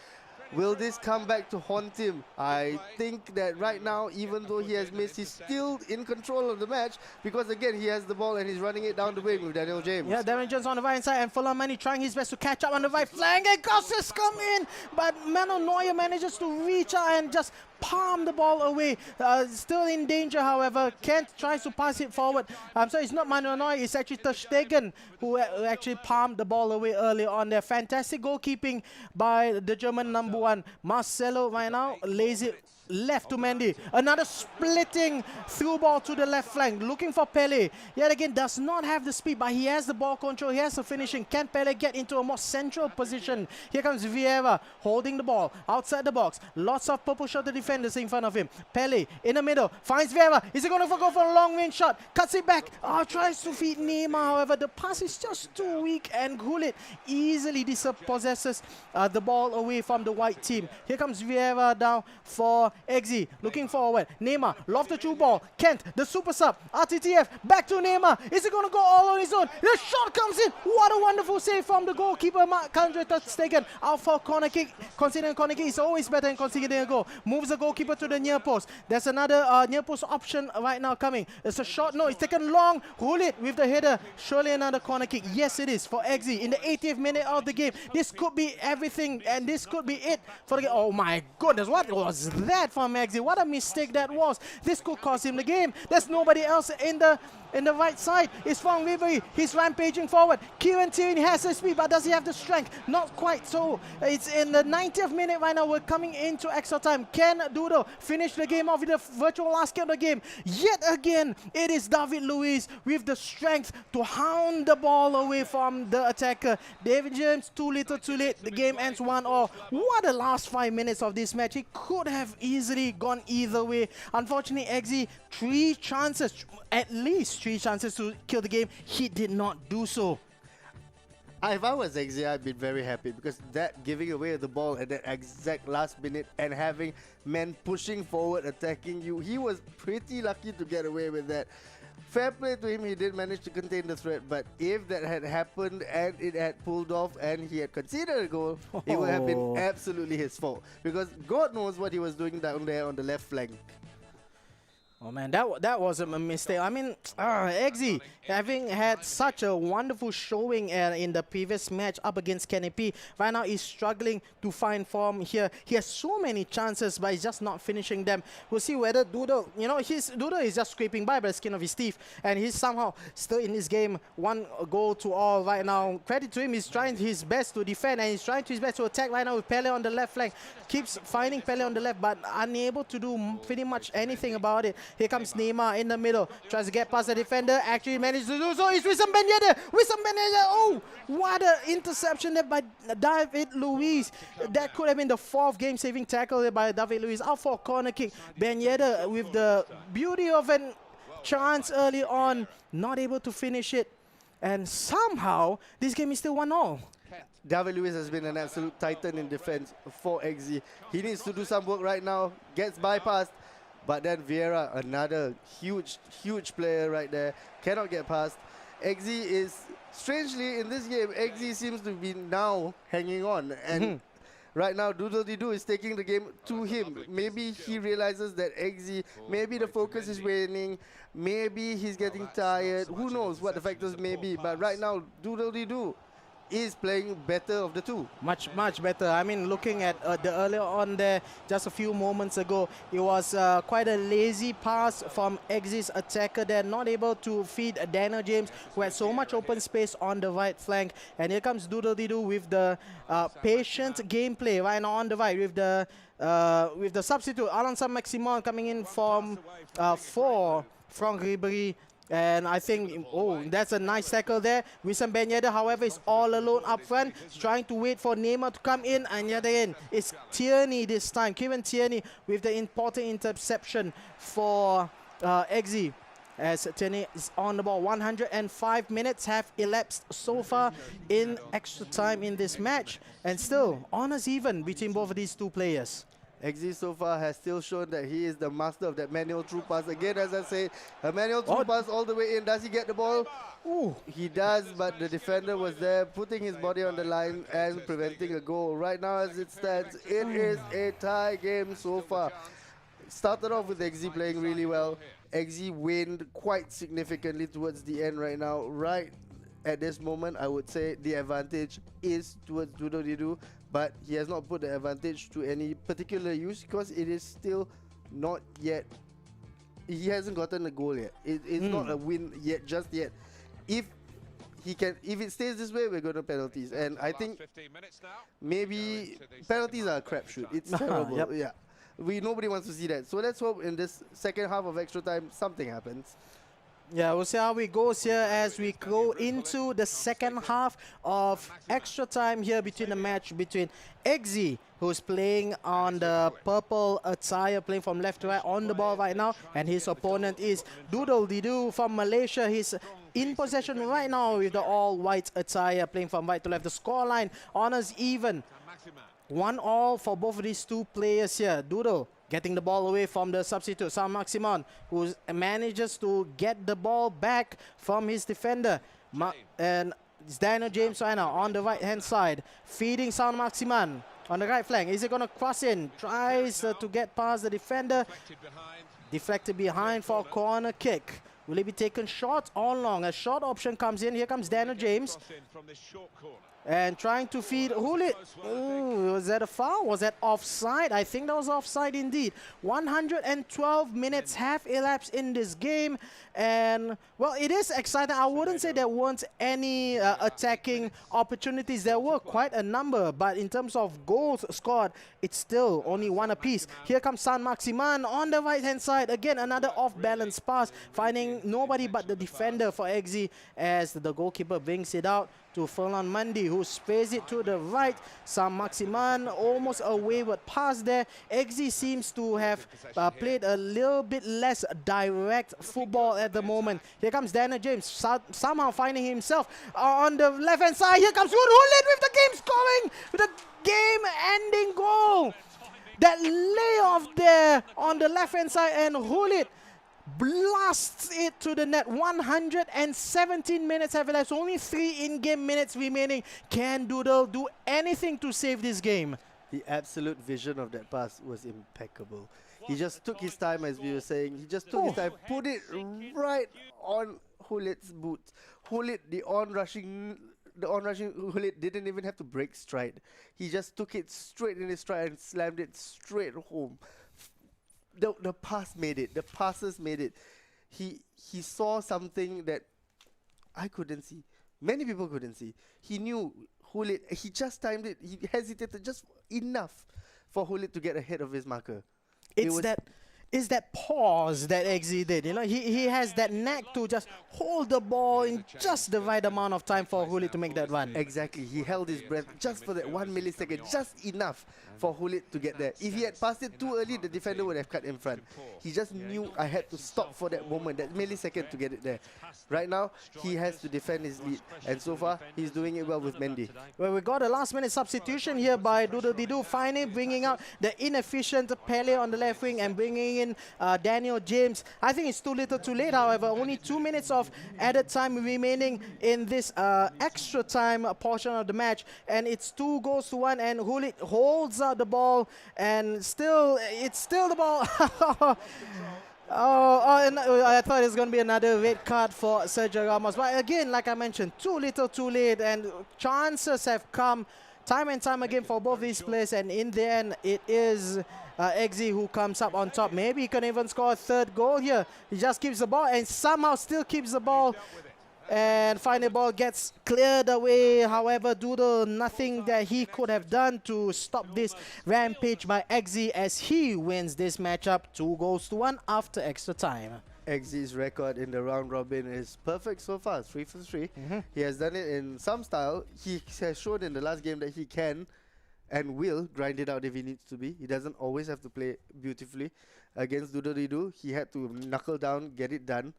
Will this come back to haunt him? I think that right now, even though he has missed, he's still in control of the match, because again, he has the ball and he's running it down the wing with Daniel James. Yeah, Daniel James on the right side, and Furlong Mendy trying his best to catch up on the right flank, and Gosses come in, but Manuel Neuer manages to reach out and just palm the ball away. Still in danger, however. Kent tries to pass it forward. So it's not Manuel Neuer, it's actually Ter Stegen who actually palmed the ball away earlier on there. Fantastic goalkeeping by the German number 1. Marcelo right now lays it left to Mendy. Another splitting through ball to the left flank, looking for Pele. Yet again, does not have the speed, but he has the ball control, he has the finishing. Can Pele get into a more central position? Here comes Vieira holding the ball outside the box. Lots of purple shirted defenders in front of him. Pele in the middle, finds Vieira. Is he going to go for a long range shot? Cuts it back. Tries to feed Neymar. However, the pass is just too weak, and Gullit easily dispossesses the ball away from the white team. Here comes Vieira down for Eggsy, looking forward. Neymar, loft the through ball. Kent, the super sub. RTTF, back to Neymar. Is he going to go all on his own? The shot comes in. What a wonderful save from the goalkeeper, Marc-Andre Ter Stegen. Out for corner kick. Considering corner kick is always better than conceding a goal. Moves the goalkeeper to the near post. There's another near post option right now coming. It's a shot. No, it's taken long. Gullit with the header. Surely another corner kick. Yes, it is for Eggsy in the 80th minute of the game. This could be everything, and this could be it for the game. Oh my goodness, what was that from Eggsy? What a mistake that was. This could cost him the game. There's nobody else in the right side. It's Fong Ribery. He's rampaging forward. Kieran Tierney has the speed, but does he have the strength? Not quite so. It's in the 90th minute right now. We're coming into extra time. Can Doodle finish the game off with the virtual last kick of the game? Yet again, it is David Luiz with the strength to hound the ball away from the attacker. David James, too little too late. The game ends 1-all. What a last 5 minutes of this match. It could have easily gone either way. Unfortunately, Eggsy, 3 chances, at least 3 chances to kill the game. He did not do so. If I was Eggsy, I'd be very happy, because that giving away the ball at that exact last minute and having men pushing forward, attacking you, he was pretty lucky to get away with that. Fair play to him, he did manage to contain the threat, but if that had happened and it had pulled off and he had conceded a goal, it would have been absolutely his fault, because God knows what he was doing down there on the left flank. Oh man, that was a mistake. I mean, Eggsy, having had such a wonderful showing in the previous match up against Kenny P, right now he's struggling to find form here. He has so many chances, but he's just not finishing them. We'll see whether Doodle, Doodle is just scraping by the skin of his teeth, and he's somehow still in this game 1-all right now. Credit to him, he's trying his best to defend, and he's trying his best to attack right now with Pele on the left flank. Keeps finding Pele on the left, but unable to do pretty much anything about it. Here comes Neymar in the middle, tries to get past the defender, actually managed to do so. It's Wissam Ben Yedder. Oh, what an interception there by David Luiz. That could have been the 4th game-saving tackle there by David Luiz. Out for a corner kick. Ben Yedder with the beauty of an chance early on, not able to finish it. And somehow, this game is still 1-0. David Luiz has been an absolute titan in defense for Eggsy. He needs to do some work right now. Gets bypassed. But then Vieira, another huge player right there, cannot get past. Eggsy is, strangely in this game, Eggsy seems to be now hanging on. And right now, Doodly-Doo is taking the game to him. Maybe he realizes that Eggsy, maybe the focus is waning, maybe he's getting tired. Who knows what the factors may be. But right now, Doodly-Doo is playing better of the two. Much better. I mean, looking at the earlier on there, just a few moments ago, it was quite a lazy pass from Eggsy's attacker there, not able to feed Daniel James, who had so much open space on the right flank. And here comes Doodly-Doo with the patient gameplay right now on the right with the substitute, Alan Saint-Maximin coming in from for Franck Ribéry. And I think, oh, that's a nice tackle there. Wissam Ben Yedder, however, is all alone up front. He's trying to wait for Neymar to come in. And yet again, it's Tierney this time. Kieran Tierney with the important interception for Eggsy. As Tierney is on the ball. 105 minutes have elapsed so far in extra time in this match. And still, honors even between both of these two players. Eggsy so far has still shown that he is the master of that manual through pass. Again, as I say, a manual through pass all the way in. Does he get the ball? Ooh, he does, but the defender was there, putting his body on the line and preventing a goal. Right now, as it stands, it is a tie game so far. Started off with Eggsy playing really well. Eggsy waned quite significantly towards the end right now. Right at this moment, I would say the advantage is towards Doodly-Doo, but he has not put the advantage to any particular use because it is still not yet. He hasn't gotten a goal yet. It's not a win yet, just yet. If it stays this way, we're going to penalties, and I think maybe penalties are a crapshoot. It's terrible. Yep. Yeah, nobody wants to see that. So let's hope in this second half of extra time something happens. Yeah, we'll see how it goes here as we go into the second half of extra time here between the match between Eggsy, who's playing on the purple attire, playing from left to right on the ball right now, and his opponent is Doodly-Doo from Malaysia. He's in possession right now with the all-white attire, playing from right to left. The scoreline honors even. 1-1 for both of these two players here. Doodle getting the ball away from the substitute, Saint-Maximin, who manages to get the ball back from his defender. And it's Daniel James right now on the right-hand side, feeding Saint-Maximin on the right flank. Is he going to cross in? Tries to get past the defender. Deflected behind for a corner kick. Will it be taken short or long? A short option comes in. Here comes Daniel James. And trying to feed Hulit. Ooh, was that a foul? Was that offside? I think that was offside indeed. 112 minutes have elapsed in this game. And, well, it is exciting. I wouldn't say there weren't any attacking opportunities. There were quite a number. But in terms of goals scored, it's still only one apiece. Here comes Saint-Maximin on the right-hand side. Again, another off-balance pass, finding nobody but the defender for Eggsy as the goalkeeper brings it out to Furlan Mandi, who sprays it to the right. Saint-Maximin almost a wayward pass there. Eggsy seems to have played a little bit less direct football at the moment. Here comes Daniel James, somehow finding himself on the left-hand side. Here comes Hulit with the game scoring, with the game-ending goal. That layoff there on the left-hand side, and Hulit blasts it to the net. 117 minutes have elapsed. Only 3 in-game minutes remaining. Can Doodle do anything to save this game? The absolute vision of that pass was impeccable. He just took his time, as we were saying. He just took his time, put it right on Hulit's boot. Hulit, the on-rushing Hulit didn't even have to break stride. He just took it straight in his stride and slammed it straight home. The pass made it. The passes made it. He saw something that I couldn't see. Many people couldn't see. He knew Hulit. He just timed it. He hesitated just enough for Hulit to get ahead of his marker. It's is that pause that Eggsy did. You know, he has that knack to just hold the ball in just the right amount of time for Hulit to make that run. Exactly. He held his breath just for that 1 millisecond, just enough for Hulit to get there. If he had passed it too early, the defender would have cut in front. He just knew I had to stop for that moment, that millisecond to get it there. Right now, he has to defend his lead. And so far, he's doing it well with Mendy. Well, we got a last-minute substitution here by Doodly-Doo, finally bringing out the inefficient Pele on the left wing and bringing in Daniel James. I think it's too little too late, however. Only 2 minutes of added time remaining in this extra time portion of the match. And it's 2-1, and Hulit holds out the ball, and it's still the ball. And I thought it was going to be another red card for Sergio Ramos. But again, like I mentioned, too little, too late. And chances have come time and time again for both these players. And in the end, it is Eggsy who comes up on top. Maybe he can even score a third goal here. He just keeps the ball and somehow still keeps the ball. And final ball gets cleared away. However, Doodle, nothing that he could have done to stop this rampage by Eggsy as he wins this matchup 2-1 after extra time. Eggsy's record in the round robin is perfect so far, 3 for 3. He has done it in some style. He has shown in the last game that he can and will grind it out if he needs to be. He doesn't always have to play beautifully. Against Doodly-Doo, he had to knuckle down, get it done.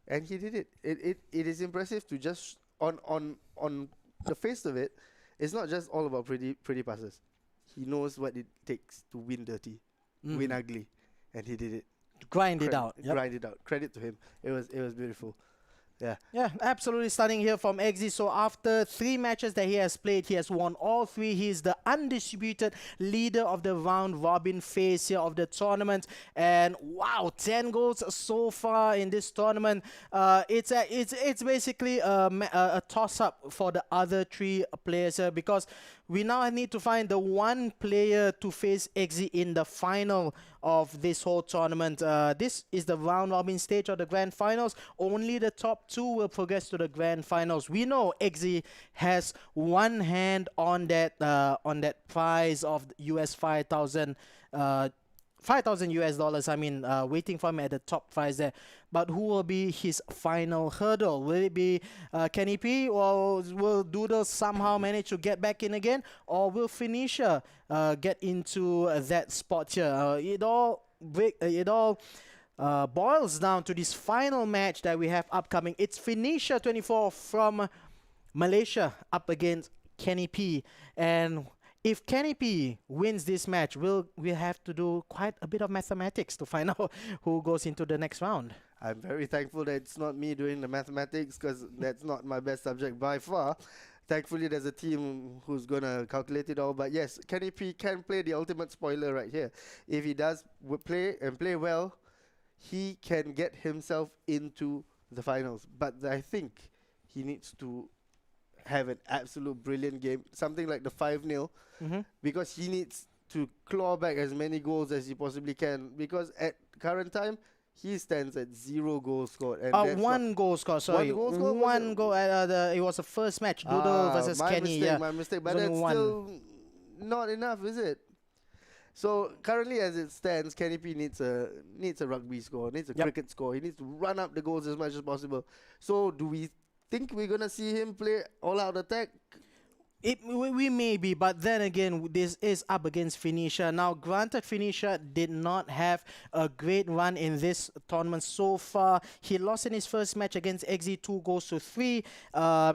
And he did it. It is impressive to just on the face of it. It's not just all about pretty passes. He knows what it takes to win dirty, win ugly, and he did it. Grind it out. Grind it out. Credit to him. It was beautiful. Yeah, absolutely stunning here from Eggsy. So after 3 matches that he has played, he has won all 3. He is the undisputed leader of the round robin phase here of the tournament. And wow, 10 goals so far in this tournament. It's basically a toss-up for the other 3 players here, because we now need to find the one player to face Eggsy in the final of this whole tournament. This is the round robin stage of the grand finals. Only the top 2 will progress to the grand finals. We know Eggsy has one hand on that prize of US 5,000 US dollars. I mean, waiting for him at the top prize there. But who will be his final hurdle? Will it be Kenny P, or will Doodle somehow manage to get back in again, or will Phoenicia get into that spot here? It all boils down to this final match that we have upcoming. It's Phoenicia 24 from Malaysia up against Kenny P, and if Kenny P wins this match, we'll have to do quite a bit of mathematics to find out who goes into the next round. I'm very thankful that it's not me doing the mathematics, because that's not my best subject by far. Thankfully, there's a team who's going to calculate it all. But yes, Kenny P can play the ultimate spoiler right here. If he does play well, he can get himself into the finals. But I think he needs to have an absolute brilliant game, something like the 5-0, because he needs to claw back as many goals as he possibly can, because at current time, he stands at 0 goals scored. And 1 goal scored, sorry. 1 goal scored? One goal. It was the first match, Doodle versus Kenny. My mistake. But that's still not enough, is it? So currently, as it stands, Kenny P needs a rugby score, needs a cricket score. He needs to run up the goals as much as possible. So do we think we're going to see him play all-out attack? We may be, but then again, this is up against Phoenicia. Now, granted, Phoenicia did not have a great run in this tournament so far. He lost in his first match against Eggsy, 2-3.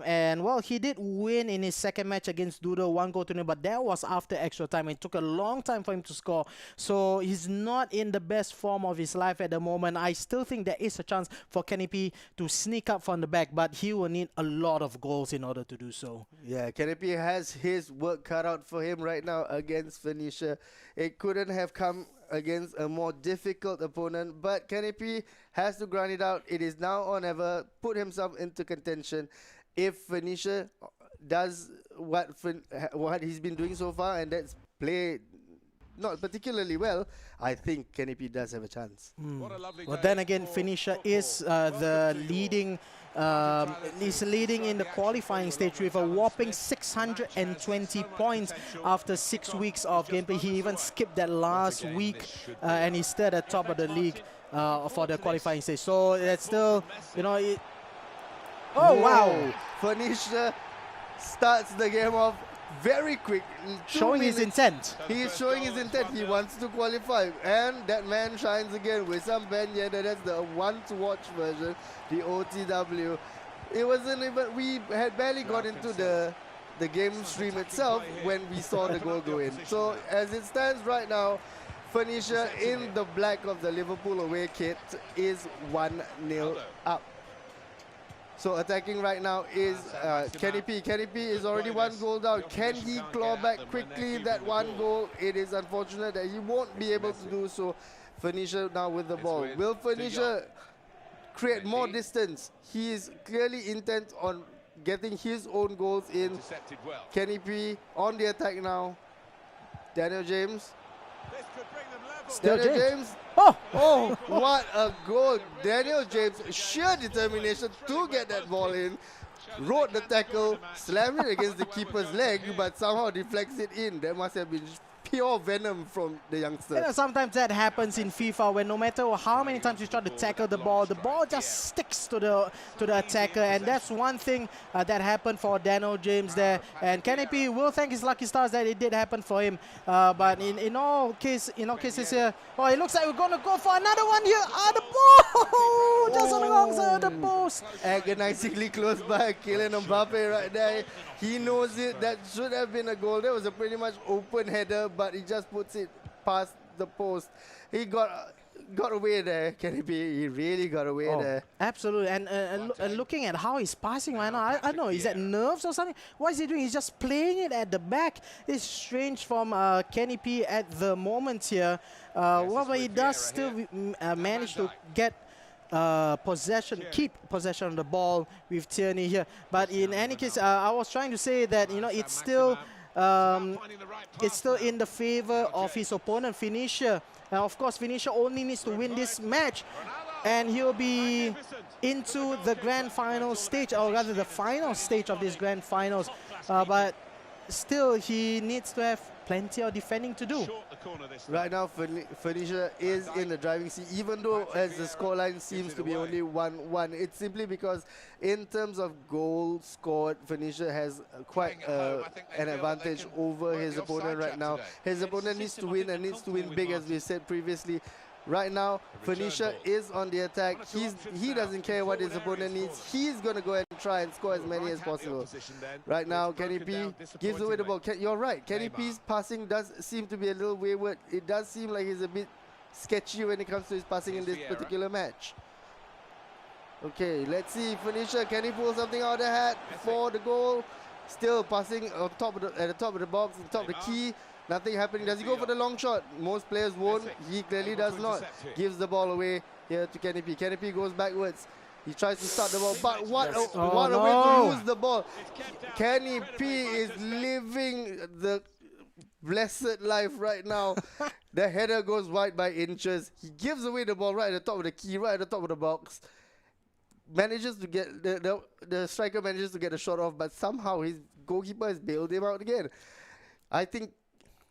And, well, he did win in his second match against Doodle, 1-0, but that was after extra time. It took a long time for him to score. So, he's not in the best form of his life at the moment. I still think there is a chance for Kenny P to sneak up from the back, but he will need a lot of goals in order to do so. Yeah, Kenny P has his work cut out for him right now against Phoenicia. It couldn't have come against a more difficult opponent, but Kenny P has to grind it out. It is now or never. Put himself into contention. If Phoenicia does what he's been doing so far, and that's play not particularly well, I think Kenny P does have a chance. Well, then again, Phoenicia is the leading is leading in the qualifying stage with a whopping 620 points after 6 weeks of gameplay. He even skipped that last week and he's still at the top of the league for the qualifying stage. So that's still, you know, oh wow! Phoenicia starts the game off very quick. Showing his intent. He's showing his intent. He wants to qualify. And that man shines again with some Ben Yedder. That's the one-to-watch version, the OTW. It wasn't even, we had barely got into the game stream itself when we saw the goal go in. So as it stands right now, Phoenicia in the black of the Liverpool away kit is 1-0 up. So attacking right now is Kenny P. Kenny P is already 1 goal down. Can he claw back quickly that 1 goal? It is unfortunate that he won't be able to do so. Phoenicia now with the ball. Will Phoenicia create more distance? He is clearly intent on getting his own goals in. Kenny P on the attack now. Daniel James. Daniel James. Oh, what a goal. Daniel James, sheer determination to get that ball in. Wrote the tackle, slammed it against the keeper's leg, but somehow deflects it in. That must have been pure venom from the youngster. You know, sometimes that happens in FIFA when no matter how many times you try to tackle the ball just sticks to the attacker, and that's one thing that happened for Daniel James there. And Kenny P will thank his lucky stars that it did happen for him. But in all cases here, oh, it looks like we're gonna go for another one here. The ball just on the wrong side of the post. Agonizingly close by Kylian Mbappe right there. He knows it. That should have been a goal. That was a pretty much open header, but he just puts it past the post. He got away there, Kenny P. He really got away there. Absolutely. And looking at how he's passing right now, I don't know, is that nerves or something? What is he doing? He's just playing it at the back. It's strange from Kenny P at the moment here. But he does still manage to get keep possession of the ball with Tierney here. But in any case, I was trying to say that, you know, it's still in the favor of his opponent, Phoenicia. Of course, Phoenicia only needs to win this match, and he'll be into the grand final stage, or rather the final stage of this grand finals. But still, he needs to have plenty of defending to do. Right now, Phoenicia is in the driving seat, even though as the scoreline seems to be only 1-1. It's simply because in terms of goals scored, Phoenicia has quite an advantage over his opponent right now. His opponent needs to win, and needs to win big, as we said previously. Right now, Phoenicia is on the attack. He doesn't care what his opponent needs. He's going to go and try and score as many as possible. Right now, Kenny P gives away the ball. You're right. Kenny P's passing does seem to be a little wayward. It does seem like he's a bit sketchy when it comes to his passing in this particular match. Okay, let's see. Phoenicia, can he pull something out of the hat for the goal? Still passing on top of at the top of the box, on top of the key. Nothing happening. Does he go for the long shot? Most players won't. He clearly does not. Gives the ball away here to Kenny P. Kenny P goes backwards. He tries to start the ball, but what a way to lose the ball. Kenny P is living the blessed life right now. The header goes wide by inches. He gives away the ball right at the top of the key, right at the top of the box. Manages to get the striker manages to get a shot off, but somehow his goalkeeper has bailed him out again. I think,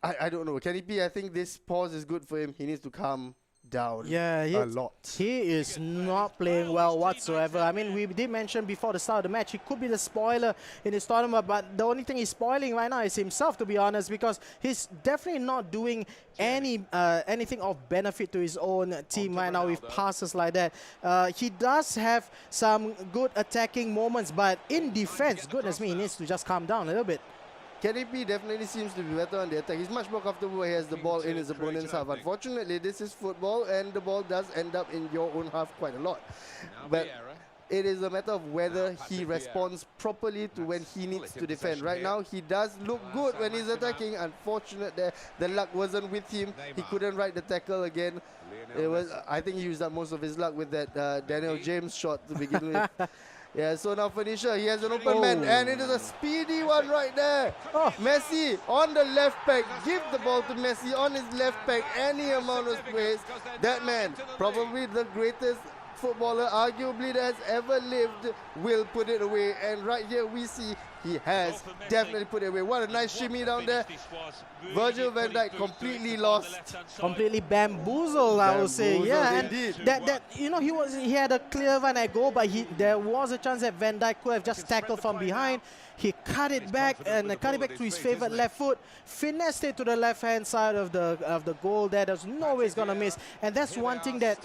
I don't know, Kenny P, I think this pause is good for him. He needs to calm down a lot. He is not playing well whatsoever. I mean, we did mention before the start of the match, he could be the spoiler in this tournament, but the only thing he's spoiling right now is himself, to be honest, because he's definitely not doing anything of benefit to his own team right now with passes like that. He does have some good attacking moments, but in defense, goodness me, he needs to just calm down a little bit. Kenny P definitely seems to be better on the attack. He's much more comfortable when he has the ball in his opponent's half. Unfortunately, this is football, and the ball does end up in your own half quite a lot. But it is a matter of whether he responds properly to when he needs to defend. Right now, he does look good when he's attacking. Unfortunate that the luck wasn't with him. He couldn't ride the tackle again. I think he used up most of his luck with that Daniel James shot to begin with. Yeah, so now Phoenicia, he has an open man, and it is a speedy one right there. Messi on the left peg, give the ball to Messi on his left peg, any amount of space. That man, probably the greatest footballer arguably that has ever lived will put it away. And right here we see he has definitely put it away. What a nice shimmy down there. Virgil van Dijk completely lost. Completely bamboozled, I would say. Yeah, and indeed. that you know, he had a clear Van Dijk goal, but there was a chance that Van Dijk could have just tackled from behind. He cut it back and cut it back to his favorite left foot, finessed it to the left-hand side of the goal. There's no way he's gonna miss, and that's one thing that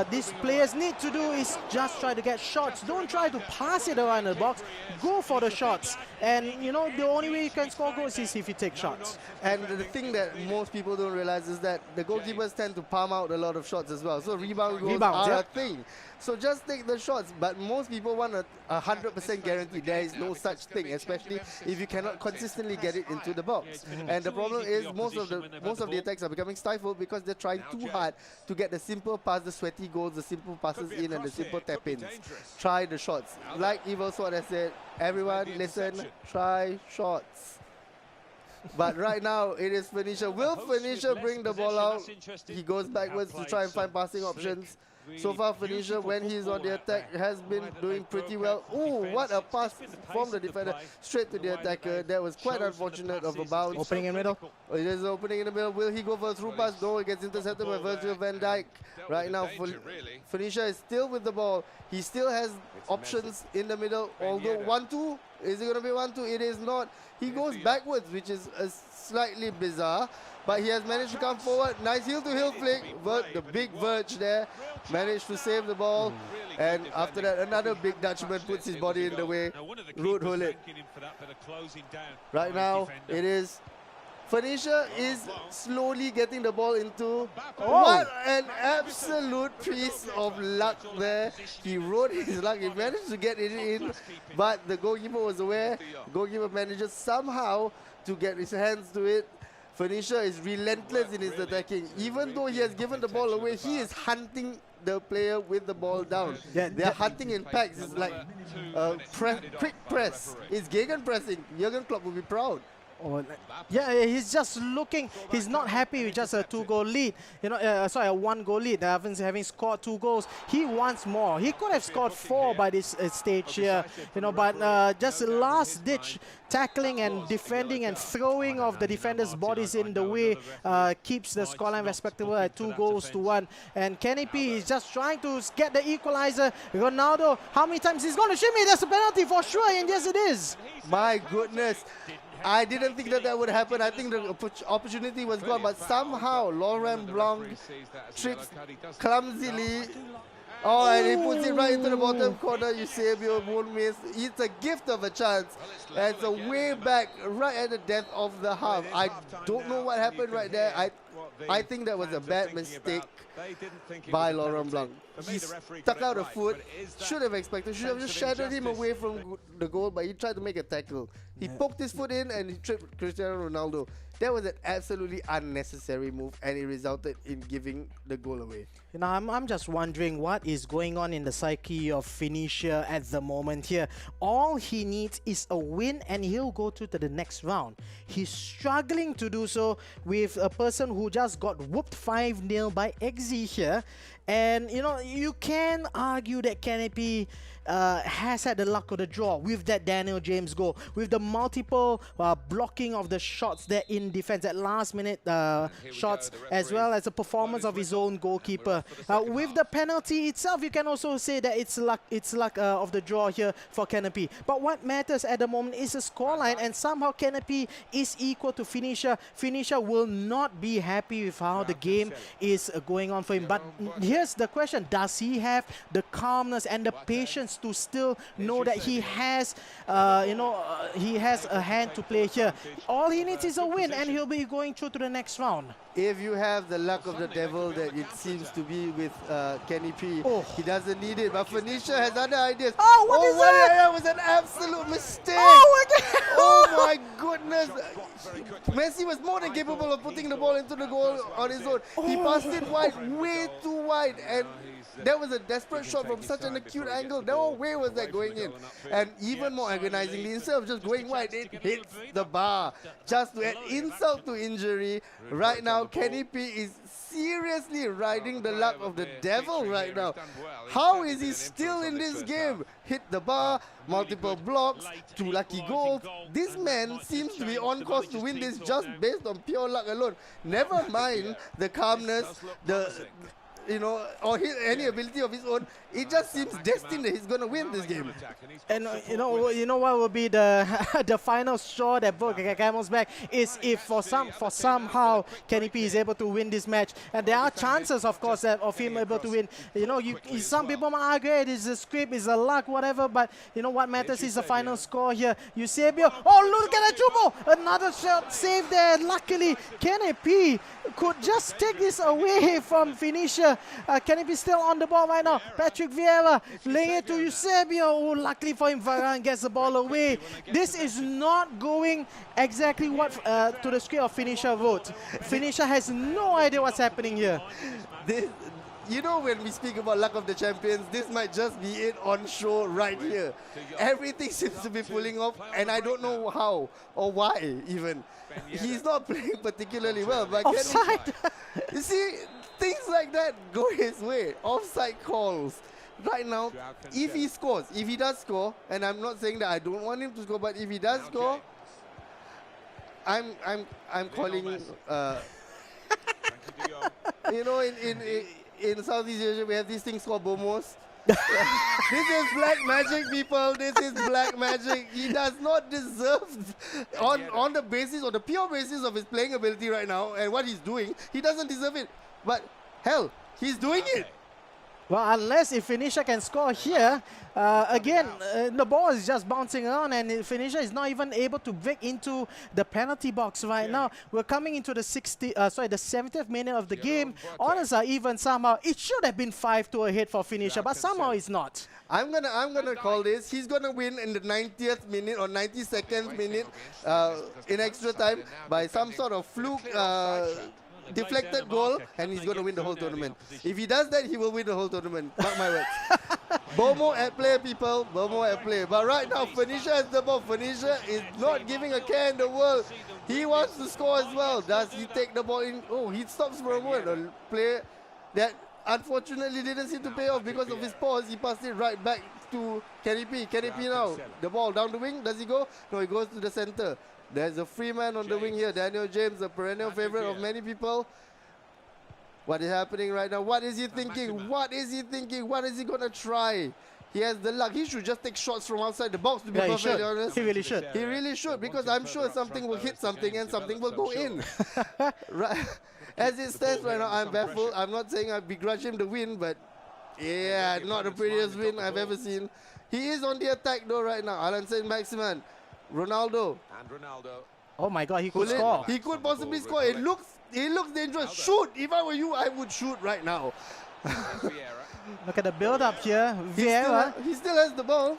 these players need to do is just try to get shots. Don't try to pass it around the box. Go for the shots, and you know the only way you can score goals is if you take shots. And the thing that most people don't realize is that the goalkeepers tend to palm out a lot of shots as well. So rebound goals are a thing. So just take the shots, but most people want a 100% guarantee. There is no such thing, especially if you cannot consistently get it into the box. And the problem is most of the attacks are becoming stifled because they're trying too hard to get the simple pass, the sweaty goals, the simple passes in, and the simple tap-ins. Try the shots. Like Evil Sword has said, everyone listen, try shots. But right now it is Phoenicia. Will Phoenicia bring the ball out? He goes backwards to try and find passing options. So far, Phoenicia, when he's on the attack, has been doing pretty well. Ooh, what a pass from the defender straight to the attacker. That was quite unfortunate of a bounce. Opening in the middle. It is opening in the middle. Will he go for a through pass? No, it gets intercepted by Virgil van Dijk. Right now, Phoenicia is still with the ball. He still has options in the middle. Although 1-2, is it going to be 1-2? It is not. He goes backwards, which is slightly bizarre. But he has managed to come forward. Nice heel-to-heel flick. The big Verge there managed to save the ball. And after that, another big Dutchman puts his body in the way. Ruud Gullit. Right now, it is Phoenicia is slowly getting the ball into. What an absolute piece of luck there. He rode his luck. He managed to get it in. But the goalkeeper was aware. The goalkeeper manages somehow to get his hands to it. Phoenicia is relentless in his attacking. Even though he has given the ball away, he is hunting the player with the ball down. They are hunting in packs. It's like quick press. It's gegenpressing. Jurgen Klopp will be proud. Yeah, he's just looking. He's not happy with just a 2-goal lead. You know, sorry, a 1-goal lead. Having scored 2 goals, he wants more. He could have scored 4 by this stage here. You know, but just last-ditch tackling and defending and throwing of the defenders' bodies in the way keeps the scoreline respectable at 2-1. And Kenny P is just trying to get the equalizer. Ronaldo, how many times he's going to shimmy? That's a penalty for sure, and yes, it is. My goodness. I didn't think that would happen. I think the opportunity was gone, but somehow Laurent Blanc trips clumsily. Oh, and he puts it right into the bottom corner. Eusebio won't miss. It's a gift of a chance. And it's a way back right at the death of the half. I don't know what happened right there. I think that was a bad mistake by Laurent Blanc. He stuck out a foot, should have just shadowed him away from the goal, but he tried to make a tackle. He poked his foot in and he tripped Cristiano Ronaldo. That was an absolutely unnecessary move, and it resulted in giving the goal away. You know, I'm just wondering what is going on in the psyche of Phoenicia at the moment here. All he needs is a win and he'll go through to the next round. He's struggling to do so with a person who just got whooped 5-0 by Eggsy here. And, you know, you can argue that Canopy has had the luck of the draw with that Daniel James goal, with the multiple blocking of the shots there in defense, at last-minute shots, as well as the performance of his own goalkeeper. With the penalty itself, you can also say that it's luck of the draw here for Canopy. But what matters at the moment is the scoreline, and somehow Canopy is equal to Phoenicia. Phoenicia will not be happy with how the game is going on for him. But here's the question: does he have the calmness and the patience to still know that he has, he has a hand to play here? All he needs is a win, and he'll be going through to the next round. If you have the luck of the devil that it seems to be with Kenny P, he doesn't need it. But Phoenicia has other ideas. Oh, what is that? That was an absolute mistake. Oh my God! Oh my goodness! Messi was more than capable of putting the ball into the goal on his own. He passed it wide, way too wide. wide, and that was a desperate shot from such an acute angle. No way was that going in. And even more agonizingly, instead of just going wide, it hits the bar. Just to add insult to injury, right now Kenny P is seriously riding the luck of the devil right now. How is he still in this game? Hit the bar, multiple blocks, 2 lucky goals. This man seems to be on course to win this just based on pure luck alone. Never mind the calmness, or any ability of his own. It just seems destined that he's going to win this game. And you know what will be the the final straw that broke Camel's back is if for somehow Kenny P is able to win this match, and there are chances, of course, of him able to win. Some people might argue it is a script, it's a luck, whatever, but what matters is the final score here. Eusebio, oh, look at that dribble! Another shot saved there. Luckily, Kenny P could just take this away from Phoenicia. Kenny P still on the ball right now. Patrick Vieira laying it to Eusebio. Oh, luckily for him, Varane gets the ball away. This is not going exactly what to the script of Phoenicia wrote. Phoenicia has no idea what's happening here. When we speak about luck of the champions, this might just be it on show right here. Everything seems to be pulling off, and I don't know how or why even. He's not playing particularly well, but offside. You see, things like that go his way. Offside calls. Right now, if he does score, and I'm not saying that I don't want him to score, but if he does score, I'm calling. In Southeast Asia, we have these things called bomos. This is black magic, people. This is black magic. He does not deserve, on the basis or the pure basis of his playing ability right now and what he's doing, he doesn't deserve it. But hell, he's doing it. Well, unless if Phoenicia can score here, again, the ball is just bouncing around, and Phoenicia is not even able to break into the penalty box right now. We're coming into the 70th minute of the game. Honors are even somehow. It should have been 5-2 ahead for Phoenicia, but somehow it's not. I'm gonna call this. He's gonna win in the 90th minute or 92nd minute in extra time by some sort of fluke. Deflected goal, and he's going to win the whole tournament. If he does that, he will win the whole tournament. Mark my words. Bomo at play, people. Bomo at play. But right now, Phoenicia has the ball. Phoenicia is not giving a care in the world. He wants to score as well. Does he take the ball in? Oh, he stops for a moment. A play that unfortunately didn't seem to pay off because of his pause. He passed it right back to Kenny P. Kenny P now. The ball down the wing. Does he go? No, he goes to the center. There's a free man on the wing here. Daniel James, a perennial favorite of many people. What is happening right now? What is he thinking? What is he thinking? What is he going to try? He has the luck. He should just take shots from outside the box, to be perfectly honest. He really should. He really should, because I'm sure something will hit something and something will go in. Right. As it stands right now, I'm baffled. I'm not saying I begrudge him the win, but yeah, not the prettiest win I've ever seen. He is on the attack though right now. Alan Saint-Maximin. Ronaldo. Oh my God, he could score. He could possibly score. It looks dangerous. Shoot! If I were you, I would shoot right now. Look at the build-up here. Vieira. He still has the ball.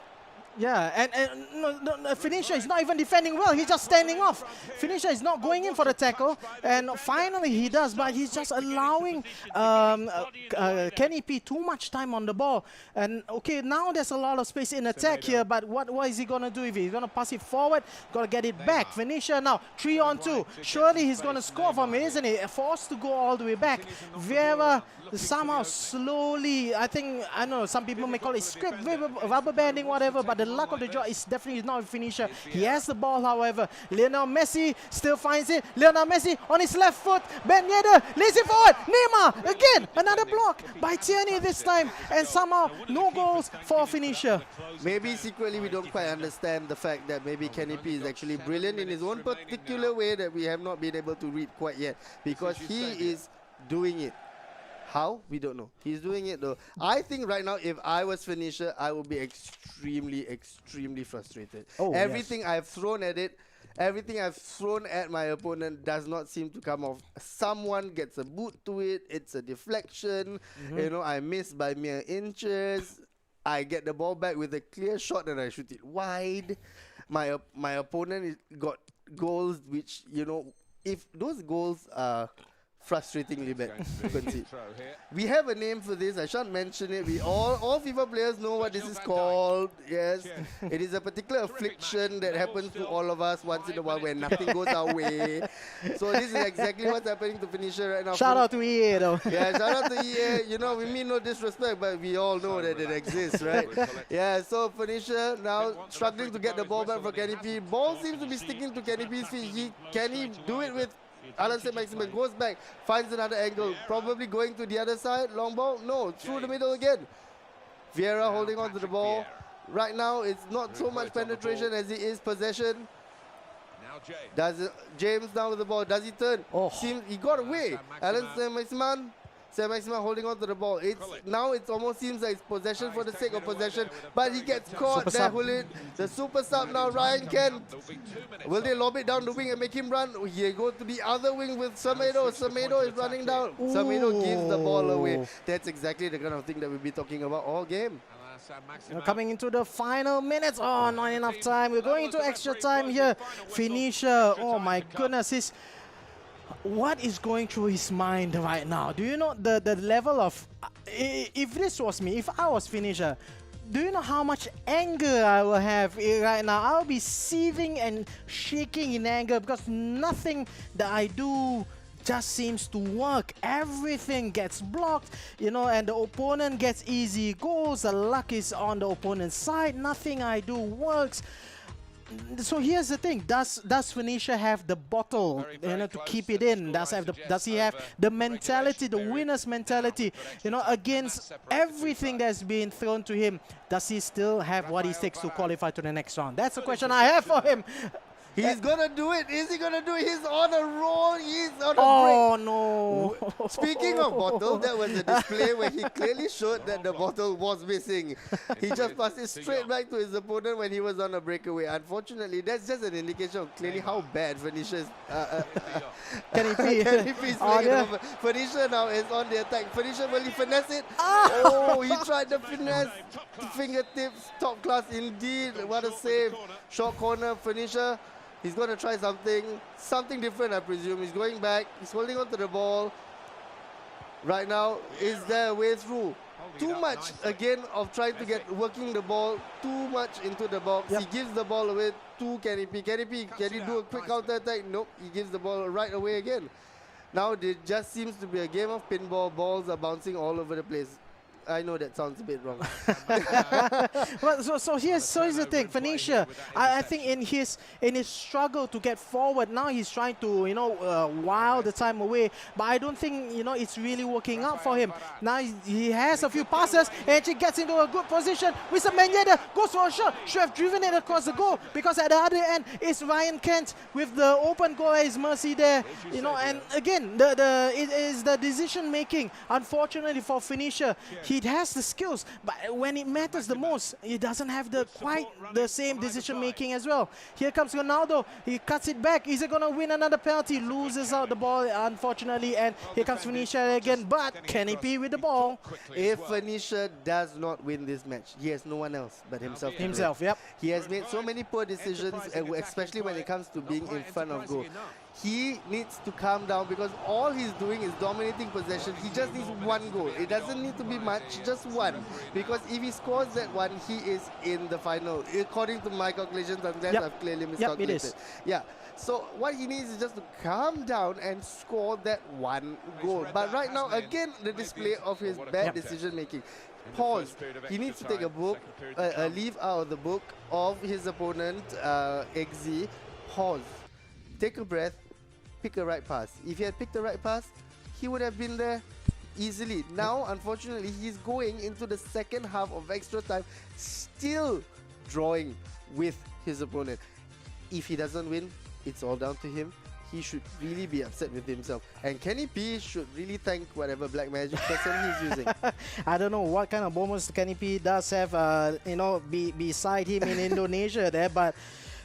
Yeah, and Phoenicia is not even defending well. He's just standing off. Phoenicia is not going in for the tackle, and finally he does, but he's just allowing Kenny P too much time on the ball. And okay, now there's a lot of space in attack here, but what is he gonna do? If he's gonna pass it forward, gotta get it back. Phoenicia now 3-on-2. Surely he's gonna score from it, isn't he? Forced to go all the way back. Vieira somehow slowly, I don't know, some people may call it script, rubber banding, whatever, but the luck of the draw is definitely not a finisher. He has the ball, however. Lionel Messi still finds it. Lionel Messi on his left foot. Ben Yedder lays it forward. Neymar again, another block by Tierney this time, and somehow no goals for Phoenicia. Maybe secretly we don't quite understand the fact that maybe Kenny P is actually brilliant in his own particular way that we have not been able to read quite yet, because he is doing it. How? We don't know. He's doing it though. I think right now, if I was Phoenicia, I would be extremely, extremely frustrated. Oh, everything yes. I've thrown at it, everything I've thrown at my opponent does not seem to come off. Someone gets a boot to it. It's a deflection. You know, I miss by mere inches. I get the ball back with a clear shot and I shoot it wide. My opponent got goals which, you know, if those goals are frustratingly bad. Concede. We have a name for this. I shan't mention it. We all FIFA players know what this is called. Yes, it is a particular affliction that happens to all of us once in a while when nothing goes our way. So this is exactly what's happening to Phoenicia right now. Shout out to EA though. Yeah, shout out to EA. You know, we mean no disrespect, but we all know that it exists, right? Yeah. So Phoenicia now struggling to get the ball back for Kenny P. Ball seems to be sticking to Kenny P's feet. Can he do it with Alan Saint-Maximin? Goes back, finds another angle, probably going to the other side. Long ball, no, through the middle again. Vieira holding on to the ball. Right now, it's not so much penetration as it is possession. Does James down with the ball? Does he turn? Oh. Seems he got away. Alan Saint-Maximin holding on to the ball. It almost seems like it's possession for the sake of possession, but he gets caught there. The super sub now, Ryan Kent. Will they lob it down the wing and make him run? He go to the other wing with Semedo. Semedo is running down. Semedo gives the ball away. That's exactly the kind of thing that we'll be talking about all game. Coming into the final minutes. Oh, not enough time. We're going into extra time here. Phoenicia, oh my goodness, what is going through his mind right now? Do you know the level of... if this was me, if I was Phoenicia, do you know how much anger I will have right now? I'll be seething and shaking in anger because nothing that I do just seems to work. Everything gets blocked, you know, and the opponent gets easy goals. The luck is on the opponent's side. Nothing I do works. So here's the thing: does Phoenicia have the bottle, you know, to keep it in? Does he have the mentality, the winner's mentality, you know, against everything that's been thrown to him? Does he still have what it takes to qualify to the next round? That's the question I have for him. He's gonna do it. Is he gonna do it? He's on a roll. He's on a break. Oh no! Speaking of bottle, that was a display where he clearly showed that the bottle was missing. He just passed it straight back to his opponent when he was on a breakaway. Unfortunately, that's just an indication of clearly how bad Phoenicia is. Kenny P is playing it over. Phoenicia now is on the attack. Phoenicia, will he finesse it? Oh, he tried the finesse. Fingertips, top class indeed. What a save. Short corner, Phoenicia. He's going to try something different, I presume. He's going back. He's holding on to the ball. Right now, is there a way through? Too much, again, of trying to get working the ball too much into the box. He gives the ball away to Kenny P. Kenny P, can he do a quick counter attack? Nope, he gives the ball right away again. Now, it just seems to be a game of pinball. Balls are bouncing all over the place. I know that sounds a bit wrong. Well, so here's the thing. Phoenicia, I think in his struggle to get forward, now he's trying to, you know, while the time away. But I don't think, you know, it's really working out for him. Now he has a few passes and he gets into a good position. With Menyeda goes for a shot. Should have driven it across the goal because at the other end is Ryan Kent with the open goal at his mercy there. You know, and again, it is the decision making. Unfortunately for Phoenicia, he has the skills, but when it matters the most, he doesn't have quite the same decision making as well. Here comes Ronaldo. He cuts it back. Is he going to win another penalty? Loses out the ball, unfortunately, and here comes Phoenicia again, but Kenny P with the ball. If Phoenicia does not win this match, he has no one else but himself. Himself, yep. He has made so many poor decisions, especially when it comes to being in front of goal. He needs to calm down because all he's doing is dominating possession. He just needs one goal. It doesn't need to be much, just one. Because if he scores that one, he is in the final. According to my calculations, unless I've clearly miscalculated. It is. Yeah. So what he needs is just to calm down and score that one goal. But right now, again, the display of his bad decision making. Pause. He needs to take a leave out of the book of his opponent, Eggsy. Pause. Take a breath. Pick a right pass. If he had picked the right pass, he would have been there easily. Now, unfortunately, he's going into the second half of extra time, still drawing with his opponent. If he doesn't win, it's all down to him. He should really be upset with himself. And Kenny P should really thank whatever black magic person he's using. I don't know what kind of bonus Kenny P does have, you know, beside him in Indonesia there, but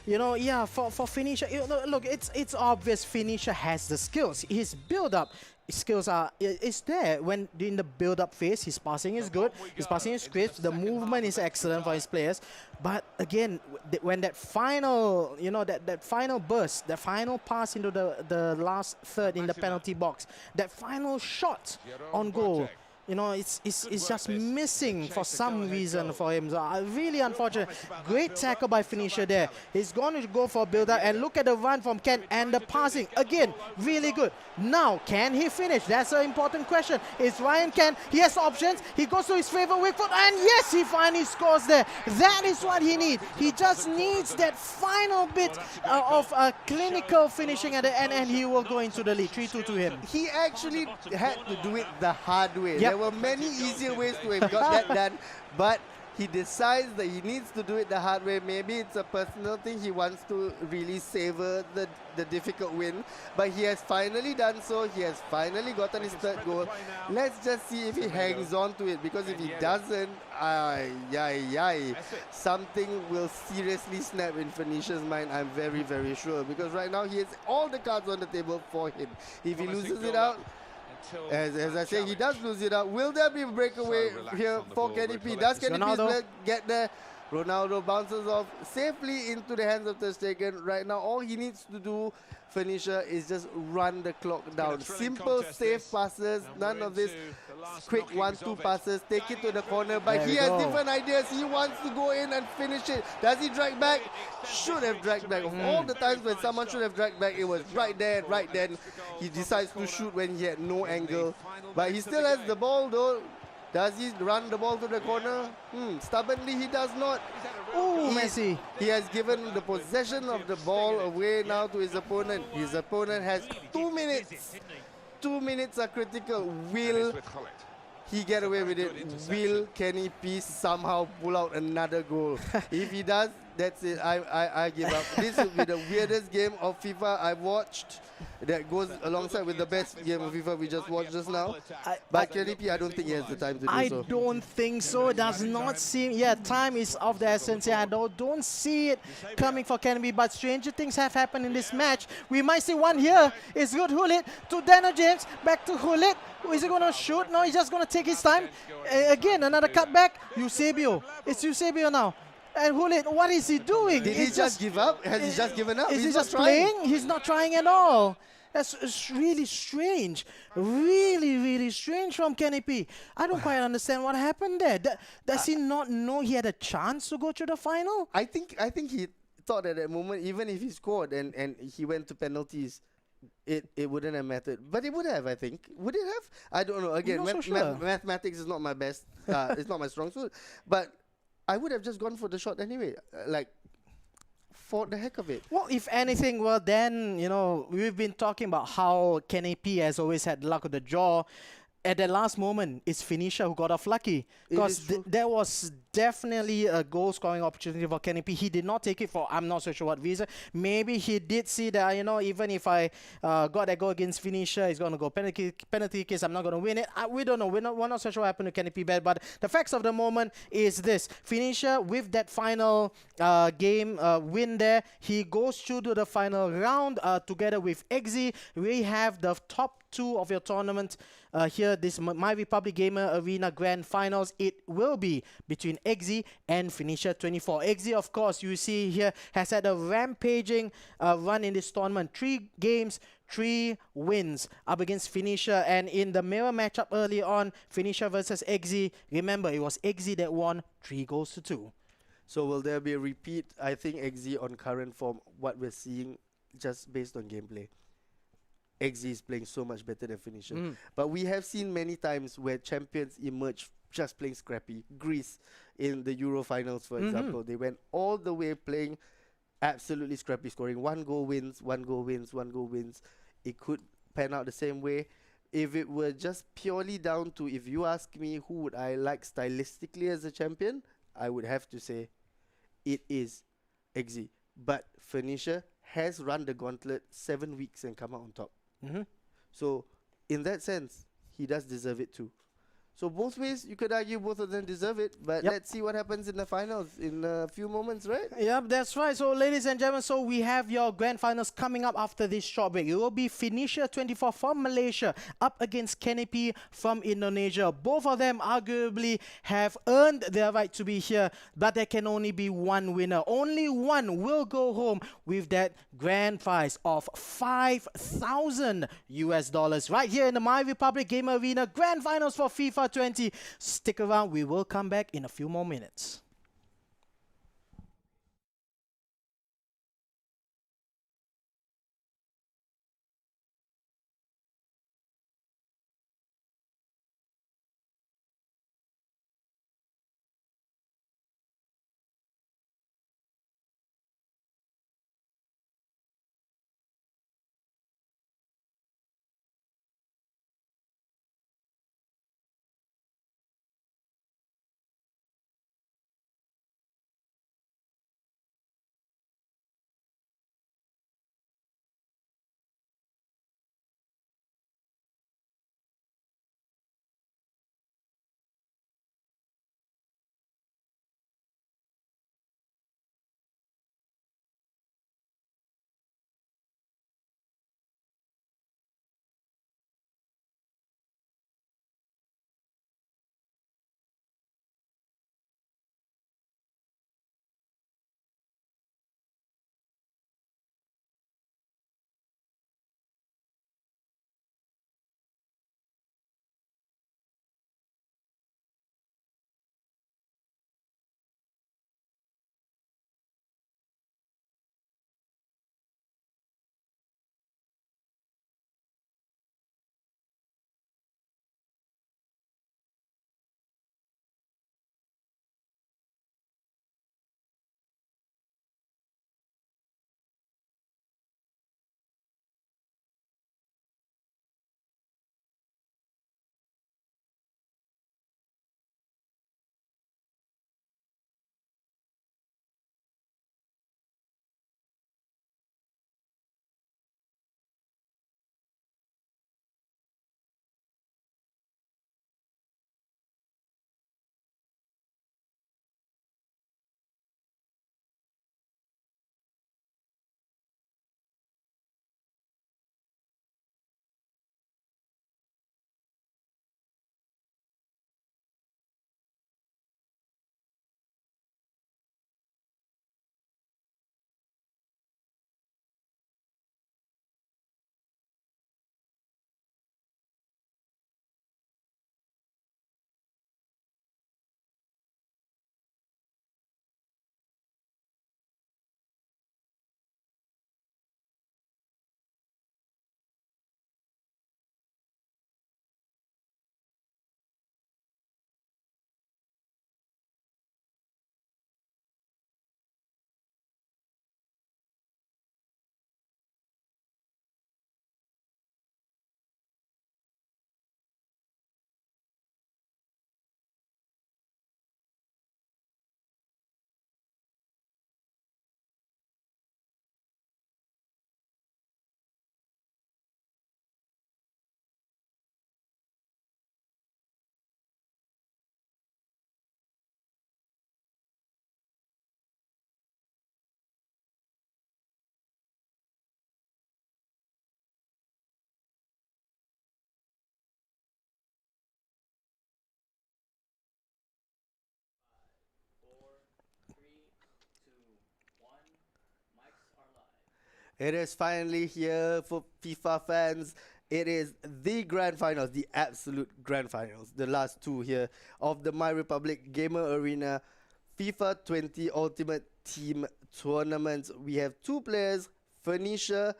you know, yeah, for Phoenicia, you know, look, it's obvious Phoenicia has the skills. His build-up skills is there. When in the build-up phase, his passing is good, his passing is crisp, the movement is excellent for his players. But again, when that final, that final burst, that final pass into the last third in the penalty box, that final shot on goal, it's just missing for some reason for him. So, really unfortunate. Great tackle by Phoenicia there. He's going to go for a build-up, and look at the run from Ken and the passing. Again, really good. Now, can he finish? That's an important question. Is Ryan Ken? He has options. He goes to his favorite weak foot, and yes, he finally scores there. That is what he needs. He just needs that final bit of clinical finishing at the end, and he will go into the lead. 3-2 to him. He actually had to do it the hard way. Yep. There were many easier ways to have got that done, but he decides that he needs to do it the hard way. Maybe it's a personal thing. He wants to really savor the difficult win, but he has finally done so. He has finally gotten his third goal. Let's just see if he hangs on to it, because if he doesn't, something will seriously snap in Phoenicia's mind, I'm very, very sure, because right now he has all the cards on the table for him. If he loses it out, as I say, he does lose it out. Will there be a breakaway here for Kenny P? Does Kenny P get there? Ronaldo bounces off safely into the hands of Ter Stegen. Right now, all he needs to do, Phoenicia, is just run the clock down. Simple, safe passes. None of this quick 1-2 passes. Take it to the corner. But he has different ideas. He wants to go in and finish it. Does he drag back? Should have dragged back. Of all the times when someone should have dragged back, it was right there, right then. He decides to shoot when he had no angle. But he still has the ball, though. Does he run the ball to the corner? Stubbornly, he does not. Oh, Messi. He has given the possession of the ball away now to his opponent. His opponent has 2 minutes. 2 minutes are critical. Will he get away with it? Will Kenny P somehow pull out another goal? If he does, that's it. I give up. This will be the weirdest game of FIFA I've watched. That goes alongside with the best game of FIFA we just watched just now. But Kenny P, I don't think he has the time to do so. I don't think so. It does not seem... Yeah, time is of the essence. Yeah, I don't see it coming for Kenny P. But stranger things have happened in this match. We might see one here. It's good. Hulit to Daniel James. Back to Hulit. Is he going to shoot? No, he's just going to take his time. Again, another cutback. Eusebio. It's Eusebio now. And Hulit, what is he doing? Did he just give up? Has he just given up? Is he just playing? He's not trying at all. That's really strange. Really, really strange from Kenny P. I don't quite understand what happened there. Does he not know he had a chance to go to the final? I think he thought at that moment, even if he scored and he went to penalties, it wouldn't have mattered. But it would have, I think. Would it have? I don't know. Again, mathematics is not my best. It's not my strong suit. But I would have just gone for the shot anyway. For the heck of it. Well, if anything, well then, we've been talking about how Kenny P has always had luck with the draw. At the last moment, it's Phoenicia who got off lucky. Because there was definitely a goal-scoring opportunity for Kenny P. He did not take it for I'm not so sure what reason. Maybe he did see that, even if I got that goal against Phoenicia, it's going to go penalty case, I'm not going to win it. We don't know. We're not so sure what happened to Kenny P. But the facts of the moment is this. Phoenicia, with that final game win there, he goes through to the final round together with Eggsy. We have the top 2 of your tournament here, this MyRepublic Gamer Arena Grand Finals. It will be between Eggsy and Phoenicia 24. Eggsy, of course, you see here, has had a rampaging run in this tournament. 3 games, 3 wins up against Phoenicia. And in the mirror matchup early on, Phoenicia versus Eggsy, remember, it was Eggsy that won 3-2. So will there be a repeat? I think Eggsy on current form, what we're seeing just based on gameplay. Eggsy is playing so much better than Phoenicia. But we have seen many times where champions emerge just playing scrappy. Greece in the Euro finals, for example, they went all the way playing absolutely scrappy, scoring 1 goal wins, 1 goal wins, 1 goal wins. It could pan out the same way. If it were just purely down to, if you ask me who would I like stylistically as a champion, I would have to say it is Eggsy. But Phoenicia has run the gauntlet 7 weeks and come out on top. So in that sense, he does deserve it too. So both ways, you could argue both of them deserve it. But Yep. let's see what happens in the finals in a few moments, right? Yep, that's right. So, ladies and gentlemen, so we have your grand finals coming up after this short break. It will be Phoenicia 24 from Malaysia up against Canopy from Indonesia. Both of them arguably have earned their right to be here, but there can only be one winner. Only one will go home with that grand prize of $5,000 right here in the MyRepublic Game Arena grand finals for FIFA 20. Stick around, we will come back in a few more minutes. It is finally here for FIFA fans. It is the grand finals, the absolute grand finals, the last two here of the MyRepublic Gamer Arena FIFA 20 Ultimate Team Tournament. We have two players, Phoenicia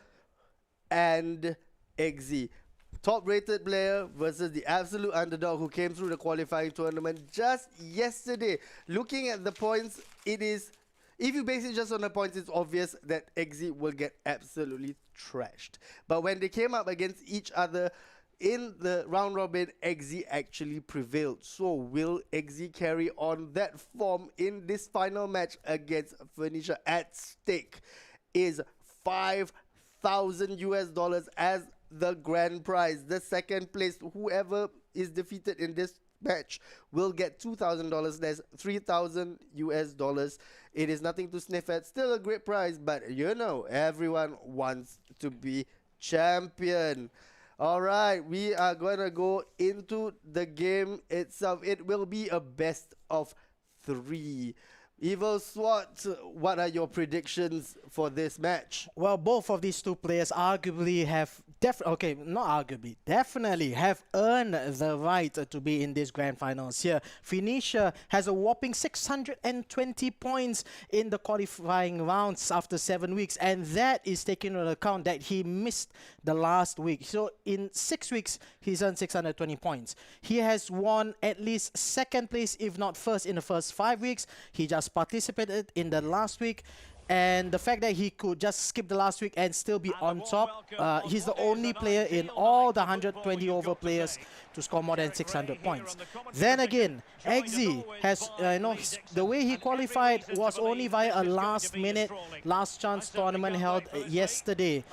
and Eggsy. Top rated player versus the absolute underdog who came through the qualifying tournament just yesterday. Looking at the points, it is, if you base it just on the points, it's obvious that Eggsy will get absolutely trashed. But when they came up against each other in the round robin, Eggsy actually prevailed. So will Eggsy carry on that form in this final match against Phoenicia? At stake is $5,000 as the grand prize. The second place, whoever is defeated in this match will get $2,000. There's 3,000 US dollars. It is nothing to sniff at. Still a great prize, but you know, everyone wants to be champion. All right, we are going to go into the game itself. It will be a best of 3. Evil SWAT, what are your predictions for this match? Well, both of these two players arguably have definitely have earned the right to be in these grand finals here. Phoenicia has a whopping 620 points in the qualifying rounds after 7 weeks, and that is taking into account that he missed the last week. So in 6 weeks, he's earned 620 points. He has won at least second place, if not first, in the first 5 weeks. He just participated in the last week. And the fact that he could just skip the last week and still be on top, he's the only player in all the 120 over players to score more than 600 points. Then again, Eggsy has, the way he qualified was only via a last-minute, last-chance tournament held yesterday.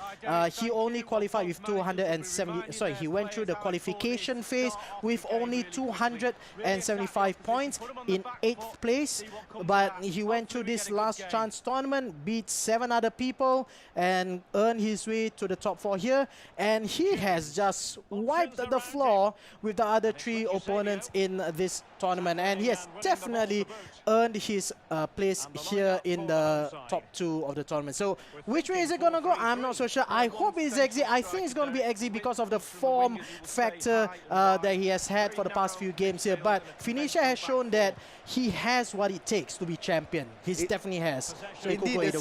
He only qualified with 270. Sorry, he went through the qualification phase with only 275 points in 8th place. But he went through this last-chance tournament, beat 7 other people, and earned his way to the top 4 here. And he has just wiped the floor with the other 3 opponents in this tournament, and he has definitely earned his place here in the top 2 of the tournament. So which way is it gonna go? I'm not so sure. I hope it's Eggsy. I think it's gonna be Eggsy because of the form factor that he has had for the past few games here. But Phoenicia has shown that he has what it takes to be champion. He definitely has. So indeed,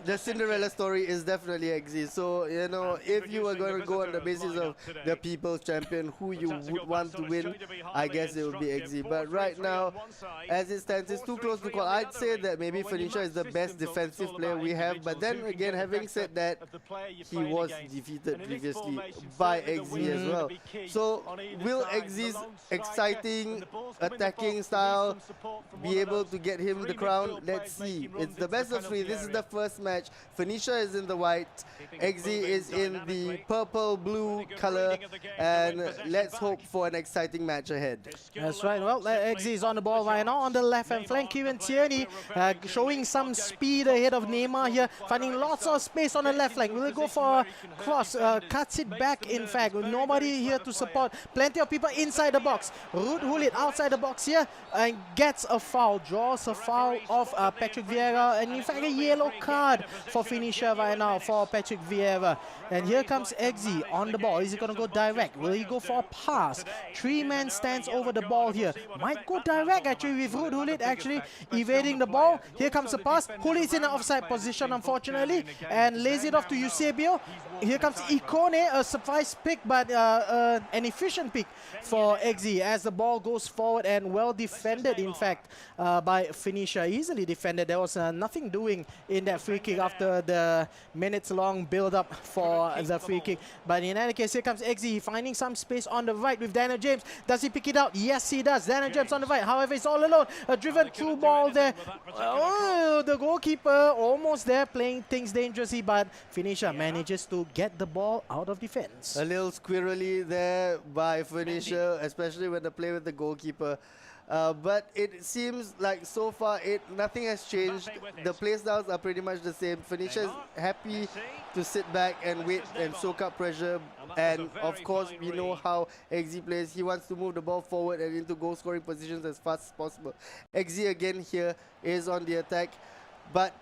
the Cinderella story is definitely Eggsy. So, you know, if you were going to go on the basis of the people's champion, who you would want to win, I guess it would be Eggsy. But right now, as it stands, it's too close to call. I'd say that maybe Phoenicia is the best defensive player we have. But then again, having said that, he was defeated previously by Eggsy as well. So, will Eggsy's exciting attacking style be able to get him the crown? Let's see. It's the best of 3. This is the first match. Phoenicia is in the white. Eggsy is in the purple-blue color. And let's hope for an exciting match ahead. That's right. Well, Eggsy is on the ball right now on the left-hand flank. Kieran Tierney showing some speed ahead of Neymar here, finding lots of space on the left flank. Will he go for a cross? Cuts it back, in fact, with nobody here to support. Plenty of people inside the box. Ruud Gullit outside the box here and gets a foul, draws a foul of Patrick Vieira, and in fact a yellow card for Phoenicia right now for Patrick Vieira. And here comes Eggsy on the ball. Is he going to go direct? Will he go for a pass? 3-man stands over the ball here. Might go direct actually with Ruud Gullit actually evading the ball. Here comes the pass. Gullit's in an offside position unfortunately and lays it off to Eusebio. Here comes Ikone, a surprise pick but an efficient pick for Eggsy as the ball goes forward and well defended in fact by Phoenicia. Easily defended. There was nothing doing in that free kick after the minutes-long build-up for the free kick. But in any case, here comes Eggsy finding some space on the right with Daniel James. Does he pick it out? Yes, he does. Daniel James on the right. However, he's all alone. A driven through ball there. Oh, the goalkeeper almost there playing things dangerously, but Phoenicia manages to get the ball out of defense. A little squirrely there by Phoenicia, especially when they play with the goalkeeper. But it seems like so far nothing has changed. The playstyles are pretty much the same. Phoenicia is happy to sit back and wait and soak up pressure. And of course, we know how Eggsy plays. He wants to move the ball forward and into goal-scoring positions as fast as possible. Eggsy again here is on the attack. But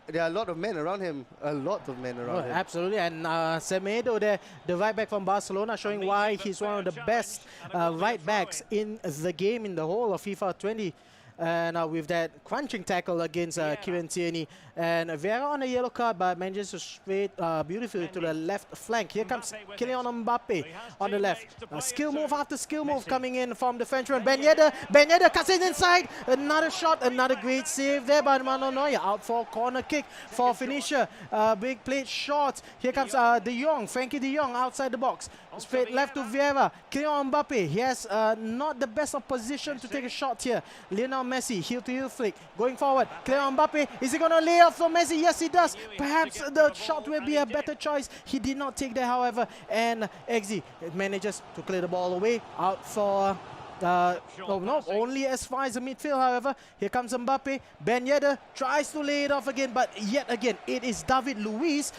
there are a lot of men around him. Absolutely. And Semedo there, the right back from Barcelona, showing why he's one of the best right backs in the game in the whole of FIFA 20. And with that crunching tackle against Kieran Tierney. And Vieira on a yellow card, but manages to straight beautifully to the left flank. Here comes Kylian Mbappe on the left. Skill move after skill move coming in from the Frenchman. Ben Yedder cuts it inside. Another shot, another great save there by Mano Neuer. Out for a corner kick for Phoenicia. Big plate short. Here comes De Jong, Frankie De Jong outside the box. Straight left to Vieira. Kylian Mbappe. He has not the best of position to take a shot here. Lionel Messi, heel-to-heel flick. Going forward. Kylian Mbappe. Is he going to lay off from Messi? Yes, he does. Perhaps the shot will be a better choice. He did not take that, however. And Eggsy manages to clear the ball away. Out for no, only as far as the midfield, however. Here comes Mbappe. Ben Yedder tries to lay it off again, but yet again, it is David Luiz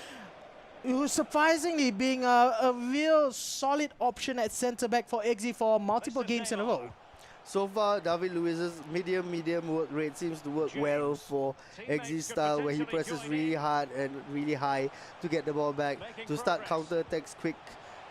who's surprisingly being a real solid option at centre-back for Eggsy for multiple games in a row. So far, David Luiz's medium work rate seems to work well for Eggsy's style, where he presses really hard and really high to get the ball back, to start counter-attacks quick.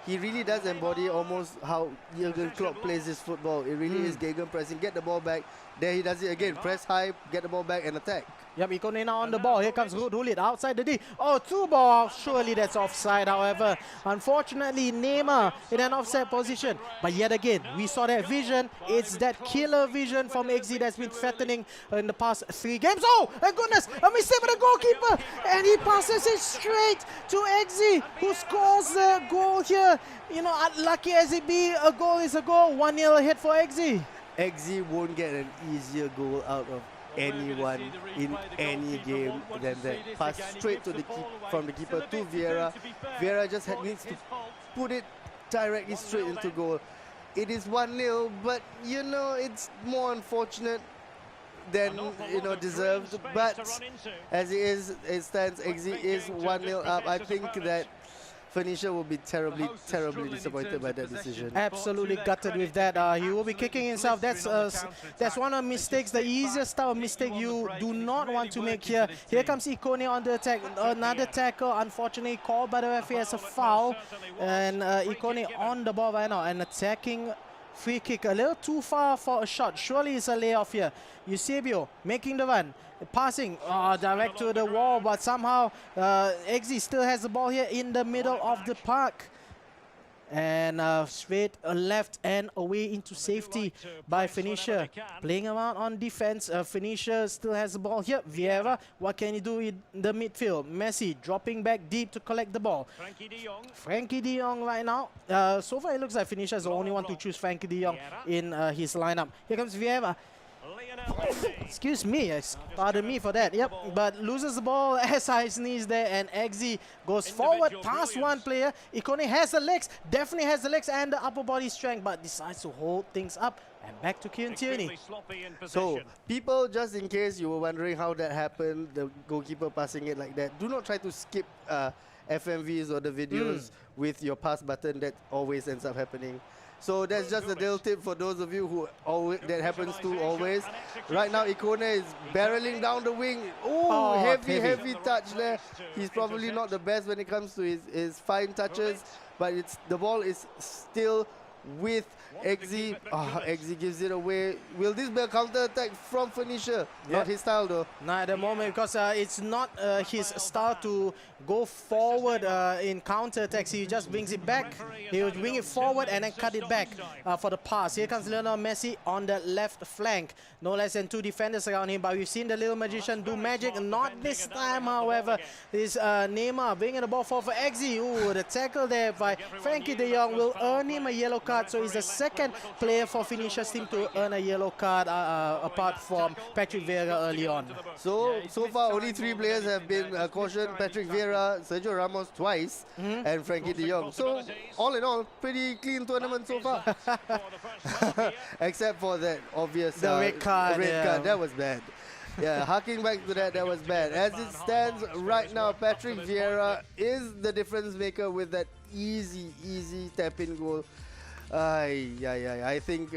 He really does embody almost how Jurgen Klopp plays his football. It really is gegenpressing, get the ball back. There he does it again, press high, get the ball back and attack. Yep, Ikone now on the ball. Here comes Ruud outside the D. Oh, two ball. Surely that's offside, however. Unfortunately, Neymar in an offside position. But yet again, we saw that vision. It's that killer vision from Eggsy that's been threatening in the past 3 games. Oh, my goodness. A mistake by the goalkeeper. And he passes it straight to Eggsy, who scores the goal here. You know, unlucky as it be, a goal is a goal. 1-0 ahead for Eggsy. Eggsy won't get an easier goal out of anyone in any game than that. Pass straight to the from the keeper to Vieira. Vieira just needs to put it directly straight into goal. It is 1-0, but you know, it's more unfortunate than deserved. But as it stands, Eggsy is 1-0 up. I think that Phoenicia will be terribly disappointed by that decision. Absolutely gutted with that. He will be kicking himself. That's one of the mistakes, the easiest type of mistake you do not want to make here. Here comes Ikone on the attack. Another tackle, unfortunately called by the referee as a foul. And Ikone on the ball right now and attacking. Free kick, a little too far for a shot. Surely it's a layoff here. Eusebio making the run. Passing direct to the wall, but somehow Eggsy still has the ball here in the middle of the park. And straight left and away into safety by Phoenicia. Playing around on defense. Phoenicia still has the ball here. Vieira, what can he do in the midfield? Messi dropping back deep to collect the ball. Frankie de Jong right now. So far it looks like Phoenicia is the only one to choose Frankie de Jong in his lineup. Here comes Vieira. Excuse me, pardon me for that. Yep, but loses the ball as I sneeze there, and Eggsy goes forward past one player. Ikone has the legs, definitely has the legs and the upper body strength, but decides to hold things up. And back to Kieran Tierney. So, people, just in case you were wondering how that happened, the goalkeeper passing it like that, do not try to skip FMVs or the videos with your pass button. That always ends up happening. So that's just a little tip for those of you who that happens to always. Right now, Ikone is barreling down the wing. Ooh, heavy touch there. He's probably not the best when it comes to his fine touches, but the ball is still with Eggsy. Eggsy gives it away. Will this be a counter-attack from Phoenicia? Not his style though. Not at the moment, because it's not his style to go forward in counter-attacks. He just brings it back. He will bring it forward and then cut it back for the pass. Here comes Lionel Messi on the left flank. No less than 2 defenders around him, but we've seen the little magician do magic. Not this time, however. This Neymar bringing the ball forward for Eggsy. Ooh, the tackle there by Frankie de Jong will earn him a yellow card. So he's the second player for Phoenicia's team to earn a yellow card apart from Patrick Vieira early on. So far only 3 players have been cautioned. Patrick Vieira, Sergio Ramos twice, and Frankie de Jong. So all in all, pretty clean tournament so far. Except for that obvious red card. That was bad. Yeah, harking back to that was bad. As it stands right now, Patrick Vieira is the difference maker with that easy tap-in goal. I think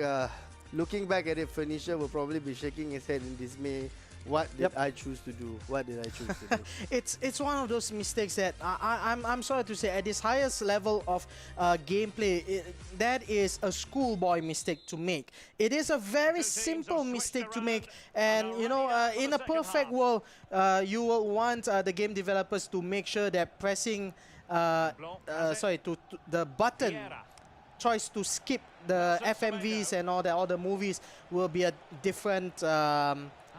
looking back at it, Phoenicia will probably be shaking his head in dismay. What did I choose to do? What did I choose to do? It's one of those mistakes that I'm sorry to say, at this highest level of gameplay, that is a schoolboy mistake to make. It is a very simple mistake to make, and you know, in a perfect world, you will want the game developers to make sure that pressing, the button choice to skip the FMVs and all the movies will be a different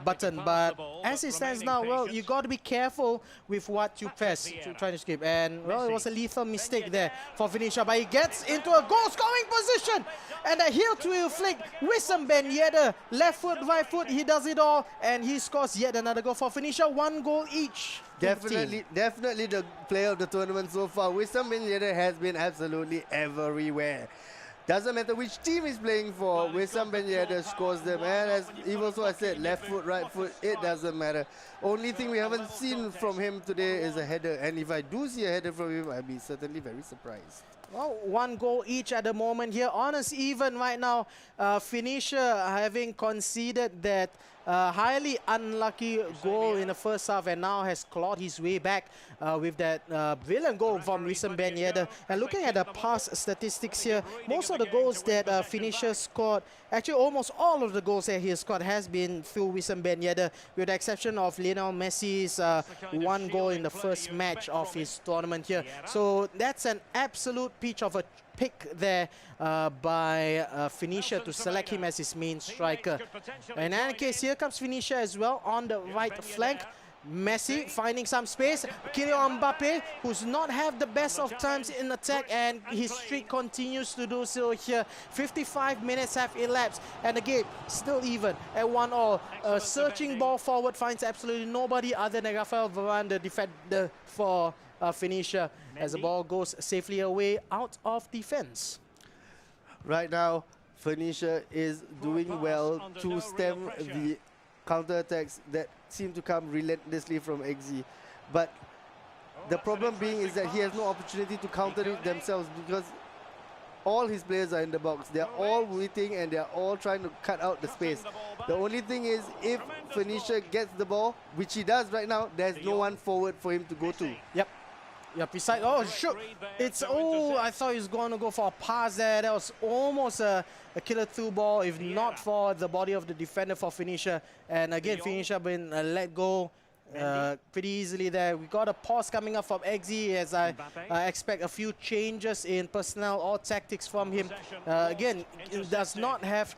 button, but as it stands now, well, you got to be careful with what you press trying to skip, and well, it was a lethal mistake there for Phoenicia, but he gets into a goal scoring position, and a heel to heel flick. Wissam Ben Yedder, left foot, right foot, he does it all, and he scores yet another goal for Phoenicia. 1 goal each. Definitely the player of the tournament so far. Wissam Ben Yedder has been absolutely everywhere. Doesn't matter which team he's playing for, Wissam Ben Yedder scores them. And as even so I said, left foot, right foot, it doesn't matter. Only thing we haven't seen from him today is a header. And if I do see a header from him, I'd be certainly very surprised. Well, one goal each at the moment here. Honest even right now. Phoenicia having conceded that highly unlucky goal in the first half and now has clawed his way back with that brilliant goal from Wissam Ben Yedder. And looking at the past statistics here, most of the goals that Phoenicia scored, actually almost all of the goals that he has scored has been through Wissam Ben Yedder, with the exception of Lionel Messi's one goal in the first match of his tournament here. So that's an absolute peach of a pick there by Phoenicia to select him as his main striker. In any case, here comes Phoenicia as well on the right flank. Messi finding some space. Kylian Mbappe, who's not have the best of times in attack, and his streak continues to do so here. 55 minutes have elapsed, and the game still even at 1-1. Searching ball forward finds absolutely nobody other than Rafael Varane, the defender for Phoenicia, as the ball goes safely away out of defense. Right now, Phoenicia is doing well to stem the counter-attacks that seem to come relentlessly from Eggsy. But the problem being is that he has no opportunity to counter it themselves, because all his players are in the box. They're all waiting and they're all trying to cut out the space. The only thing is, if Phoenicia gets the ball, which he does right now, there's no one forward for him to go to. Yep. Yep, beside, oh, shoot. It's, oh, I thought he was going to go for a pass there. That was almost a killer through ball, if not for the body of the defender for Phoenicia. And again, Phoenicia been let go pretty easily there. We got a pause coming up from Eggsy, as I expect a few changes in personnel or tactics from him. Again, does not have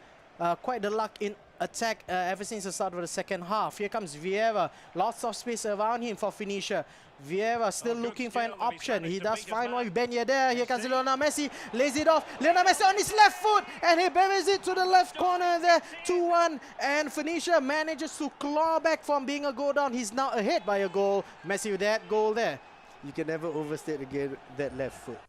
quite the luck in attack ever since the start of the second half. Here comes Vieira. Lots of space around him for Phoenicia. Vieira still looking for an option. He does find one with Ben Yedder. Here comes Lionel Messi. Lays it off. Lionel Messi on his left foot. And he buries it to the left corner there. 2-1. And Phoenicia manages to claw back from being a goal down. He's now ahead by a goal. Messi with that goal there. You can never overstate again that left foot.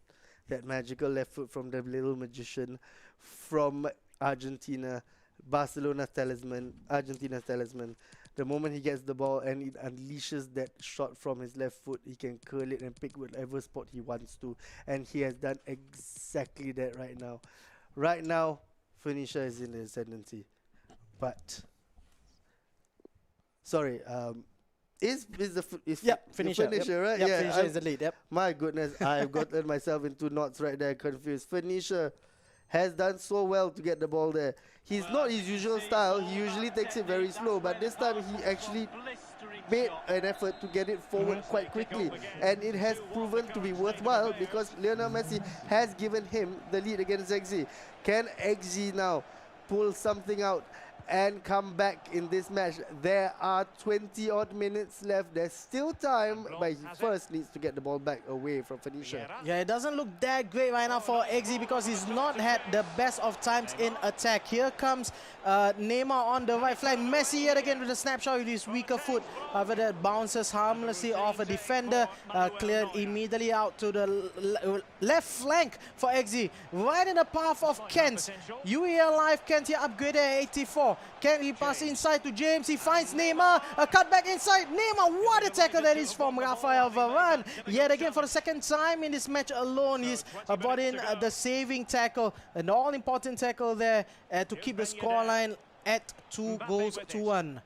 That magical left foot from the little magician from Argentina. Barcelona's talisman, Argentina's talisman. The moment he gets the ball and it unleashes that shot from his left foot, he can curl it and pick whatever spot he wants to. And he has done exactly that right now. Right now, Phoenicia is in the ascendancy. But, sorry, is Phoenicia, right? Yep, yeah, Phoenicia is the lead, yep. My goodness, I've gotten myself into knots right there, confused. Phoenicia has done so well to get the ball there. He's not his usual style. He usually takes it very slow, but this time he actually made an effort to get it forward quite quickly. And it has proven to be worthwhile, because Lionel Messi has given him the lead against Eggsy. Can Eggsy now pull something out and come back in this match? There are 20-odd minutes left. There's still time, but he first needs to get the ball back away from Phoenicia. Yeah, it doesn't look that great right now for Eggsy, because he's not had the best of times in attack. Here comes Neymar on the right flank. Messi yet again with a snapshot with his weaker foot. However, that bounces harmlessly off a defender. Cleared immediately out to the left flank for Eggsy. Right in the path of Kent. UEA Live Kent here upgraded at 84. Can he pass inside to James? He finds Neymar. A cut back inside. Neymar, what a tackle that is from Rafael Varane. Yet again, for the second time in this match alone, he's brought in the saving tackle. An all-important tackle there to keep the scoreline at 2-1.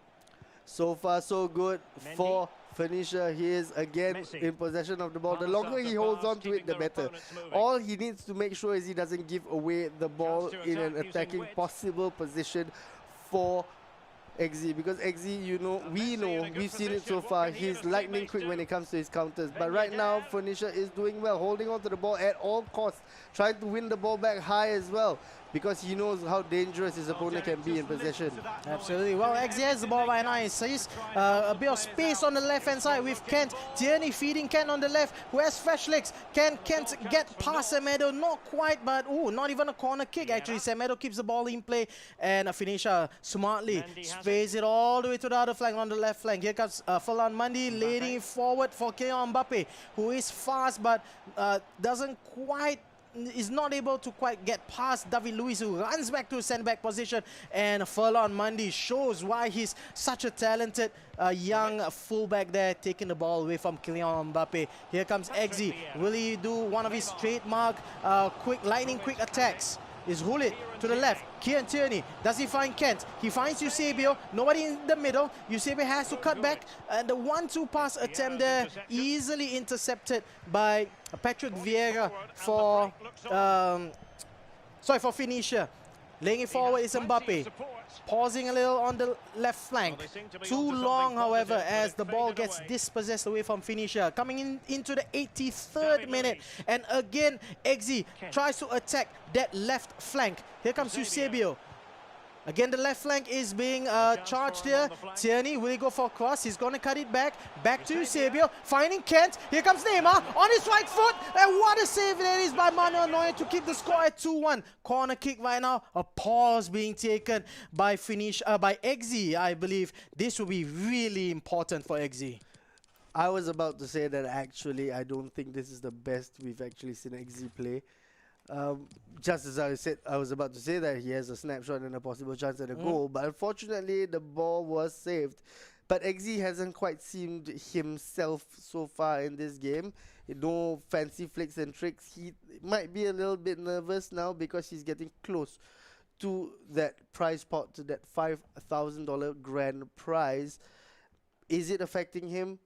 So far, so good for Phoenicia. He is again in possession of the ball. The longer he holds on to it, the better. All he needs to make sure is he doesn't give away the ball in an attacking possible position for Eggsy, because Eggsy, we've seen it so far, he's lightning quick when it comes to his counters. But right now, Phoenicia is doing well, holding on to the ball at all costs, trying to win the ball back high as well, because he knows how dangerous his opponent can be in possession. Absolutely. Well, Eggsy has the ball right now. He sees a bit of space on the left-hand side with Kent. Tierney feeding Kent on the left, who has fresh legs. Can Kent get past Semedo? Not quite, but not even a corner kick, actually. Semedo keeps the ball in play, and Phoenicia smartly sprays it all the way to the other flank on the left flank. Here comes Falan Mandi leading forward for Kylian Mbappe, who is fast but doesn't quite is not able to quite get past David Luiz, who runs back to centre-back position, and Furlong Mendy shows why he's such a talented young fullback there, taking the ball away from Kylian Mbappe. Here comes Eggsy. Will he do one of his trademark lightning quick attacks? Is Hullet to the left. Kieran Tierney. Does he find Kent? He finds Eusebio. Nobody in the middle. Eusebio has to cut back. And the 1-2 pass attempt there easily intercepted by Patrick Vieira for for Phoenicia. Laying it forward is Mbappe. Pausing a little on the left flank. Too long, however, as the ball gets dispossessed away from Phoenicia. Coming into the 83rd minute. And again, Eggsy tries to attack that left flank. Here comes Eusebio. Again, the left flank is being charged here. Tierney, will he go for a cross? He's going to cut it back. Back to Eusebio. Finding Kent. Here comes Neymar on his right foot. And what a save that is by Manuel Neuer to keep the score at 2-1. Corner kick right now. A pause being taken by Eggsy, I believe. This will be really important for Eggsy. I was about to say that actually I don't think this is the best we've actually seen Eggsy play. Just as I said, I was about to say that he has a snapshot and a possible chance at a goal, but unfortunately the ball was saved. But Eggsy hasn't quite seemed himself so far in this game. No fancy flicks and tricks. He might be a little bit nervous now because he's getting close to that prize pot, to that $5,000 grand prize. Is it affecting him?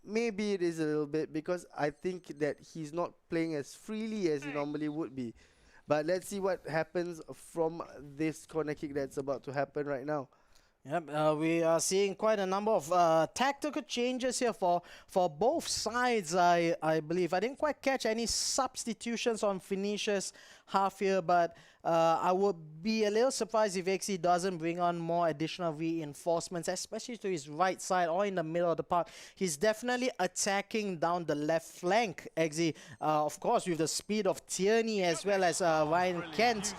Maybe it is a little bit, because I think that he's not playing as freely as he normally would be. But let's see what happens from this corner kick that's about to happen right now. Yep, we are seeing quite a number of tactical changes here for both sides, I believe. I didn't quite catch any substitutions on Phoenicia's half here, but I would be a little surprised if Eggsy doesn't bring on more additional reinforcements, especially to his right side or in the middle of the park. He's definitely attacking down the left flank, Eggsy. Of course, with the speed of Tierney as well as Ryan Kent,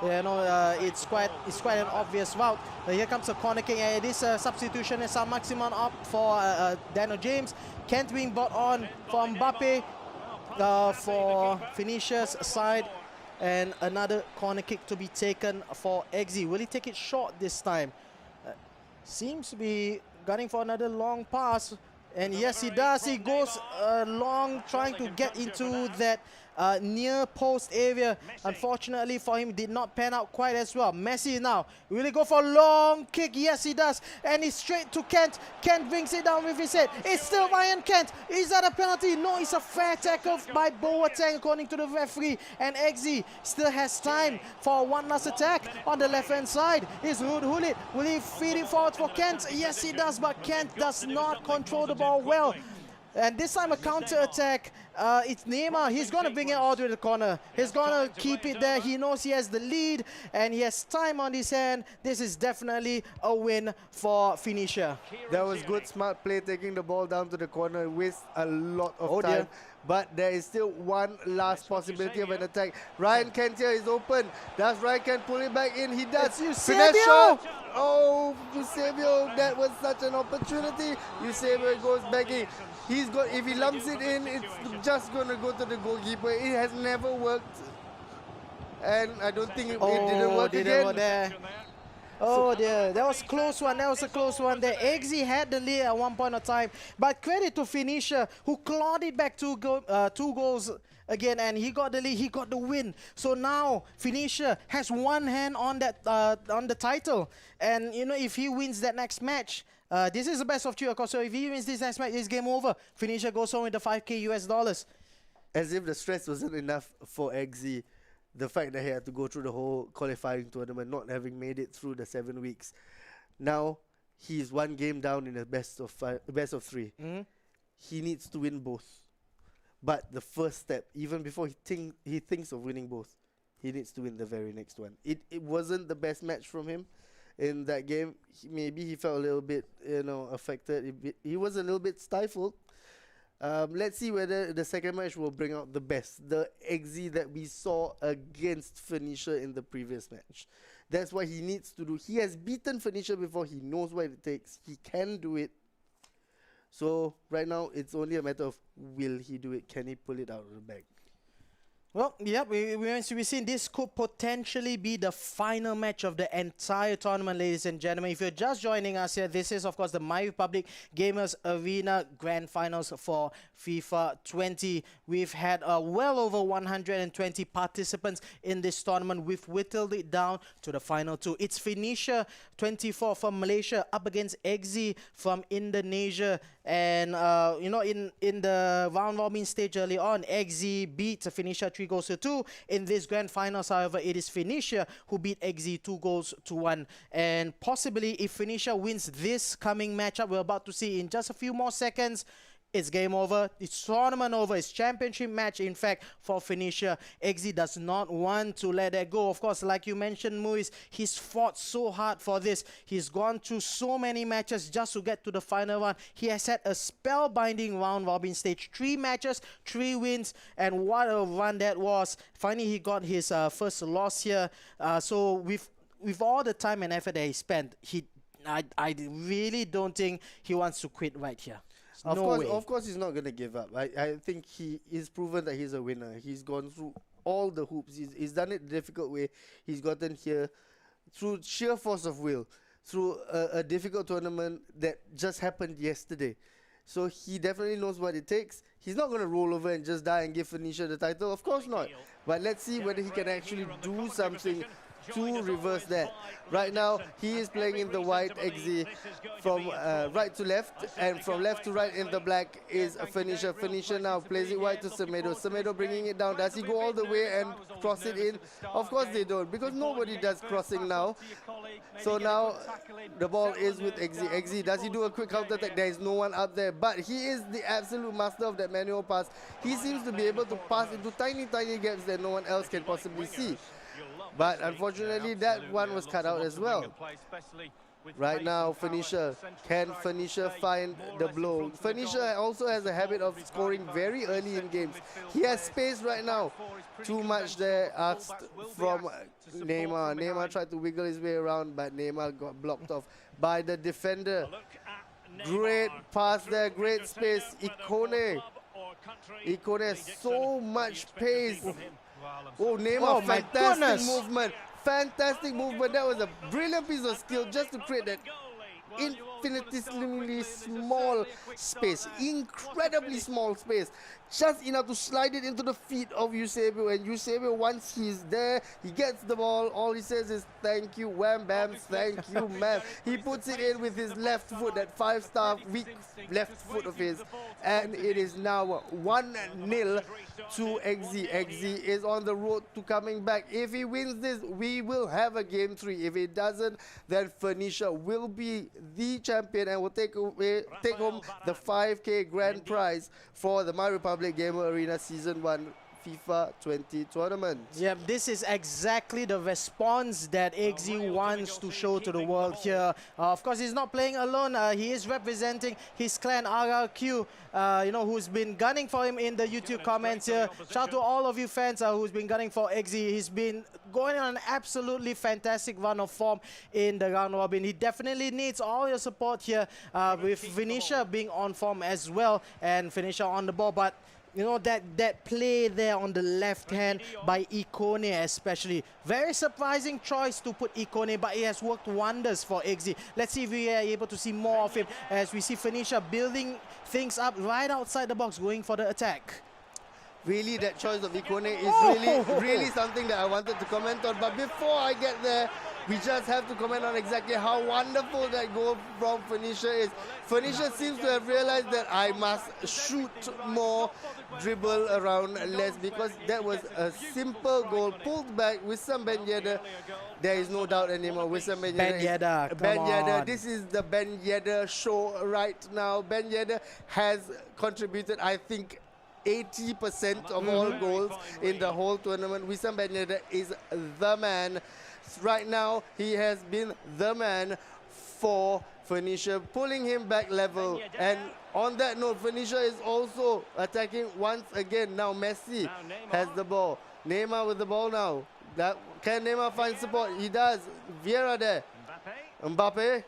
it's quite an obvious route. Here comes a corner kick, and this substitution is a maximum up for Daniel James. Kent being brought on for Mbappe for Phoenicia's side. And another corner kick to be taken for Eggsy. Will he take it short this time? Seems to be gunning for another long pass. And yes, he does. He goes long, trying to get into that near post area. Unfortunately for him, did not pan out quite as well. Messi now. Will he go for a long kick? Yes, he does. And he's straight to Kent. Kent brings it down with his head. It's still Ryan Kent. Is that a penalty? No, it's a fair tackle by Boateng, according to the referee. And Eggsy still has time for one last attack on the left-hand side. Is Hullet. Will he feed it forward for Kent? Yes, he does, but Kent does not control the ball well. And this time a counter-attack. It's Neymar. He's going to bring it all to the corner. He's going to keep it there. He knows he has the lead and he has time on his hand. This is definitely a win for Phoenicia. That was good, smart play, taking the ball down to the corner. Waste a lot of time. Dear. But there is still one last possibility of an attack. Ryan Kent here is open. Does Ryan Kent pull it back in? He does. Finesse shot. Oh, Eusebio, that was such an opportunity. Eusebio goes back in. If he lumps it in, it's just going to go to the goalkeeper. It has never worked. And I don't think it didn't work again. Oh dear, that was a close one. That was a close one there. Eggsy had the lead at one point of time. But credit to Phoenicia, who clawed it back two goals again, and he got the lead, he got the win. So now Phoenicia has one hand on that on the title. And you know, if he wins that next match, this is the best of 3, of course. So if he wins this next match, it's game over. Phoenicia goes home with the $5K US. As if the stress wasn't enough for Eggsy. The fact that he had to go through the whole qualifying tournament, not having made it through the 7 weeks. Now, he's one game down in the best of 3. He needs to win both. But the first step, even before he thinks of winning both, he needs to win the very next one. It wasn't the best match from him in that game. Maybe he felt a little bit, affected. He was a little bit stifled. Let's see whether the second match will bring out the best. The Eggsy that we saw against Phoenicia in the previous match. That's what he needs to do. He has beaten Phoenicia before. He knows what it takes. He can do it. So right now, it's only a matter of will he do it? Can he pull it out of the bag? Well, yeah, we've seen this could potentially be the final match of the entire tournament, ladies and gentlemen. If you're just joining us here, this is, of course, the MyRepublic Gamers Arena Grand Finals for FIFA 20. We've had well over 120 participants in this tournament. We've whittled it down to the final two. It's Phoenicia 24 from Malaysia up against Eggsy from Indonesia. And, in the round robin stage early on, Eggsy beat Phoenicia 3-2. In this grand finals, however, it is Phoenicia who beat Eggsy 2-1. And possibly, if Phoenicia wins this coming matchup, we're about to see in just a few more seconds, it's game over. It's tournament over. It's championship match, in fact, for Phoenicia. Eggsy does not want to let that go. Of course, like you mentioned, Muiz, he's fought so hard for this. He's gone through so many matches just to get to the final one. He has had a spellbinding round-robin stage. 3 matches, 3 wins, and what a run that was. Finally, he got his first loss here. So with all the time and effort that he spent, I really don't think he wants to quit right here. Of course, he's not going to give up. I think he is proven that he's a winner. He's gone through all the hoops. He's done it the difficult way. He's gotten here through sheer force of will, through a difficult tournament that just happened yesterday. So he definitely knows what it takes. He's not going to roll over and just die and give Phoenicia the title. Of course not. But let's see whether he can actually do something to reverse that. Right now, he is playing in the white Eggsy from right to left, and from left to right in the black is Phoenicia. Phoenicia now plays it wide to Semedo. Semedo bringing it down. Does he go all the way and cross it in? Of course they don't, because nobody does crossing now. So now the ball is with Eggsy. Eggsy, does he do a quick counter attack? There is no one up there, but he is the absolute master of that manual pass. He seems to be able to pass into tiny gaps that no one else can possibly see. But unfortunately, that one was cut out as well. Right now, Phoenicia. Can Phoenicia find the blow? Phoenicia also has a habit of scoring very early in games. He has space right now. Too much there asked from Neymar. Neymar tried to wiggle his way around, but Neymar got blocked off by the defender. Great pass there, great space. Ikone has so much pace. Oh, Neymar, fantastic movement. Fantastic movement. That was a brilliant piece of skill just to create that infinitesimally small space. Incredibly small space. Just enough to slide it into the feet of Eusebio. And Eusebio, once he's there, he gets the ball. All he says is, thank you, wham bam, thank you, ma'am. He puts it in with his left foot, that 5-star weak left foot of his. And it is now 1-0 to Eggsy. Eggsy is on the road to coming back. If he wins this, we will have a game 3. If he doesn't, then Phoenicia will be the champion and will take home the 5K grand prize for the MyRepublic Gamer Arena Season 1 FIFA 20 tournament. Yeah, this is exactly the response that Eggsy wants to show to the world here. Of course, he's not playing alone. He is representing his clan RRQ, who's been gunning for him in the YouTube comments here. Shout out to all of you fans who's been gunning for Eggsy. He's been going on an absolutely fantastic run of form in the round robin. He definitely needs all your support here, with Phoenicia being on form as well and Phoenicia on the ball. But that play there on the left hand by Ikone especially. Very surprising choice to put Ikone, but it has worked wonders for Eggsy. Let's see if we are able to see more of him as we see Phoenicia building things up right outside the box, going for the attack. Really, that choice of Ikone is really something that I wanted to comment on. But before I get there, we just have to comment on exactly how wonderful that goal from Phoenicia is. Phoenicia seems to have realized that I must shoot more, dribble around less, because that was a simple goal, pulled back with some Ben Yedder. There is no doubt anymore. with some Ben Yedder. This is the Ben Yedder show right now. Ben Yedder has contributed, I think, 80% of all goals in the whole tournament. Wissam Ben Yedder is the man. Right now, he has been the man for Phoenicia, pulling him back level. And on that note, Phoenicia is also attacking once again. Now Messi has the ball. Neymar with the ball now. Can Neymar find support? He does. Vieira there. Mbappe.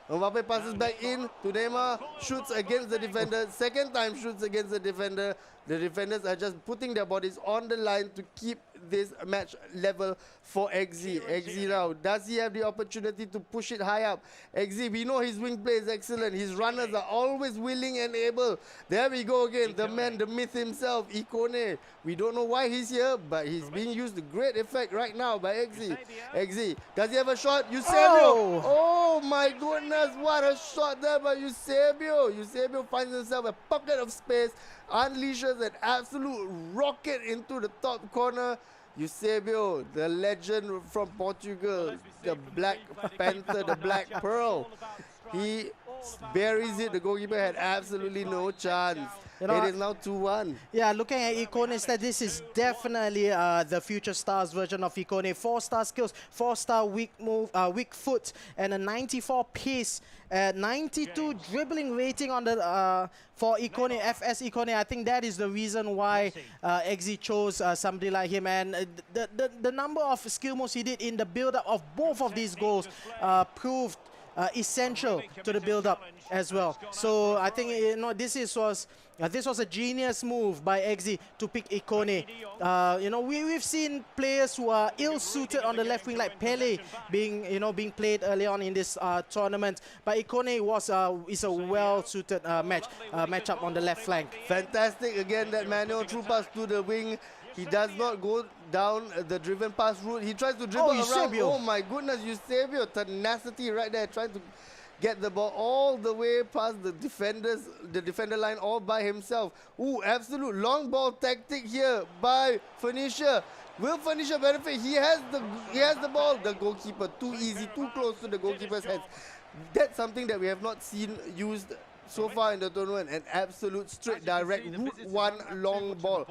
Mbappe passes back in to Neymar, shoots against the defender, second time shoots against the defender. The defenders are just putting their bodies on the line to keep this match level for Eggsy. Eggsy now, does he have the opportunity to push it high up? Eggsy, we know his wing play is excellent. His runners are always willing and able. There we go again, the man, the myth himself, Ikone. We don't know why he's here, but he's being used to great effect right now by Eggsy. Eggsy, does he have a shot? Eusebio! Oh my goodness, what a shot there by Eusebio. Eusebio finds himself a pocket of space, unleashes an absolute rocket into the top corner. Eusebio, the legend from Portugal, the Black Panther, the Black Pearl. He buries it. The goalkeeper had absolutely no chance. You know, it is now 2-1. Yeah, looking at Ikone, this is definitely the future stars version of Ikone. 4-star skills, 4-star weak move, weak foot, and a 94 pace, 92 dribbling rating on the for Ikone, FS Ikone. I think that is the reason why Eggsy chose somebody like him. And the number of skill moves he did in the build-up of both of these goals proved essential to the build-up as well. So I think this was a genius move by Eggsy to pick Ikone. We've seen players who are ill-suited on the left wing, like Pele being played early on in this tournament. But Ikone is a well-suited matchup on the left flank. Fantastic again, that manual through pass to the wing. He does not go down the driven pass route. He tries to dribble around. Eusebio. Oh my goodness, Eusebio, tenacity right there, trying to get the ball all the way past the defender line all by himself. Ooh, absolute long ball tactic here by Phoenicia. Will Phoenicia benefit? He has the ball. The goalkeeper, too easy, too close to the goalkeeper's hands. That's something that we have not seen used so far in the tournament. An absolute straight direct route one long ball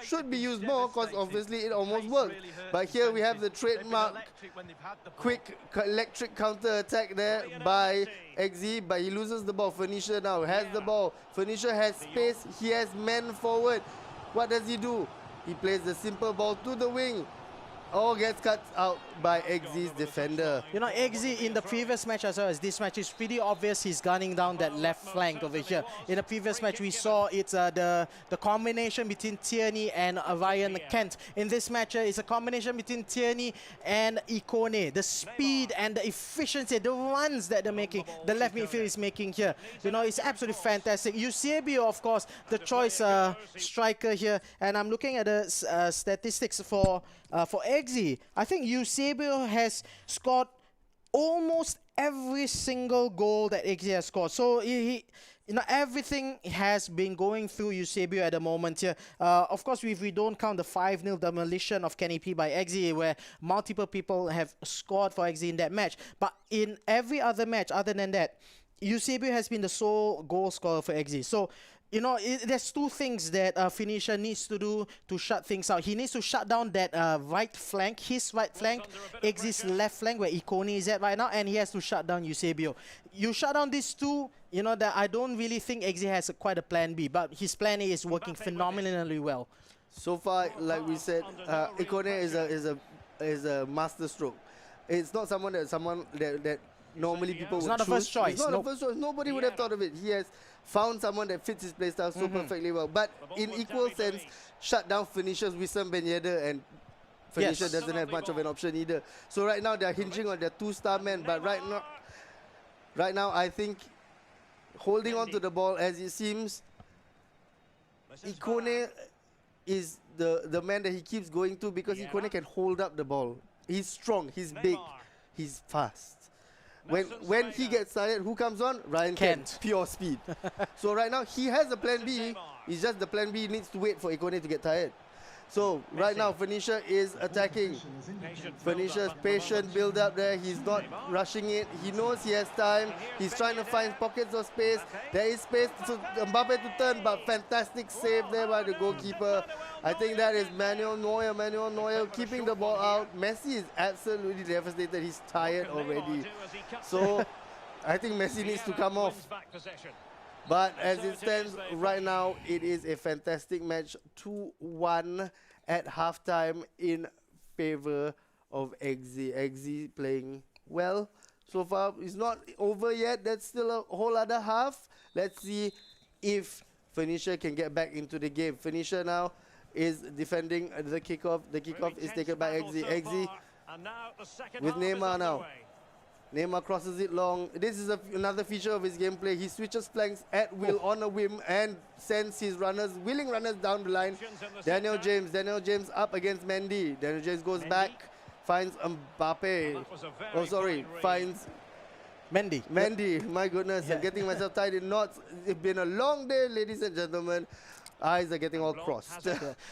should be used more, because obviously it almost worked. But here we have the trademark quick electric counter attack there by Eggsy, but he loses the ball. Phoenicia now has the ball. Phoenicia has space. He has men forward. What does he do? He plays the simple ball to the wing. Oh, gets cut out by Eggsy's defender. You know, Eggsy in the previous match as well as this match, is pretty obvious he's gunning down that left flank over here. In the previous match, we saw it's the combination between Tierney and Ryan Kent. In this match, it's a combination between Tierney and Ikone. The speed and the efficiency, the runs that they're making, the left midfield is making here. You know, it's absolutely fantastic. Eusebio, of course, the choice striker here. And I'm looking at the statistics for Eggsy. I think Eusebio has scored almost every single goal that Eggsy has scored. So everything has been going through Eusebio at the moment here. Of course, if we don't count the 5-0 demolition of Kenny P by Eggsy, where multiple people have scored for Eggsy in that match. But in every other match other than that, Eusebio has been the sole goal scorer for Eggsy. So, you know, there's two things that Phoenicia needs to do to shut things out. He needs to shut down that right flank, his right flank, Eggsy's left flank, where Ikone is at right now, and he has to shut down Eusebio. You shut down these two, you know, that I don't really think Eggsy has quite a plan B, but his plan A is working phenomenally well. So far, like we said, Ikone is a master stroke. It's not someone that normally people would choose. It's not a first choice. It's not a first choice. Nobody would have thought of it. He has found someone that fits his playstyle so perfectly well. But in equal sense, shut down Phoenicia's Wissam Ben Yedder, and Phoenicia doesn't have much of an option either. So right now they're hinging on their 2-star men. But right now I think holding on to the ball, as it seems, Ikone is the man that he keeps going to, because Ikone can hold up the ball. He's strong, he's big, he's fast. When he gets tired, who comes on? Ryan Kent. Pure speed. So right now, he has a plan B. It's just the plan B needs to wait for Ikone to get tired. So right now, Phoenicia is attacking. Phoenicia's patient build up there. He's not rushing it. He knows he has time. He's trying to find pockets of space. There is space for Mbappe to turn, but fantastic save there by the goalkeeper. I think that is Manuel Neuer keeping the ball out. Messi is absolutely devastated. He's tired already. So I think Messi needs to come off. But as it stands right now, it is a fantastic match. 2-1 at halftime in favor of Eggsy. Eggsy playing well, so far. It's not over yet. That's still a whole other half. Let's see if Phoenicia can get back into the game. Phoenicia now is defending the kickoff. The kickoff is taken by Eggsy. Eggsy with Neymar now. Neymar crosses it long. This is another feature of his gameplay. He switches flanks at will on a whim and sends his runners, willing runners down the line. Daniel James up against Mendy. Daniel James goes back, finds Mbappe. Oh, sorry, finds Mendy. My goodness, I'm getting myself tied in knots. It's been a long day, ladies and gentlemen. Eyes are getting all crossed.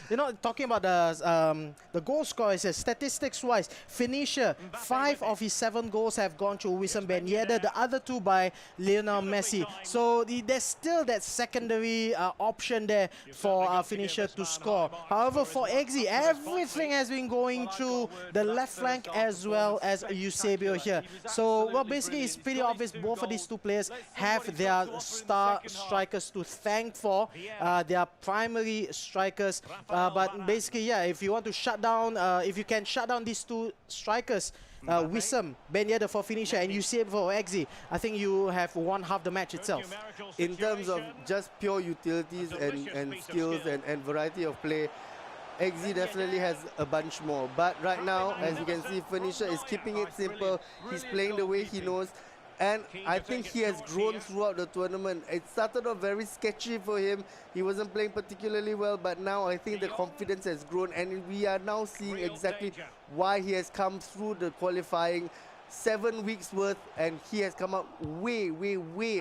You know, talking about the goal scorers, statistics-wise, Phoenicia, 5 of his 7 goals have gone through Wissam Ben Yedder, the other 2 by Lionel Messi. So there's still that secondary option there for Phoenicia to score. However, for Eggsy, everything has been going through the left flank as well as Eusebio here. So, well, basically, it's pretty obvious both of these 2 players have their star strikers to thank for. Their primary strikers, but basically, yeah, if you want to shut down, if you can shut down these 2 strikers, Wissam Ben Yedder for Phoenicia and Eusebio for Eggsy, I think you have won half the match itself. In terms of just pure utilities and skills and variety of play, Eggsy definitely has a bunch more. But right now, as you can see, Phoenicia is keeping it simple. He's playing the way he knows. And I think he has grown throughout the tournament. It started off very sketchy for him. He wasn't playing particularly well, but now I think the confidence has grown, and we are now seeing exactly why he has come through the qualifying. 7 weeks worth, and he has come out way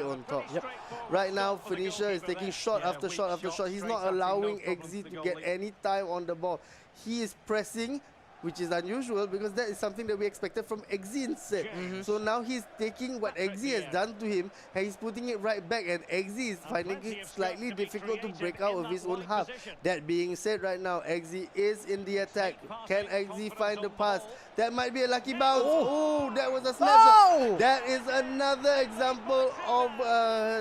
on top. Yep. Right now, Phoenicia is taking shot after shot after shot. He's not allowing Eggsy to get any time on the ball. He is pressing, which is unusual because that is something that we expected from Eggsy instead. So now he's taking what Eggsy has done to him and he's putting it right back, and Eggsy is finding it slightly difficult to break out of his own half. That being said, right now Eggsy is in the attack. Can Eggsy find the pass? That might be a lucky bounce. Oh, that was a snapshot. That is another example of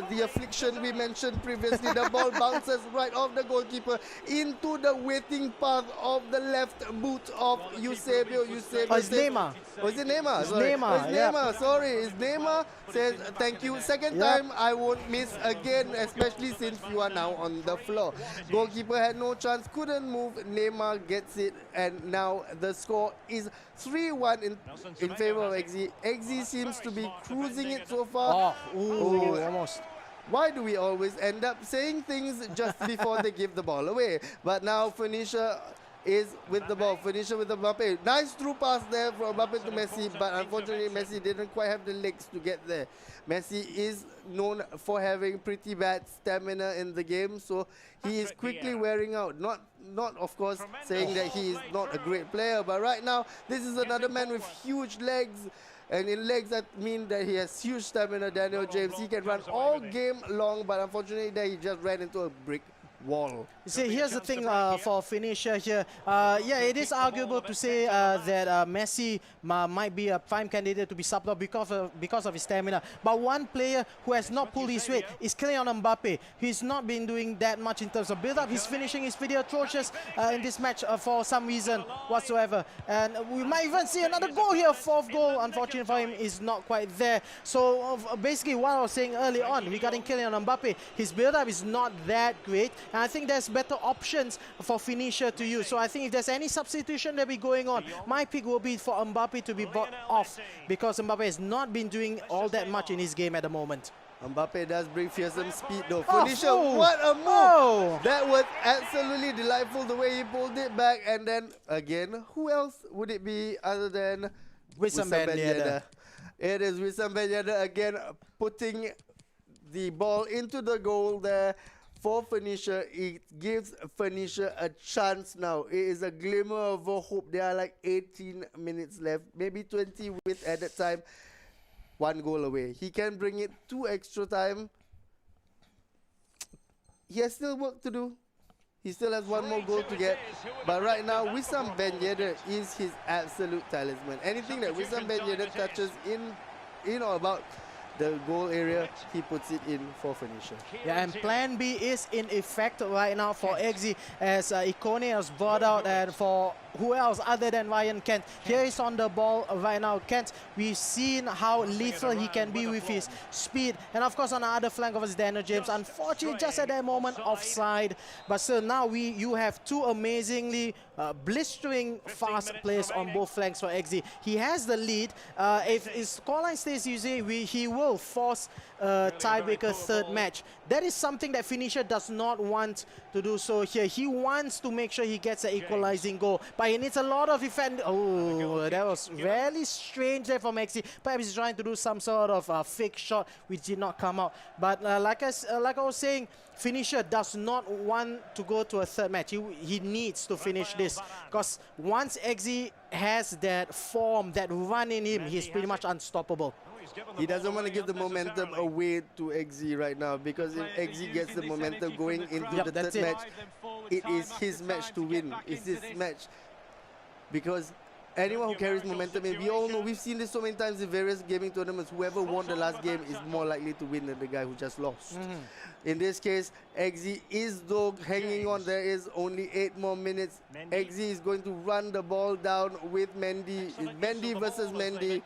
the affliction we mentioned previously. The ball bounces right off the goalkeeper into the waiting path of the left boot of Eusebio. It's Neymar. Oh, is it Neymar? It's sorry. Neymar. It's Neymar. Sorry, it's Neymar. Says thank you. Second time I won't miss again, especially since you are now on the floor. Goalkeeper had no chance, couldn't move. Neymar gets it, and now the score is 3-1 in favor of Eggsy. Eggsy seems to be cruising it so far. Almost. Why do we always end up saying things just before they give the ball away? But now Phoenicia is with the ball. Phoenicia with the Mbappe. Nice through pass there from Mbappe to Messi, but unfortunately Messi didn't quite have the legs to get there. Messi is known for having pretty bad stamina in the game, so he is quickly wearing out. Not of course saying that he is not a great player, but right now this is another man with huge legs. And in legs, that mean that he has huge stamina. Daniel James, he can run all game long, but unfortunately there he just ran into a brick wall. You see, here's the thing for Phoenicia here. Yeah, it is arguable to say that Messi might be a prime candidate to be subbed off because of his stamina. But one player who has not pulled his weight is Kylian Mbappe. He's not been doing that much in terms of build-up. His finishing is pretty atrocious in this match for some reason whatsoever. And we might even see another goal here. 4th goal, unfortunately for him, is not quite there. So basically what I was saying early on regarding Kylian Mbappe, his build-up is not that great. And I think there's better options for Phoenicia to use. So I think if there's any substitution that be going on, my pick will be for Mbappe to be brought off, because Mbappe has not been doing all that much in his game at the moment. Mbappe does bring fearsome speed though. Phoenicia, what a move! That was absolutely delightful the way he pulled it back. And then again, who else would it be other than Wissam Ben Yedder? It is Wissam Ben Yedder again, putting the ball into the goal there. For Phoenicia, it gives Phoenicia a chance now. It is a glimmer of a hope. There are like 18 minutes left, maybe 20 with added time. 1 goal away. He can bring it to extra time. He has still work to do. He still has 1 more goal to get. But right now, Wissam Ben Yedder is his absolute talisman. Anything that Wissam Ben Yedder touches in or about the goal area, he puts it in for Phoenicia. Yeah, and plan B is in effect right now for Eggsy, as Ikone has brought out, and for who else other than Ryan Kent? Here is on the ball right now. Kent, we've seen how lethal he can be with his speed. And of course, on the other flank of his Daniel James. Unfortunately, just at that moment, offside. But still, now you have two amazingly blistering fast players on both flanks for Eggsy. He has the lead. If his scoreline stays easy, he will force a tiebreaker third match. That is something that Phoenicia does not want to do so here. He wants to make sure he gets an equalizing goal, but he needs a lot of defend. Oh, that was really strange there from Eggsy. Perhaps he's trying to do some sort of fake shot which did not come out. But like I was saying, Phoenicia does not want to go to a third match. He needs to finish this, because once Eggsy has that form, that run in him, he's pretty much unstoppable. He doesn't want to give the momentum away to Eggsy right now, because if Eggsy gets the momentum going into the third match, it is his match to win. It's his match, because anyone who carries momentum, and we all know, we've seen this so many times in various gaming tournaments, whoever won the last game is more likely to win than the guy who just lost. In this case, Eggsy is though hanging on. There is only 8 more minutes. Eggsy is going to run the ball down with Mendy. It's Mendy versus Mendy.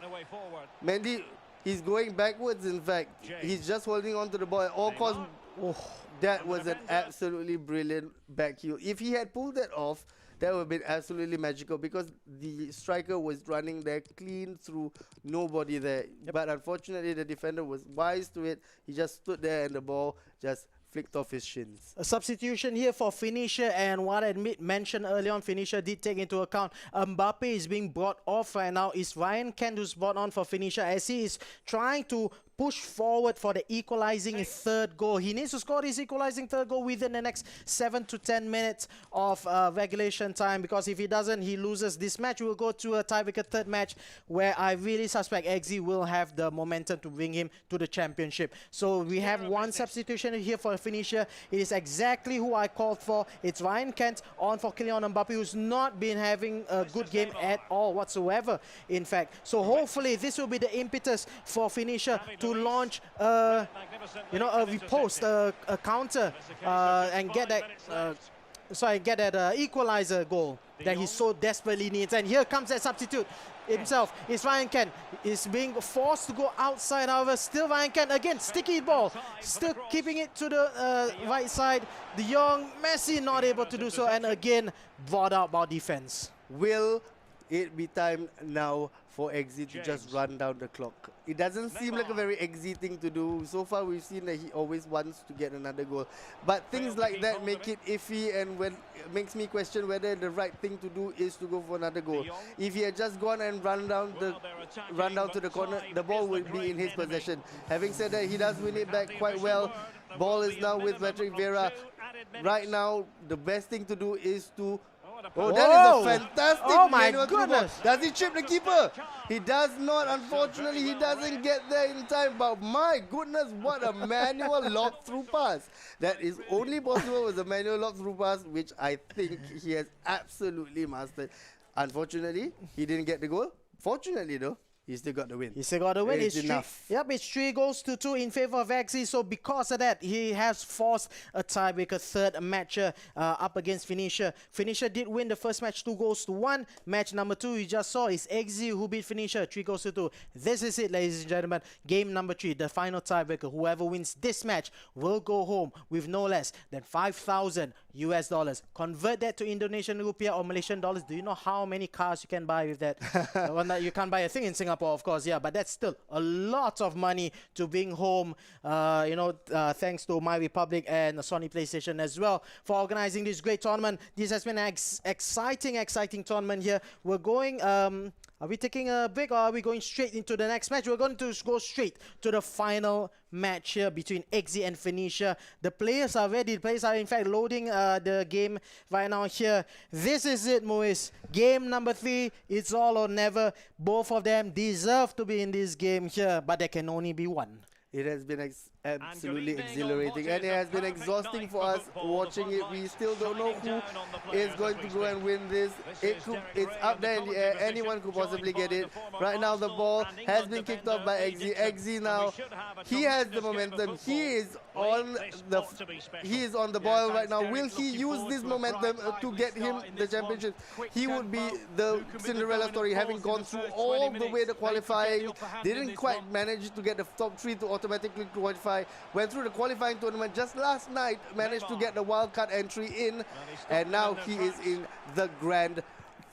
Mendy, he's going backwards, in fact. He's just holding on to the ball at all costs. Oh, that was an absolutely brilliant back heel. If he had pulled that off, that would have been absolutely magical, because the striker was running there clean through, nobody there. But unfortunately, the defender was wise to it. He just stood there and the ball just flicked off his shins. A substitution here for Phoenicia, and what I mentioned earlier on, Phoenicia did take into account Mbappe is being brought off right now. It's Ryan Kent who's brought on for Phoenicia, as he is trying to push forward for the equalizing third goal. He needs to score his equalizing third goal within the next 7 to 10 minutes of regulation time, because if he doesn't, he loses this match. We'll go to a tiebreaker third match, where I really suspect Eggsy will have the momentum to bring him to the championship. So we have one substitution here for Phoenicia. It is exactly who I called for. It's Ryan Kent on for Kylian Mbappe, who's not been having a good game at all whatsoever, in fact. So hopefully this will be the impetus for Phoenicia to launch a riposte, a counter, and get that equalizer goal that he so desperately needs. And here comes that substitute himself. It's Ryan Kent. Is being forced to go outside. However, still Ryan Kent again, sticky ball, still keeping it to the right side. De Jong, Messi not able to do so, and again brought out by defense. Will it be time now for Eggsy to just run down the clock? It doesn't seem like a very Eggsy thing to do. So far, we've seen that he always wants to get another goal. But things like that make it iffy, and when it makes me question whether the right thing to do is to go for another goal. If he had just gone and run down to the corner, the ball would be in his possession. Having said that, he does win it back quite well. Ball is now with Patrick Vieira. Right now, the best thing to do is to... Oh, that is a fantastic manual through ball. Does he chip the keeper? He does not. Unfortunately, he doesn't get there in time. But my goodness, what a manual lob-through pass. That is only possible with a manual lob-through pass, which I think he has absolutely mastered. Unfortunately, he didn't get the goal. Fortunately, though, he still got the win. He still got the win. It's enough. It's 3 goals to 2 in favor of Eggsy. So because of that, he has forced a tiebreaker third match up against Phoenicia. Phoenicia did win the first match 2 goals to 1. Match number 2 you just saw is Eggsy who beat Phoenicia 3 goals to 2. This is it, ladies and gentlemen. Game number 3, the final tiebreaker. Whoever wins this match will go home with no less than $5,000 US. Convert that to Indonesian rupiah or Malaysian dollars. Do you know how many cars you can buy with that? You can't buy a thing in Singapore, of course, yeah, but that's still a lot of money to bring home, thanks to MyRepublic and Sony PlayStation as well for organizing this great tournament. This has been an exciting tournament here. We're going... Are we taking a break, or are we going straight into the next match? We're going to go straight to the final match here between Eggsy and Phoenicia. The players are ready. The players are in fact loading the game right now here. This is it, Moise. Game number 3. It's all or never. Both of them deserve to be in this game here, but there can only be one. It has been absolutely exhilarating, and it has been exhausting for us watching it. We still don't know who is going to go and win this. It's up there in the air. Anyone could possibly get it. Right now the ball has been kicked off by Eggsy. Eggsy now, he has the momentum. He is on the ball right now. Will he use this momentum to get him the championship? He would be the Cinderella story, having gone through all the way to qualifying. Didn't quite manage to get the top 3 to automatically qualify. Went through the qualifying tournament just last night, managed to get the wildcard entry in, and now he is in the grand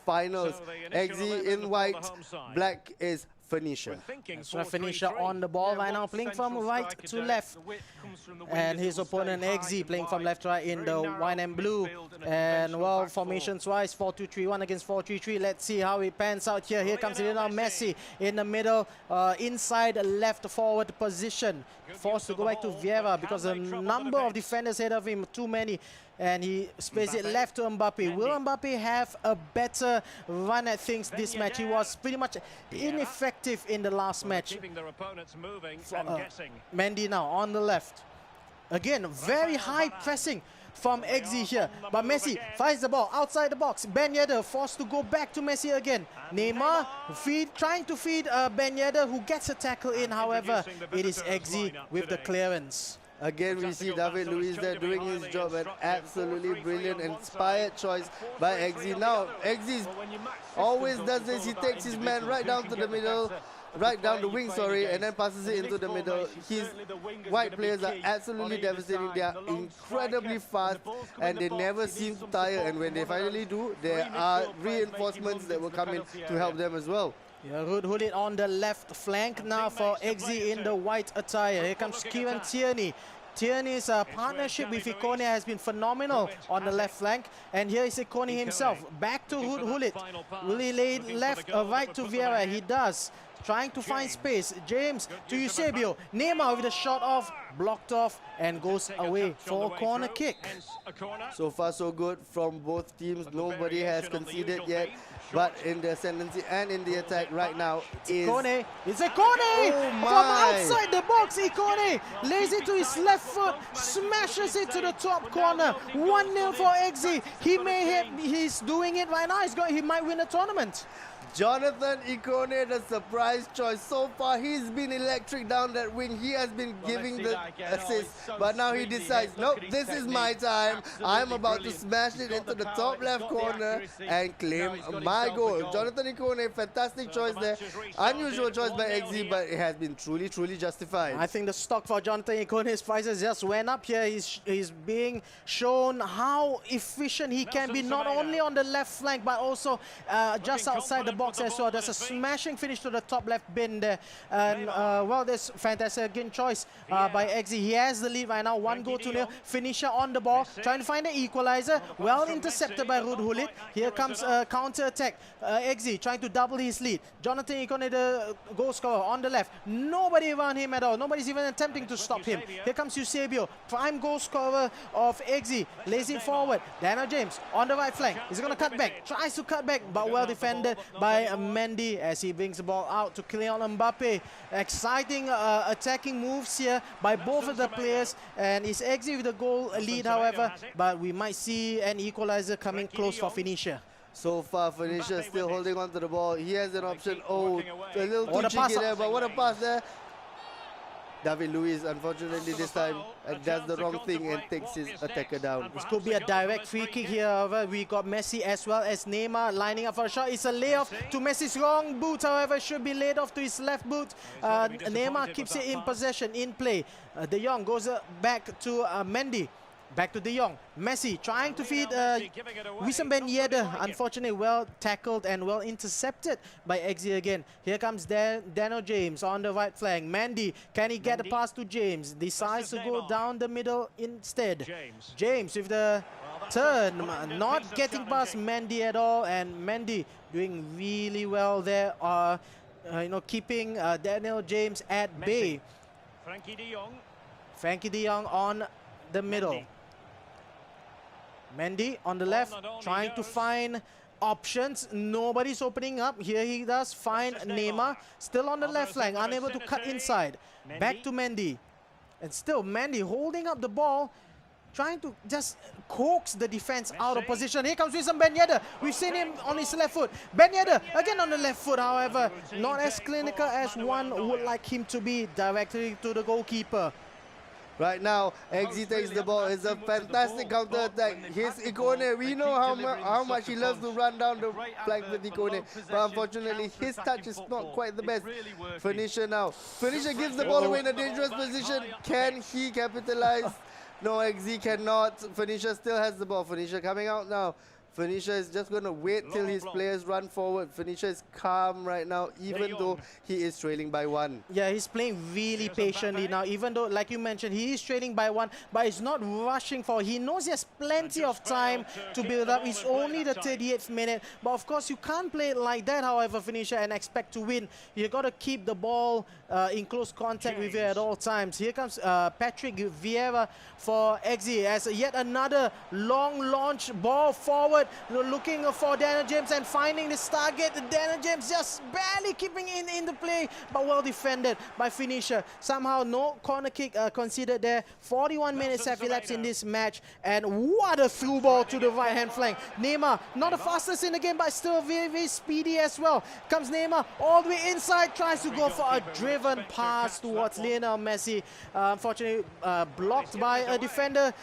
finals. Eggsy in white, black is Phoenicia. So Phoenicia on the ball right now, playing from right to left. And his opponent Eggsy playing from left to right in the white and blue. And well, formations-wise, 4-2-3-1 against 4-3-3. Let's see how it pans out here. Here comes Lionel Messi in the middle, inside left forward position. Forced to go back to Vieira because a number of defenders ahead of him, too many. And he sprays it left to Mbappe. Will Mbappe have a better run at things this match? He was pretty much ineffective in the last match. Mendy now on the left. Again, very high pressing from Eggsy here. But Messi finds the ball outside the box. Ben Yedder forced to go back to Messi again. Neymar trying to feed Ben Yedder, who gets a tackle in. However, it is Eggsy with the clearance. Again, we see David Luiz there doing his job, an absolutely brilliant, inspired choice by Eggsy. Now, Eggsy always does this. He takes his man right down to the middle, right down the wing, sorry, and then passes it into the middle. His white players are absolutely devastating. They are incredibly fast, and they never seem to tire. And when they finally do, there are reinforcements that will come in to help them as well. Yeah, Ruud on the left flank now for Eggsy in the white attire. Here comes Kieran Tierney. Tierney's partnership with Ikone has been phenomenal on the left flank. And here is Ikone himself. Back to Ruud. Will he lay left or right to Vieira? He does. Trying to find space. James to Eusebio. Neymar with the shot off, blocked off, and goes away for a corner kick. So far so good from both teams. Nobody has conceded yet. But in the ascendancy and in the attack right now is Ikone. It's Ikone! From outside the box, Ikone lays it to his left foot, smashes it to the top corner. 1-0 for Eggsy. He's doing it right now. He might win the tournament. Jonathan Ikone, the surprise choice. So far, he's been electric down that wing. He has been giving the assist. But now he decides, nope, this is my time. I'm about to smash it into the top left corner and claim my goal. Jonathan Ikone, fantastic choice there. Unusual choice by Eggsy, but it has been truly, truly justified. I think the stock for Jonathan Ikone's prices just went up here. He's being shown how efficient he can be, not only on the left flank, but also just outside the box as well. There's a smashing finish to the top left bin there. And well, there's fantastic again choice by Eggsy. He has the lead right now. 1-0. Phoenicia on the ball, trying to find the equalizer. Well intercepted by Ruud. Here comes a counter attack. Eggsy trying to double his lead. Jonathan Ikone, the goal scorer, on the left. Nobody around him at all. Nobody's even attempting to stop him. Here comes Eusebio, prime goal scorer of Eggsy. Lays it forward. Daniel James on the right flank. He's going to cut back. Tries to cut back, but well defended by Mendy as he brings the ball out to Kylian Mbappe. Exciting attacking moves here by both of the players, and it's Eggsy with the goal lead, however, but we might see an equalizer coming close for Phoenicia. So far, Phoenicia still holding on to the ball. He has an option. Oh, a little too cheeky there, but what a pass there. David Luiz, unfortunately this time, does the wrong thing and takes his attacker down. This could be a direct free kick here. However, we got Messi as well as Neymar lining up for a shot. It's a layoff to Messi's wrong boot. However, should be laid off to his left boot. Neymar keeps it in possession, in play. De Jong goes back to Mendy. Back to De Jong. Messi trying to feed Wissam Ben Yedder. Unfortunately, well tackled and well intercepted by Eggsy again. Here comes Daniel James on the right flank. Mendy, can he get a pass to James? Decides to go down the middle instead. James with the turn, not getting past Mendy at all. And Mendy doing really well there. Keeping Daniel James at bay. Frankie De Jong on the middle. Mendy on the left, trying to find options. Nobody's opening up. Here he does find Neymar, still on the left flank, unable to cut inside. Back to Mendy. And still, Mandy holding up the ball, trying to just coax the defense out of position. Here comes Wissam Ben Yedder. We've seen him on his left foot. Ben Yedder again on the left foot, however, not as clinical as one would like him to be, directly to the goalkeeper. Right now, Eggsy takes the ball. It's a fantastic counter-attack. His Ikone, we know how much he loves to run down the flank with Ikone. But unfortunately, his touch is not quite the best. Phoenicia now. Phoenicia gives the ball away in a dangerous position. Can he capitalize? No, Eggsy cannot. Phoenicia still has the ball. Phoenicia coming out now. Phoenicia is just going to wait till his players run forward. Phoenicia is calm right now, even though he is trailing by 1. Yeah, he's playing really patiently now, even though, like you mentioned, he is trailing by 1, but he's not rushing for. He knows he has plenty of time to build up. It's only the 38th minute, but of course you can't play it like that, however, Phoenicia, and expect to win. You got to keep the ball in close contact with you at all times. Here comes Patrick Vieira for Eggsy as yet another long launch ball forward, looking for Daniel James and finding this target. Daniel James just barely keeping in the play, but well defended by Phoenicia. Somehow no corner kick considered there. 41 minutes have elapsed in this match, and what a through ball to the right hand flank. Neymar, not the fastest in the game, but still very, very speedy as well. Comes Neymar all the way inside, tries to go for a driven pass towards Lionel Messi. Unfortunately blocked by a defender.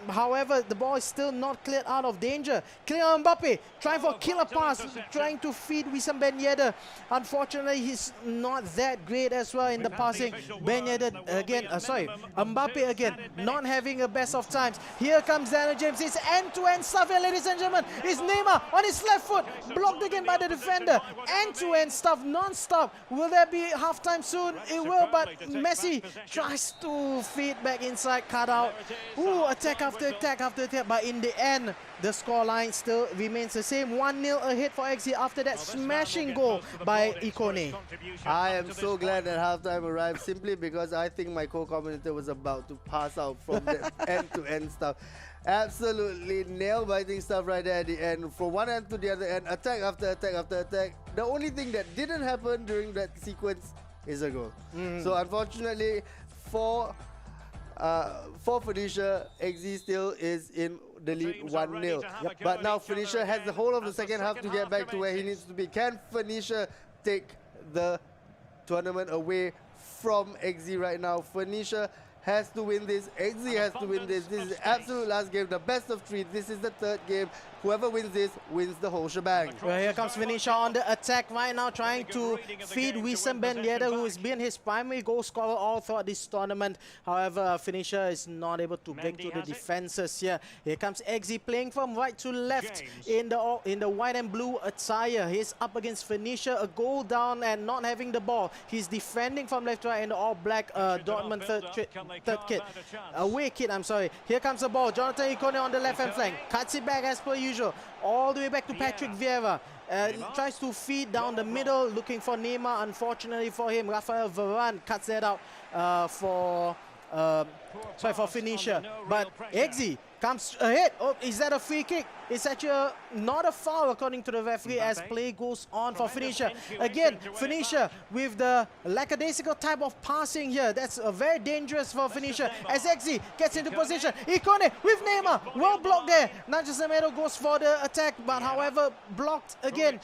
However, the ball is still not cleared out of danger. Kylian Mbappe trying for a killer pass, trying to feed Wissam Ben Yedder. Unfortunately, he's not that great as well in the passing. Ben Yedder again, Mbappe again, not having a best of times. Here comes Daniel James. It's end-to-end stuff here, ladies and gentlemen. It's Neymar on his left foot, blocked again by the defender. End-to-end stuff, non-stop. Will there be halftime soon? It will, but Messi tries to feed back inside, cut out. Ooh, attack after attack after attack, but in the end, the scoreline still remains the same. 1-0 ahead for Eggsy after that smashing goal by Ikone. I am so glad that halftime arrived, simply because I think my co-commentator was about to pass out from the end-to-end stuff. Absolutely nail-biting stuff right there at the end. From one end to the other end, attack after attack after attack. The only thing that didn't happen during that sequence is a goal. So unfortunately, for Phoenicia, Eggsy still is in the lead 1-0. But now Phoenicia has the whole of the second half to get back to where he needs to be. Can Phoenicia take the tournament away from Eggsy right now? Phoenicia has to win this. Eggsy has to win this. This is the absolute last game, the best of 3. This is the 3rd game. Whoever wins this wins the whole shebang. Well, here comes Phoenicia on the attack right now, trying to feed Wissam Ben Yedder, who has been his primary goal scorer all throughout this tournament. However, Phoenicia is not able to break through the defenses here. Here comes Eggsy playing from right to left in the white and blue attire. He's up against Phoenicia, a goal down and not having the ball. He's defending from left to right in the all-black Dortmund away kit. I'm sorry. Here comes the ball. Jonathan Ikone on the left-hand flank. Cuts it back as per usual. All the way back to Patrick Vieira. Tries to feed down the middle, looking for Neymar. Unfortunately for him, Rafael Varane cuts that out for Phoenicia. But Eggsy comes ahead. Oh, is that a free kick? It's actually not a foul according to the referee as play goes on for Phoenicia. Again, Phoenicia with the lackadaisical type of passing here. That's very dangerous for Phoenicia as Eggsy gets into position. Ikone with Neymar. Well blocked there. Najasamedo goes for the attack, but however blocked again.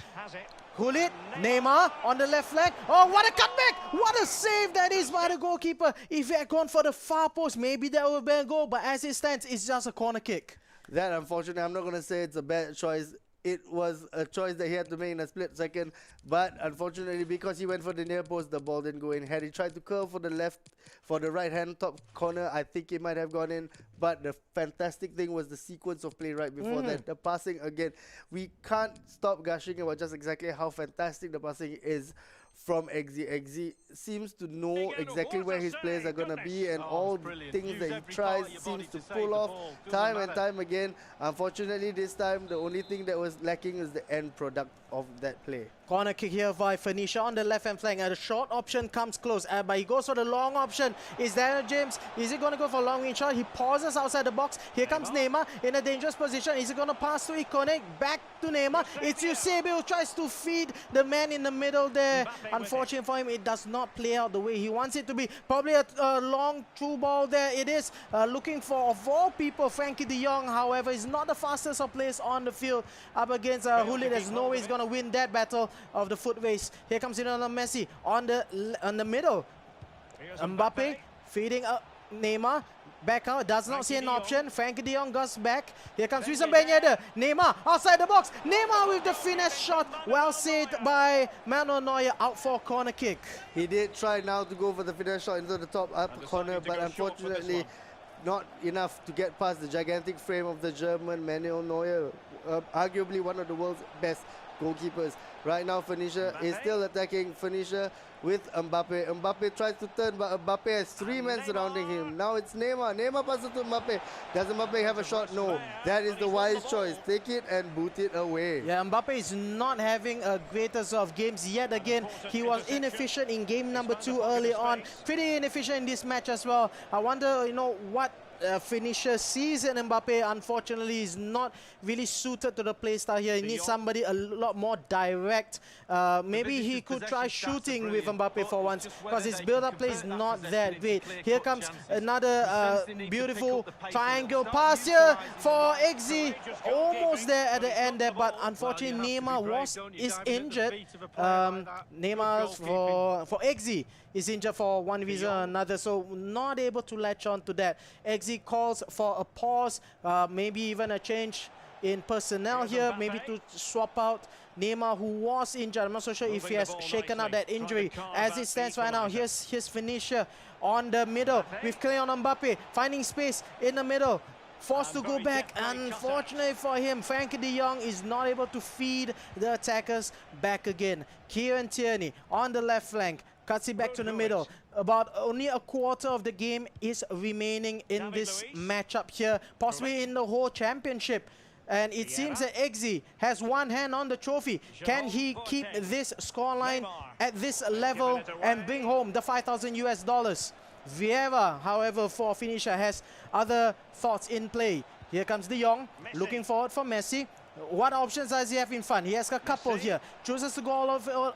Hulit, Neymar on the left flank. Oh, what a cutback! What a save that is by the goalkeeper. If he had gone for the far post, maybe that would have been a goal, but as it stands, it's just a corner kick. That, unfortunately, I'm not going to say it's a bad choice. It was a choice that he had to make in a split second, but unfortunately, because he went for the near post, the ball didn't go in. Had he tried to curl for the right-hand top corner, I think it might have gone in. But the fantastic thing was the sequence of play right before that. The passing, again, we can't stop gushing about just exactly how fantastic the passing is from Eggsy. Eggsy seems to know exactly where his players are going to be, and all the things that he tries seems to pull off time and time again. Unfortunately, this time, the only thing that was lacking is the end product of that play. Corner kick here by Phoenicia on the left-hand flank. The short option comes close, but he goes for the long option. Is Daniel James? Is he going to go for a long-range shot? He pauses outside the box. Here comes Neymar in a dangerous position. Is he going to pass to Ikone? Back to Neymar. It's Eusebio who tries to feed the man in the middle there. Unfortunately for him, it does not play out the way he wants it to be. Probably a long through ball there. It is looking for, of all people, Frankie de Jong. However, he's not the fastest of players on the field up against Hulli. There's no way he's going to win that battle of the foot race. Here comes Lionel Messi on the middle. Mbappe feeding Neymar. Back out, does not see an option. Frankie de Jong goes back. Here comes Wissam Ben Yedder. Neymar outside the box. Neymar with the finesse shot. Well saved by Manuel Neuer, out for a corner kick. He did try now to go for the finesse shot into the top upper corner, but unfortunately not enough to get past the gigantic frame of the German Manuel Neuer, arguably one of the world's best goalkeepers. Right now, Phoenicia is still attacking. Phoenicia with Mbappe. Mbappe tries to turn, but Mbappe has 3 men surrounding him. Now it's Neymar. Neymar passes to Mbappe. Does Mbappe have a shot? No. That is the wise choice. Take it and boot it away. Yeah, Mbappe is not having a greatest of games yet again. He was inefficient in game number 2 early on. Pretty inefficient in this match as well. I wonder, what Phoenicia sees in Mbappe. Unfortunately, is not really suited to the playstyle here. He needs somebody a lot more direct. Maybe he could try shooting with Mbappe for once, because his build-up play is not that great. Here comes another beautiful triangle pass here for Eggsy. Almost there at the end there, but unfortunately Neymar is injured. Neymar for Eggsy is injured for one reason or another, so not able to latch on to that. Eggsy calls for a pause, maybe even a change in personnel here, maybe to swap out Neymar, who was injured. I'm not so sure if he has shaken out that injury. As it stands right now, here's Phoenicia on the middle with Kylian Mbappe finding space in the middle. Forced to go back. Unfortunately for him, Frankie de Jong is not able to feed the attackers back again. Kieran Tierney on the left flank. Cuts it back to the middle. About only a quarter of the game is remaining in this matchup here, possibly in the whole championship. And it seems that Eggsy has one hand on the trophy. Can he keep this scoreline at this level and bring home the $5,000 US? Vieira, however, for Phoenicia has other thoughts in play. Here comes de Jong, looking forward for Messi. What options does he have in front? He has a couple here. Chooses to go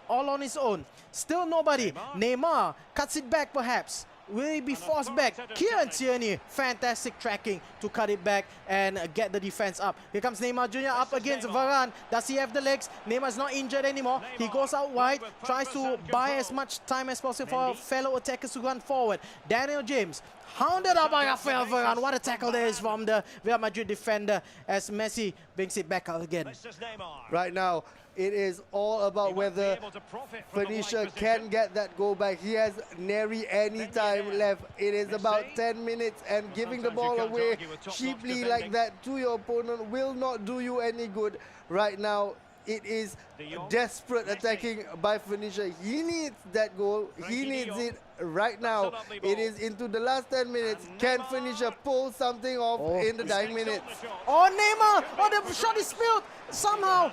all on his own. Still nobody. Neymar cuts it back perhaps. Will he be forced back? Kieran Tierney, fantastic tracking to cut it back and get the defense up. Here comes Neymar Jr. up against Varane. Does he have the legs? Neymar's not injured anymore. He goes out wide, tries to buy as much time as possible for fellow attackers to run forward. Daniel James, hounded up by Rafael Varane. What a tackle there is from the Real Madrid defender as Messi brings it back out again. Right now, it is all about whether Phoenicia can get that goal back. He has nary any time left. It is about 10 minutes, and giving the ball away cheaply like that to your opponent will not do you any good. Right now, it is desperate attacking by Phoenicia. He needs that goal. He needs it right now. It is into the last 10 minutes. Can Phoenicia pull something off in the dying minutes? Oh, Neymar! Oh, the shot is spilled! Somehow,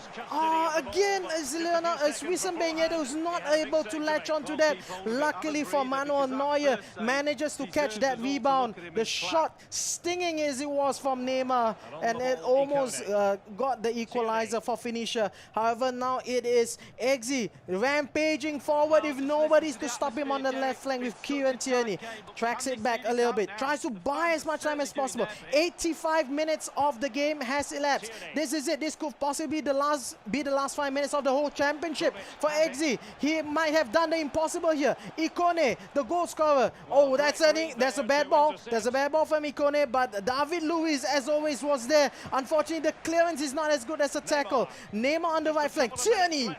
again, it's Wissam Ben Yedder who's not able to latch onto that. Luckily for Manuel Neuer, manages to catch that rebound. The shot, stinging as it was from Neymar, and it almost got the equalizer for Phoenicia. However, now it is Eggsy rampaging forward with nobody's to stop him on the left flank with Kieran Tierney. Tracks it back a little bit, tries to buy as much time as possible. 85 minutes of the game has elapsed. This is it. This could possibly be the last 5 minutes of the whole championship for Eggsy. He might have done the impossible here. Ikone, the goal scorer. Oh, that's a bad ball. There's a bad ball from Ikone, but David Luiz, as always, was there. Unfortunately, the clearance is not as good as the tackle. Neymar on the right flank. Tierney,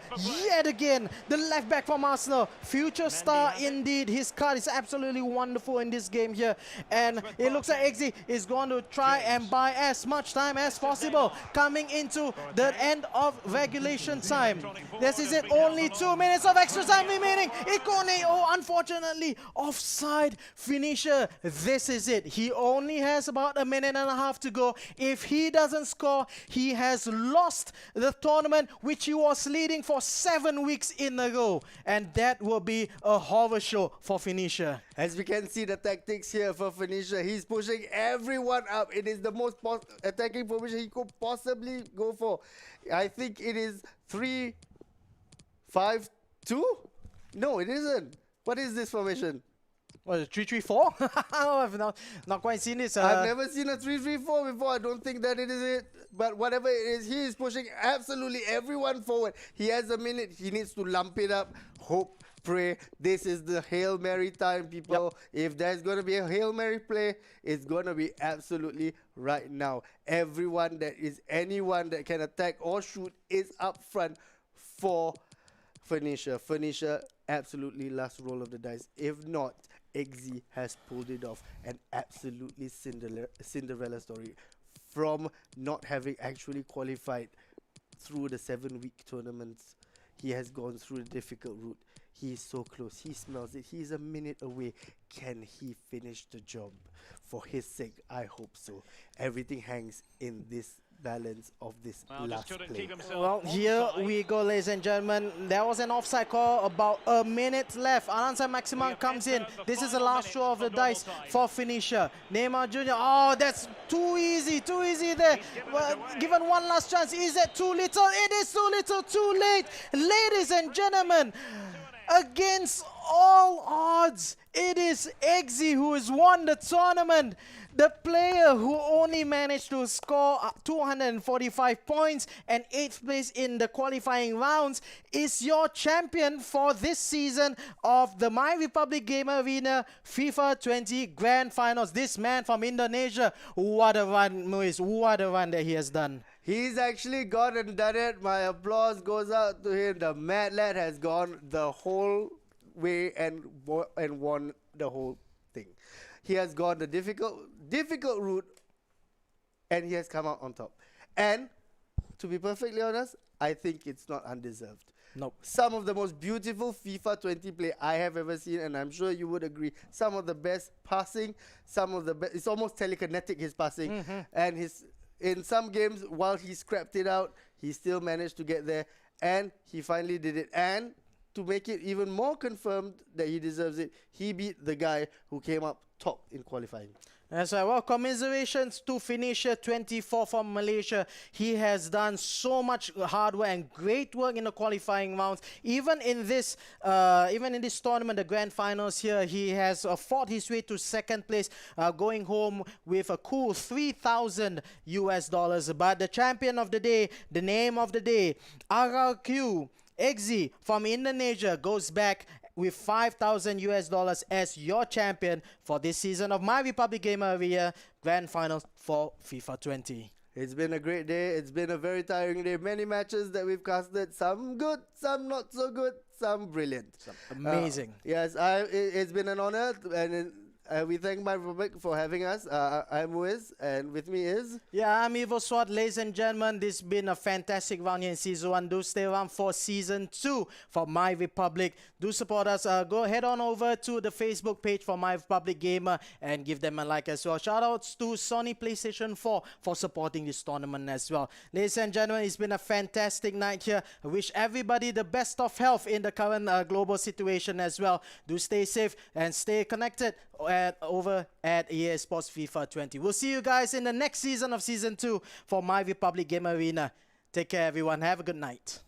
yet again, the left back from Arsenal. Future star indeed. His This card is absolutely wonderful in this game here. And it looks like Eggsy is going to try and buy as much time as possible coming into the end of regulation time. This is it. Only 2 minutes of extra time remaining. Ikone, oh, unfortunately, offside. Phoenicia, this is it. He only has about a minute and a half to go. If he doesn't score, he has lost the tournament, which he was leading for 7 weeks in a row. And that will be a horror show for Phoenicia. As we can see the tactics here for Phoenicia, he's pushing everyone up. It is the most attacking formation he could possibly go for. I think it is 3-5-2? No, it isn't. What is this formation? What is it, 3-3-4? I've not quite seen this. I've never seen a 3-3-4 before. I don't think that it is it. But whatever it is, he is pushing absolutely everyone forward. He has a minute. He needs to lump it up. Hope, pray. This is the Hail Mary time, people. Yep. If there's going to be a Hail Mary play, it's going to be absolutely right now. Everyone that is anyone that can attack or shoot is up front for Phoenicia. Phoenicia, absolutely last roll of the dice. If not, Eggsy has pulled it off. An absolutely Cinderella story from not having actually qualified through the 7-week tournaments. He has gone through the difficult route. He is so close. He smells it. He's a minute away. Can he finish the job? For his sake, I hope so. Everything hangs in this balance of this last play. Well, here we go, ladies and gentlemen. There was an offside call, about a minute left. Anansa Maximum comes in. This is the last throw of the dice for Phoenicia. Neymar Jr. Oh, that's too easy there. Well, given one last chance, is that too little? It is too little, too late. Ladies and gentlemen, against all odds, it is Eggsy who has won the tournament. The player who only managed to score 245 points and 8th place in the qualifying rounds is your champion for this season of the MyRepublic Game Arena FIFA 20 Grand Finals. This man from Indonesia, what a run, Muiz, what a run that he has done. He's actually gone and done it. My applause goes out to him. The mad lad has gone the whole way and won the whole thing. He has gone the difficult route, and he has come out on top. And to be perfectly honest, I think it's not undeserved. Nope. Some of the most beautiful FIFA 20 play I have ever seen, and I'm sure you would agree. Some of the best passing, some of the best. It's almost telekinetic, his passing, and his. In some games, while he scrapped it out, he still managed to get there, and he finally did it. And to make it even more confirmed that he deserves it, he beat the guy who came up top in qualifying. That's right. Well, commiserations to Phoenicia, 24 from Malaysia. He has done so much hard work and great work in the qualifying rounds. Even in this tournament, the grand finals here, he has fought his way to 2nd place, going home with a cool $3,000 US. But the champion of the day, the name of the day, RRQ Eggsy from Indonesia, goes back with $5,000 US as your champion for this season of MyRepublic Game Arena Grand Finals for FIFA 20. It's been a great day. It's been a very tiring day. Many matches that we've casted. Some good, some not so good, some brilliant. Some amazing. Yes, it's been an honor, and we thank MyRepublic for having us. I'm Wiz, and with me is... Yeah, I'm Evil Sword. Ladies and gentlemen, this has been a fantastic round here in Season 1. Do stay around for Season 2 for MyRepublic. Do support us. Go head on over to the Facebook page for MyRepublic Gamer and give them a like as well. Shoutouts to Sony PlayStation 4 for supporting this tournament as well. Ladies and gentlemen, it's been a fantastic night here. I wish everybody the best of health in the current global situation as well. Do stay safe and stay connected over at EA Sports FIFA 20. We'll see you guys in the next season of Season 2 for MyRepublic Game Arena. Take care, everyone. Have a good night.